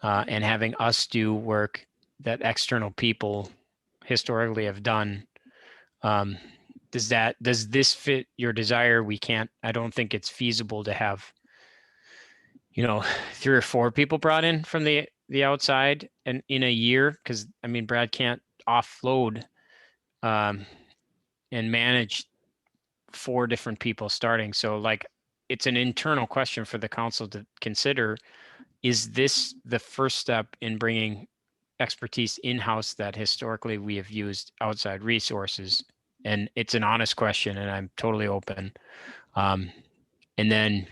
and having us do work that external people historically have done. Does this fit your desire? I don't think it's feasible to have you know, 3 or 4 people brought in from the outside and in a year, because I mean, Brad can't offload and manage 4 different people starting. So like, it's an internal question for the council to consider. Is this the first step in bringing expertise in-house that historically we have used outside resources? And it's an honest question, and I'm totally open. And then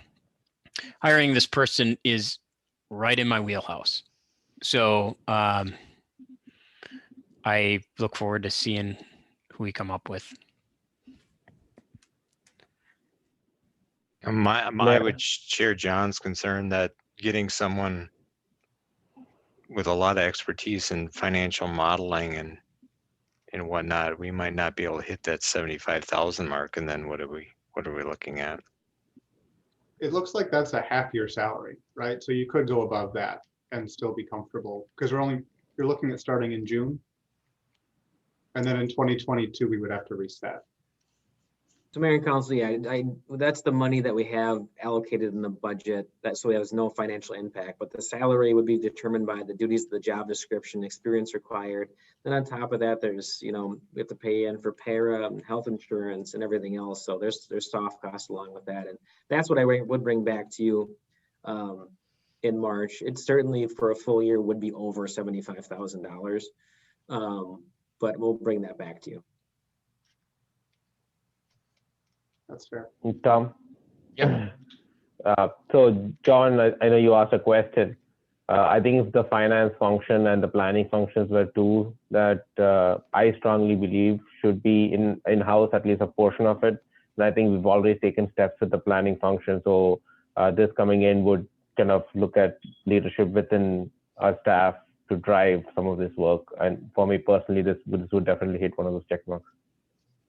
hiring this person is right in my wheelhouse. So I look forward to seeing who we come up with. I would share John's concern that getting someone with a lot of expertise in financial modeling and whatnot, we might not be able to hit that 75,000 mark. And then what are we looking at? It looks like that's a half-year salary, right? So you could go above that and still be comfortable, because you're looking at starting in June. And then in 2022, we would have to reset. So Mayor and Council, yeah, that's the money that we have allocated in the budget. So there's no financial impact, but the salary would be determined by the duties of the job description, experience required. Then on top of that, there's, you know, we have to pay in for para, health insurance, and everything else. So there's soft costs along with that. And that's what I would bring back to you in March. It certainly for a full year would be over $75,000. But we'll bring that back to you. That's fair. Tom? Yeah. So John, I know you asked a question. I think if the finance function and the planning functions were two that I strongly believe should be in-house, at least a portion of it. And I think we've already taken steps with the planning function. So this coming in would kind of look at leadership within our staff to drive some of this work. And for me personally, this would definitely hit one of those check marks.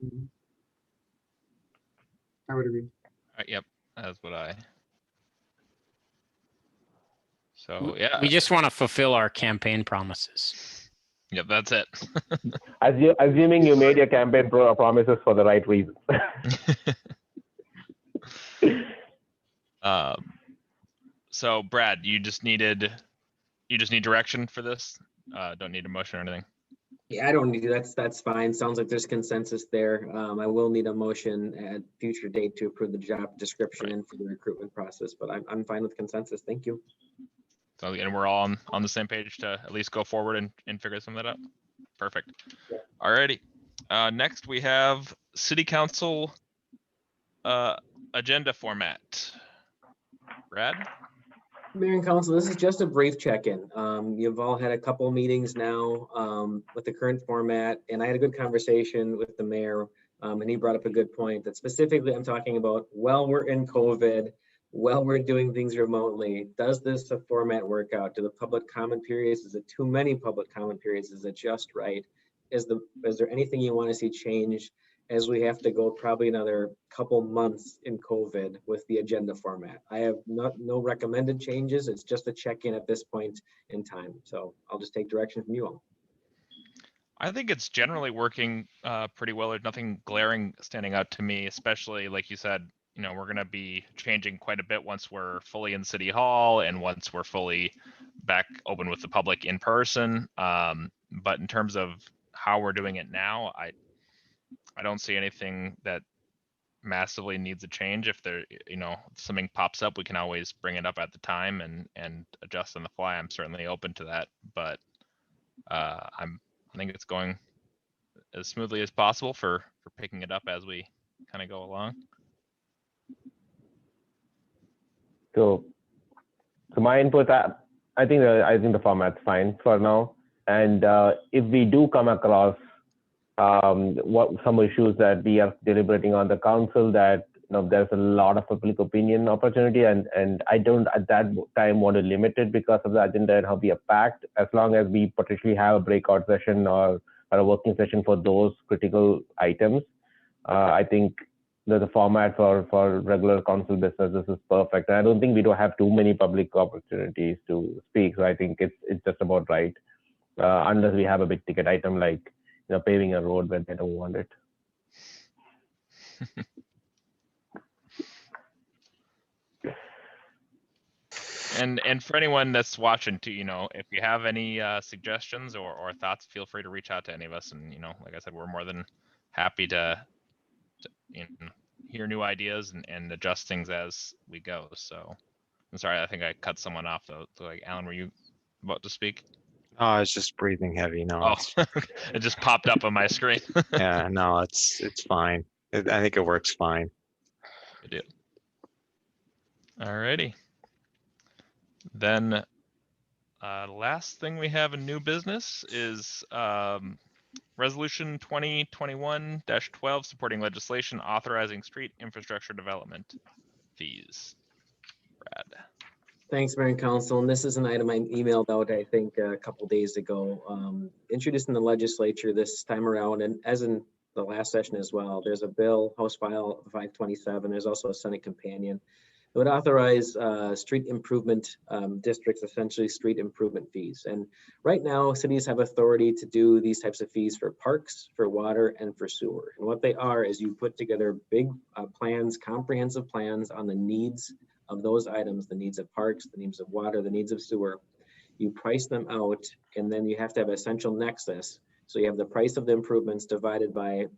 Mm-hmm. I would agree. Yep, that's what I. So yeah, we just want to fulfill our campaign promises. Yep, that's it. Assuming you made your campaign promises for the right reasons. So Brad, you just need direction for this. Don't need a motion or anything. Yeah, I don't need to. That's fine. Sounds like there's consensus there. I will need a motion at future date to approve the job description and for the recruitment process, but I'm fine with consensus. Thank you. So, and we're all on the same page to at least go forward and figure some of that out. Perfect. Alrighty. Next we have City Council agenda format. Brad? Mayor and Council, this is just a brief check-in. You've all had a couple meetings now with the current format, and I had a good conversation with the mayor, and he brought up a good point that specifically I'm talking about, while we're in COVID, while we're doing things remotely, does this format work out? Do the public comment periods, is it too many public comment periods? Is it just right? Is there anything you want to see change as we have to go probably another couple months in COVID with the agenda format? I have no recommended changes. It's just a check-in at this point in time. So I'll just take direction from you all. I think it's generally working pretty well. There's nothing glaring standing out to me, especially like you said, you know, we're going to be changing quite a bit once we're fully in City Hall and once we're fully back open with the public in person. But in terms of how we're doing it now, I don't see anything that massively needs a change. If there, you know, something pops up, we can always bring it up at the time and adjust on the fly. I'm certainly open to that, but I think it's going as smoothly as possible for picking it up as we kind of go along. So my input, I think the format's fine for now. And if we do come across some issues that we are deliberating on the council, that there's a lot of public opinion opportunity, and I don't at that time want to limit it because of the agenda and how we are packed. As long as we potentially have a breakout session or a working session for those critical items, I think the format for regular council business, this is perfect. And I don't think we don't have too many public opportunities to speak. So I think it's just about right, unless we have a big ticket item like paving a road when they don't want it. And for anyone that's watching too, if you have any suggestions or thoughts, feel free to reach out to any of us. And like I said, we're more than happy to hear new ideas and adjust things as we go. So I'm sorry, I think I cut someone off though. Like, Alan, were you about to speak? Oh, I was just breathing heavy. No, Oh, it just popped up on my screen. yeah, no, it's fine. I think it works fine. Good deal. All righty. Then last thing we have in new business is Resolution 2021-12 supporting legislation authorizing street infrastructure development fees. Brad. Thanks, Mayor and Council. And this is an item I emailed out, I think, a couple days ago. Introduced in the legislature this time around, and as in the last session as well, there's a bill, House File 527. There's also a Senate companion. It would authorize street improvement districts, essentially street improvement fees. And right now, cities have authority to do these types of fees for parks, for water, and for sewer. And what they are is you put together big plans, comprehensive plans on the needs of those items, the needs of parks, the needs of water, the needs of sewer. You price them out, and then you have to have essential nexus. So you have the price of the improvements divided by,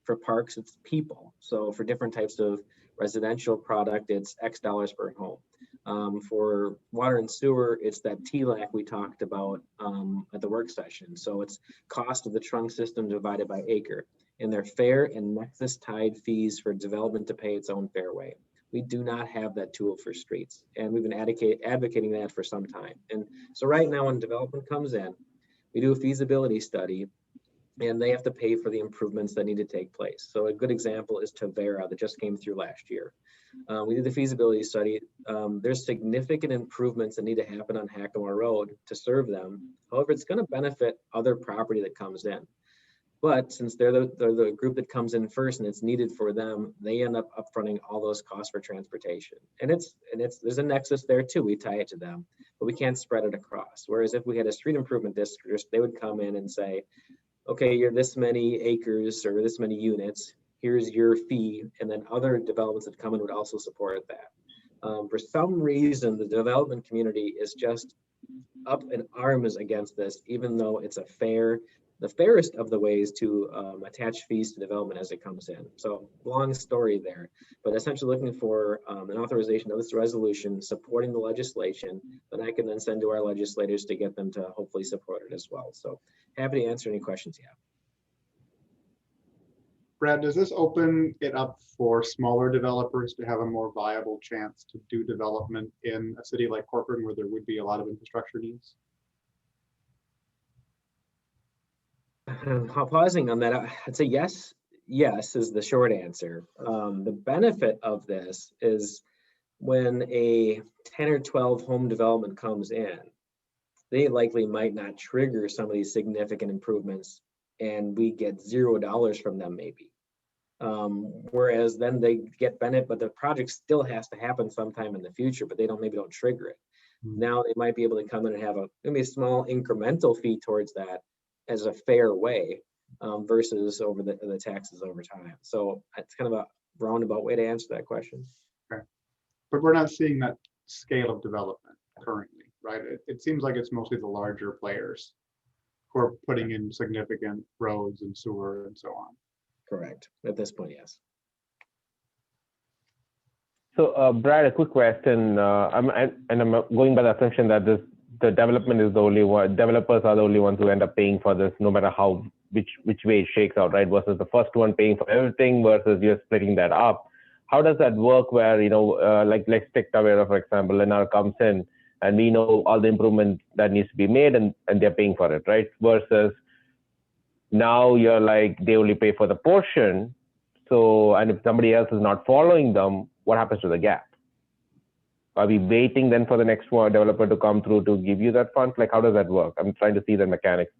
for parks, it's people. So for different types of residential product, it's X dollars per home. For water and sewer, it's that TLAC we talked about at the work session. So it's cost of the trunk system divided by acre. And they're fair and nexus tied fees for development to pay its own fair way. We do not have that tool for streets, and we've been advocating that for some time. And so right now when development comes in, we do a feasibility study, and they have to pay for the improvements that need to take place. So a good example is Tavera that just came through last year. We did the feasibility study. There's significant improvements that need to happen on Hackamore Road to serve them. However, it's going to benefit other property that comes in. But since they're the group that comes in first and it's needed for them, they end up upfronting all those costs for transportation. And there's a nexus there too. We tie it to them, but we can't spread it across. Whereas if we had a street improvement district, they would come in and say, okay, you're this many acres or this many units, here's your fee. And then other developments that come in would also support that. For some reason, the development community is just up in arms against this, even though it's the fairest of the ways to attach fees to development as it comes in. So long story there, but essentially looking for an authorization of this resolution supporting the legislation that I can then send to our legislators to get them to hopefully support it as well. So happy to answer any questions you have. Brad, does this open it up for smaller developers to have a more viable chance to do development in a city like Corcoran where there would be a lot of infrastructure needs? Pausing on that, I'd say yes. Yes is the short answer. The benefit of this is when a 10 or 12 home development comes in, they likely might not trigger some of these significant improvements, and we get $0 from them maybe. Whereas then they get benefit, but the project still has to happen sometime in the future, but maybe don't trigger it. Now they might be able to come in and have maybe a small incremental fee towards that as a fair way versus over the taxes over time. So it's kind of a roundabout way to answer that question. Okay, but we're not seeing that scale of development currently, right? It seems like it's mostly the larger players who are putting in significant roads and sewer and so on. Correct. At this point, yes. So, Brad, a quick question. I'm going by the assumption that the development is the only one. Developers are the only ones who end up paying for this, no matter which way it shakes out, right? Versus the first one paying for everything versus you're splitting that up. How does that work? Where like let's take Tavera for example, Lennar comes in and we know all the improvement that needs to be made, and they're paying for it, right? Versus now you're like they only pay for the portion. So, and if somebody else is not following them, what happens to the gap? Are we waiting then for the next one developer to come through to give you that fund? Like, how does that work? I'm trying to see the mechanics.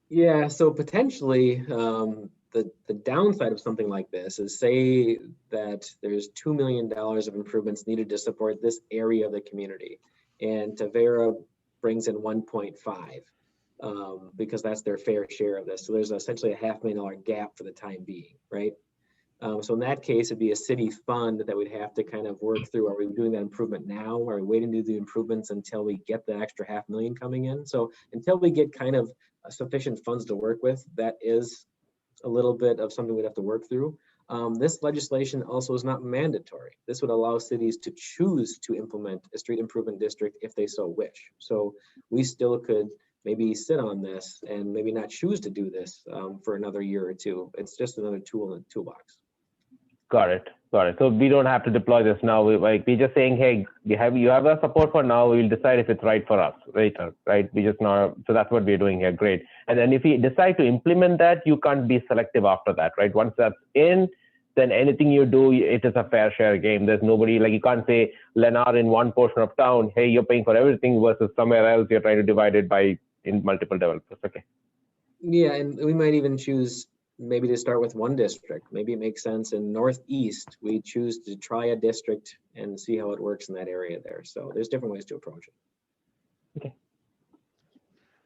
Yeah, so potentially the downside of something like this is, say that there's $2 million of improvements needed to support this area of the community, and Tavera brings in 1.5 because that's their fair share of this. So there's essentially a $500,000 gap for the time being, right? So in that case, it'd be a city fund that we'd have to kind of work through. Are we doing that improvement now? Or are we waiting to do the improvements until we get the extra $500,000 coming in? So until we get kind of sufficient funds to work with, that is a little bit of something we'd have to work through. This legislation also is not mandatory. This would allow cities to choose to implement a street improvement district if they so wish. So we still could maybe sit on this and maybe not choose to do this for another year or two. It's just another tool in the toolbox. Got it. Got it. So we don't have to deploy this now. We're just saying, hey, you have our support for now. We'll decide if it's right for us later, right? We just not. So that's what we're doing here. Great. And then if we decide to implement that, you can't be selective after that, right? Once that's in, then anything you do, it is a fair share game. There's nobody, like you can't say Lennar in one portion of town, hey, you're paying for everything versus somewhere else you're trying to divide it by in multiple developers. Okay. Yeah, and we might even choose maybe to start with one district. Maybe it makes sense in Northeast, we choose to try a district and see how it works in that area there. So there's different ways to approach it. Okay.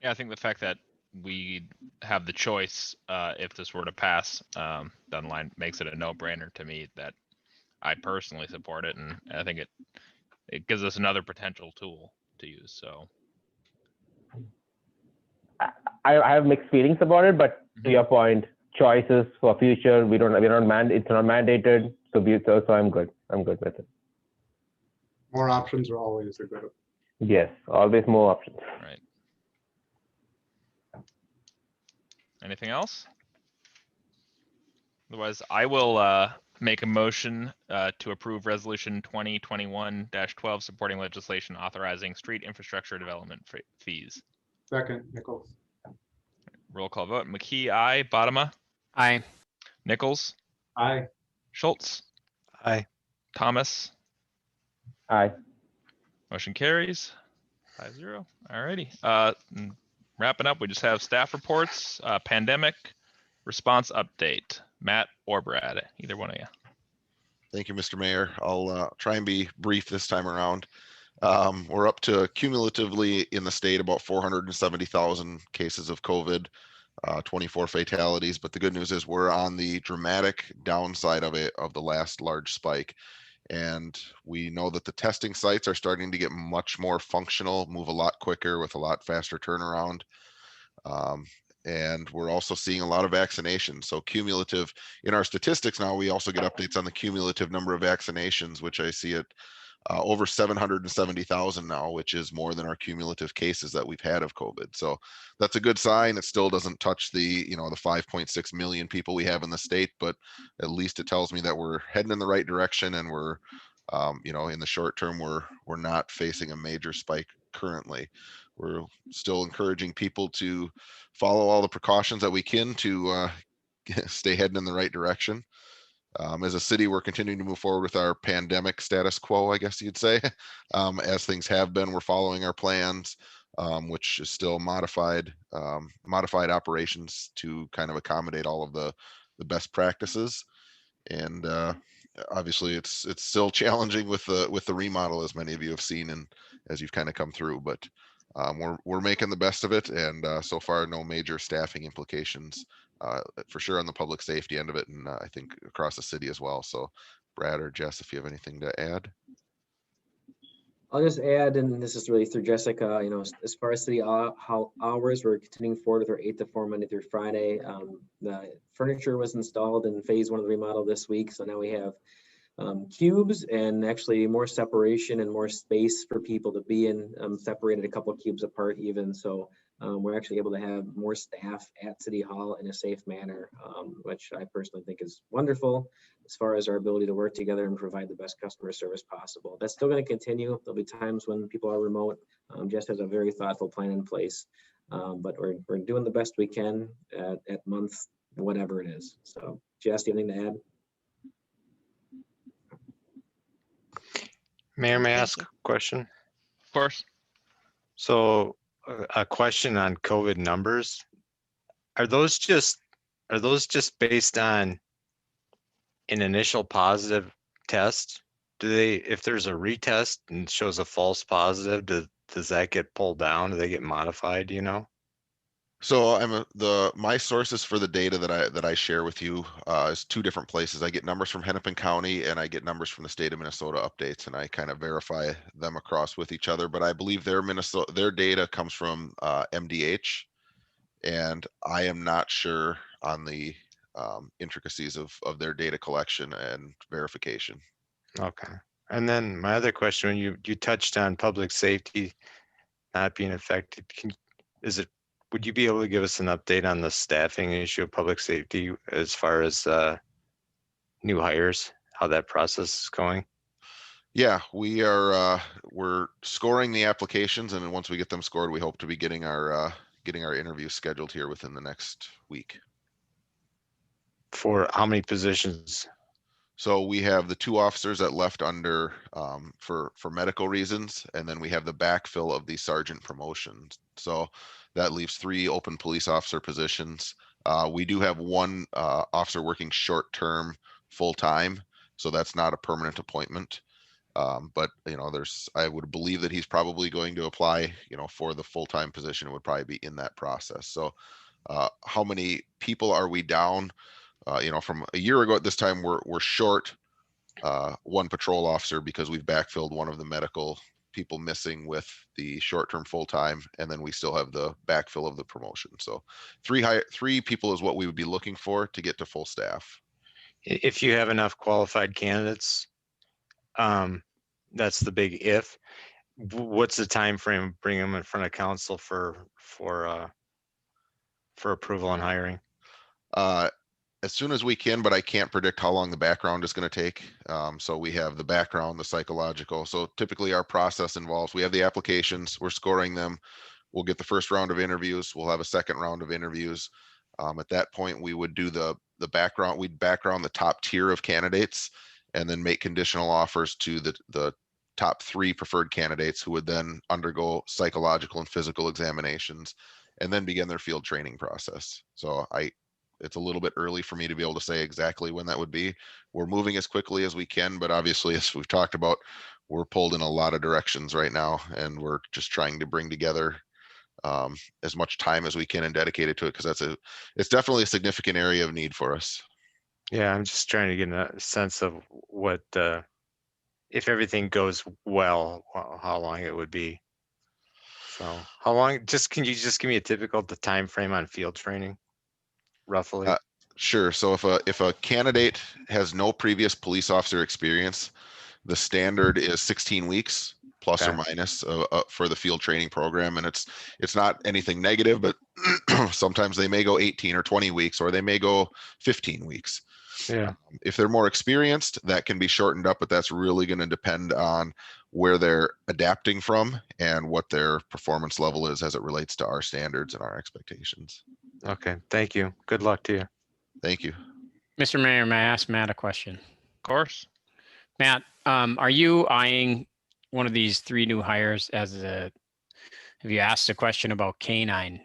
Yeah, I think the fact that we have the choice, if this were to pass down the line, makes it a no-brainer to me that I personally support it, and I think it gives us another potential tool to use. So I have mixed feelings about it, but to your point, choices for future, it's not mandated. So I'm good. I'm good with it. More options are always a good. Yes, always more options. Right. Anything else? Otherwise, I will make a motion to approve resolution 2021-12 supporting legislation authorizing street infrastructure development fees. Second, Nichols. Roll call vote. McKee, aye. Bottoма? Aye. Nichols? Aye. Schultz? Aye. Thomas? Aye. Motion carries 5-0. All righty. Wrapping up, we just have staff reports, pandemic response update. Matt or Brad, either one of you. Thank you, Mr. Mayor. I'll try and be brief this time around. We're up to cumulatively in the state about 470,000 cases of COVID, 24 fatalities. But the good news is we're on the dramatic downside of it, of the last large spike. And we know that the testing sites are starting to get much more functional, move a lot quicker with a lot faster turnaround. And we're also seeing a lot of vaccinations. So cumulative in our statistics now, we also get updates on the cumulative number of vaccinations, which I see at over 770,000 now, which is more than our cumulative cases that we've had of COVID. So that's a good sign. It still doesn't touch the 5.6 million people we have in the state, but at least it tells me that we're heading in the right direction, and we're, in the short term, we're not facing a major spike currently. We're still encouraging people to follow all the precautions that we can to stay heading in the right direction. As a city, we're continuing to move forward with our pandemic status quo, I guess you'd say. As things have been, we're following our plans, which is still modified operations to kind of accommodate all of the best practices. And obviously, it's still challenging with the remodel, as many of you have seen and as you've kind of come through. But we're making the best of it, and so far, no major staffing implications. For sure on the public safety end of it, and I think across the city as well. So Brad or Jess, if you have anything to add. I'll just add, and this is really through Jessica, as far as city hours, we're continuing forward with our 8 to 4 Monday through Friday. The furniture was installed in phase 1 of the remodel this week. So now we have cubes and actually more separation and more space for people to be in, separated a couple of cubes apart even. So we're actually able to have more staff at City Hall in a safe manner, which I personally think is wonderful as far as our ability to work together and provide the best customer service possible. That's still going to continue. There'll be times when people are remote. Jess has a very thoughtful plan in place, but we're doing the best we can at month, whatever it is. So Jess, do you have anything to add? Mayor, may I ask a question? Of course. So a question on COVID numbers. Are those just based on an initial positive test? Do they, if there's a retest and shows a false positive, does that get pulled down? Do they get modified, So my sources for the data that I share with you is two different places. I get numbers from Hennepin County and I get numbers from the state of Minnesota updates, and I kind of verify them across with each other. But I believe their data comes from MDH, and I am not sure on the intricacies of their data collection and verification. Okay. And then my other question, when you touched on public safety not being affected, would you be able to give us an update on the staffing issue of public safety as far as new hires, how that process is going? Yeah, we're scoring the applications, and then once we get them scored, we hope to be getting our interviews scheduled here within the next week. For how many positions? So we have the 2 officers that left under for medical reasons, and then we have the backfill of the sergeant promotions. So that leaves 3 open police officer positions. We do have 1 officer working short-term full-time, so that's not a permanent appointment. But I would believe that he's probably going to apply, for the full-time position. It would probably be in that process. So how many people are we down? From a year ago at this time, we're short 1 patrol officer because we've backfilled one of the medical people missing with the short-term full-time, and then we still have the backfill of the promotion. So 3 people is what we would be looking for to get to full staff. If you have enough qualified candidates, that's the big if. What's the time frame? Bring them in front of council for approval and hiring? As soon as we can, but I can't predict how long the background is going to take. So we have the background, the psychological. So typically our process involves, we have the applications, we're scoring them. We'll get the first round of interviews. We'll have a second round of interviews. At that point, we would do the background. We'd background the top tier of candidates and then make conditional offers to the top 3 preferred candidates, who would then undergo psychological and physical examinations and then begin their field training process. So it's a little bit early for me to be able to say exactly when that would be. We're moving as quickly as we can, but obviously, as we've talked about, we're pulled in a lot of directions right now, and we're just trying to bring together as much time as we can and dedicate it to it, because it's definitely a significant area of need for us. Yeah, I'm just trying to get a sense of what, if everything goes well, how long it would be. So how long, can you just give me a typical time frame on field training, roughly? Sure. So if a candidate has no previous police officer experience, the standard is 16 weeks plus or minus for the field training program. And it's not anything negative, but sometimes they may go 18 or 20 weeks, or they may go 15 weeks. Yeah. If they're more experienced, that can be shortened up, but that's really going to depend on where they're adapting from and what their performance level is as it relates to our standards and our expectations. Okay, thank you. Good luck to you. Thank you. Mr. Mayor, may I ask Matt a question? Of course. Matt, are you eyeing one of these 3 new hires have you asked a question about canine?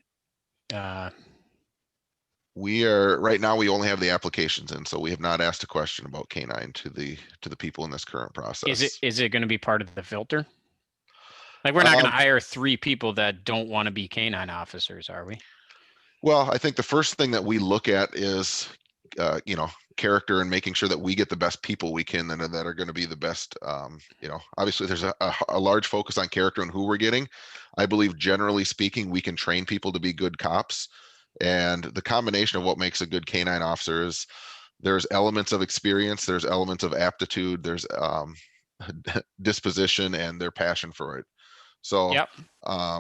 We are right now, we only have the applications in, so we have not asked a question about canine to the people in this current process. Is it going to be part of the filter? Like, we're not going to hire 3 people that don't want to be canine officers, are we? Well, I think the first thing that we look at is, character, and making sure that we get the best people we can and that are going to be the best. Obviously there's a large focus on character and who we're getting. I believe, generally speaking, we can train people to be good cops. And the combination of what makes a good canine officer is there's elements of experience, there's elements of aptitude, there's disposition, and their passion for it. So yep.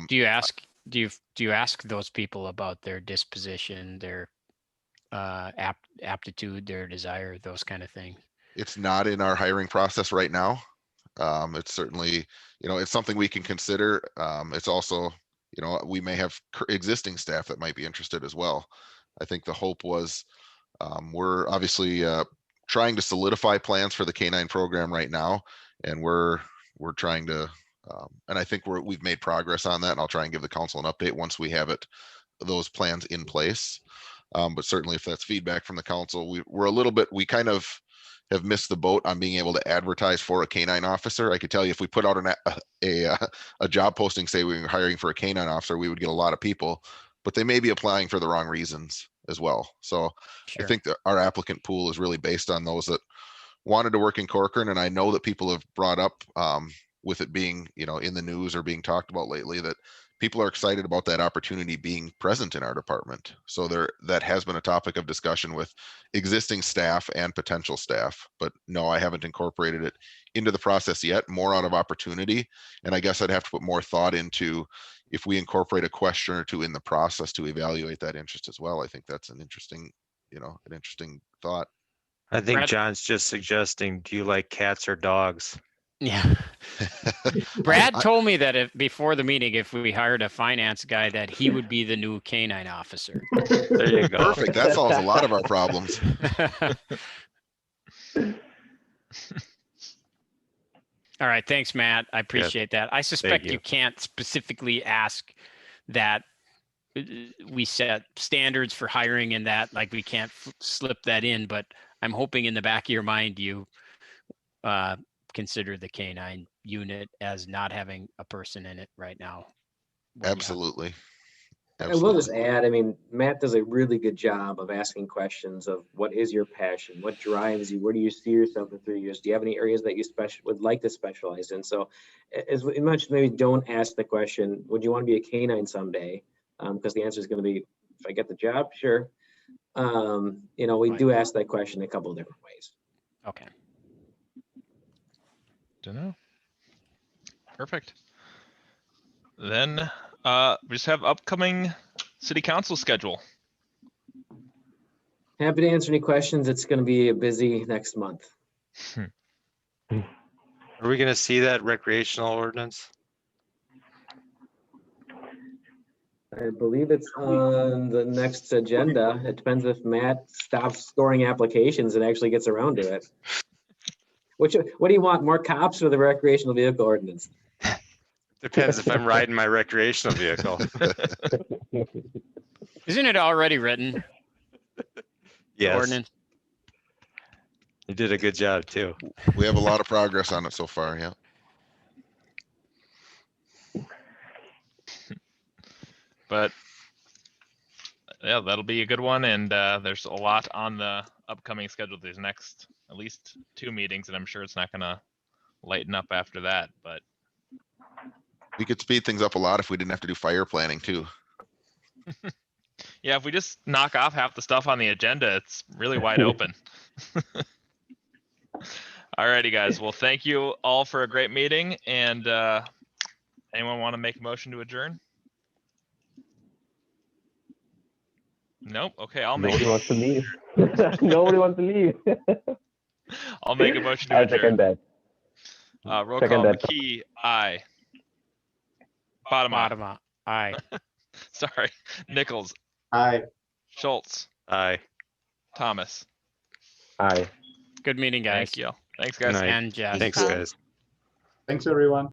Do you ask those people about their disposition, their aptitude, their desire, those kind of things? It's not in our hiring process right now. It's certainly, it's something we can consider. It's also, we may have existing staff that might be interested as well. I think the hope was, we're obviously trying to solidify plans for the canine program right now, and we're trying to, and I think we've made progress on that, and I'll try and give the council an update once we have those plans in place. But certainly, if that's feedback from the council, we kind of have missed the boat on being able to advertise for a canine officer. I could tell you, if we put out a job posting, say we were hiring for a canine officer, we would get a lot of people. but they may be applying for the wrong reasons as well. So Sure. I think that our applicant pool is really based on those that wanted to work in Corcoran. And I know that people have brought up with it being, in the news or being talked about lately, that people are excited about that opportunity being present in our department. So that has been a topic of discussion with existing staff and potential staff. But no, I haven't incorporated it into the process yet, more out of opportunity. And I guess I'd have to put more thought into if we incorporate a question or two in the process to evaluate that interest as well. I think that's an interesting thought. I think Brad- John's just suggesting, do you like cats or dogs? Yeah. Brad told me that before the meeting, if we hired a finance guy, that he would be the new canine officer. There you go. Perfect. That solves a lot of our problems. All right. Thanks, Matt. I appreciate that. I suspect you. you can't specifically ask that we set standards for hiring and that, like, we can't slip that in, but I'm hoping in the back of your mind, you consider the canine unit as not having a person in it right now. Absolutely. I will just add, I mean, Matt does a really good job of asking questions of what is your passion? What drives you? Where do you see yourself in 3 years? Do you have any areas that you would like to specialize in? So as we mentioned, maybe don't ask the question, would you want to be a canine someday? Because the answer is going to be, if I get the job, sure. We do ask that question a couple of different ways. Okay. Don't know. Perfect. Then we just have upcoming city council schedule. Happy to answer any questions. It's going to be a busy next month. Are we going to see that recreational ordinance? I believe it's on the next agenda. It depends if Matt stops storing applications and actually gets around to it. What do you want? More cops or the recreational vehicle ordinance? Depends if I'm riding my recreational vehicle. Isn't it already written? Yes. Ordinance? You did a good job too. We have a lot of progress on it so far. Yeah. But yeah, that'll be a good one. And there's a lot on the upcoming schedule. These next at least 2 meetings, and I'm sure it's not going to lighten up after that. But We could speed things up a lot if we didn't have to do fire planning too. yeah, if we just knock off half the stuff on the agenda, it's really wide open. Alrighty, guys. Well, thank you all for a great meeting. And anyone want to make a motion to adjourn? Nope. Okay, I'll make. Nobody wants to leave. Nobody wants to leave. I'll make a motion to I'll adjourn. second that. Roll Second call. that. McKee, aye. Bottom. Aye. Sorry. Nichols, Aye. Schultz, Aye. Thomas. Aye. Good meeting, guys. Thank you. Thanks, guys. Good night. And Jeff. Thanks, guys. Thanks, everyone.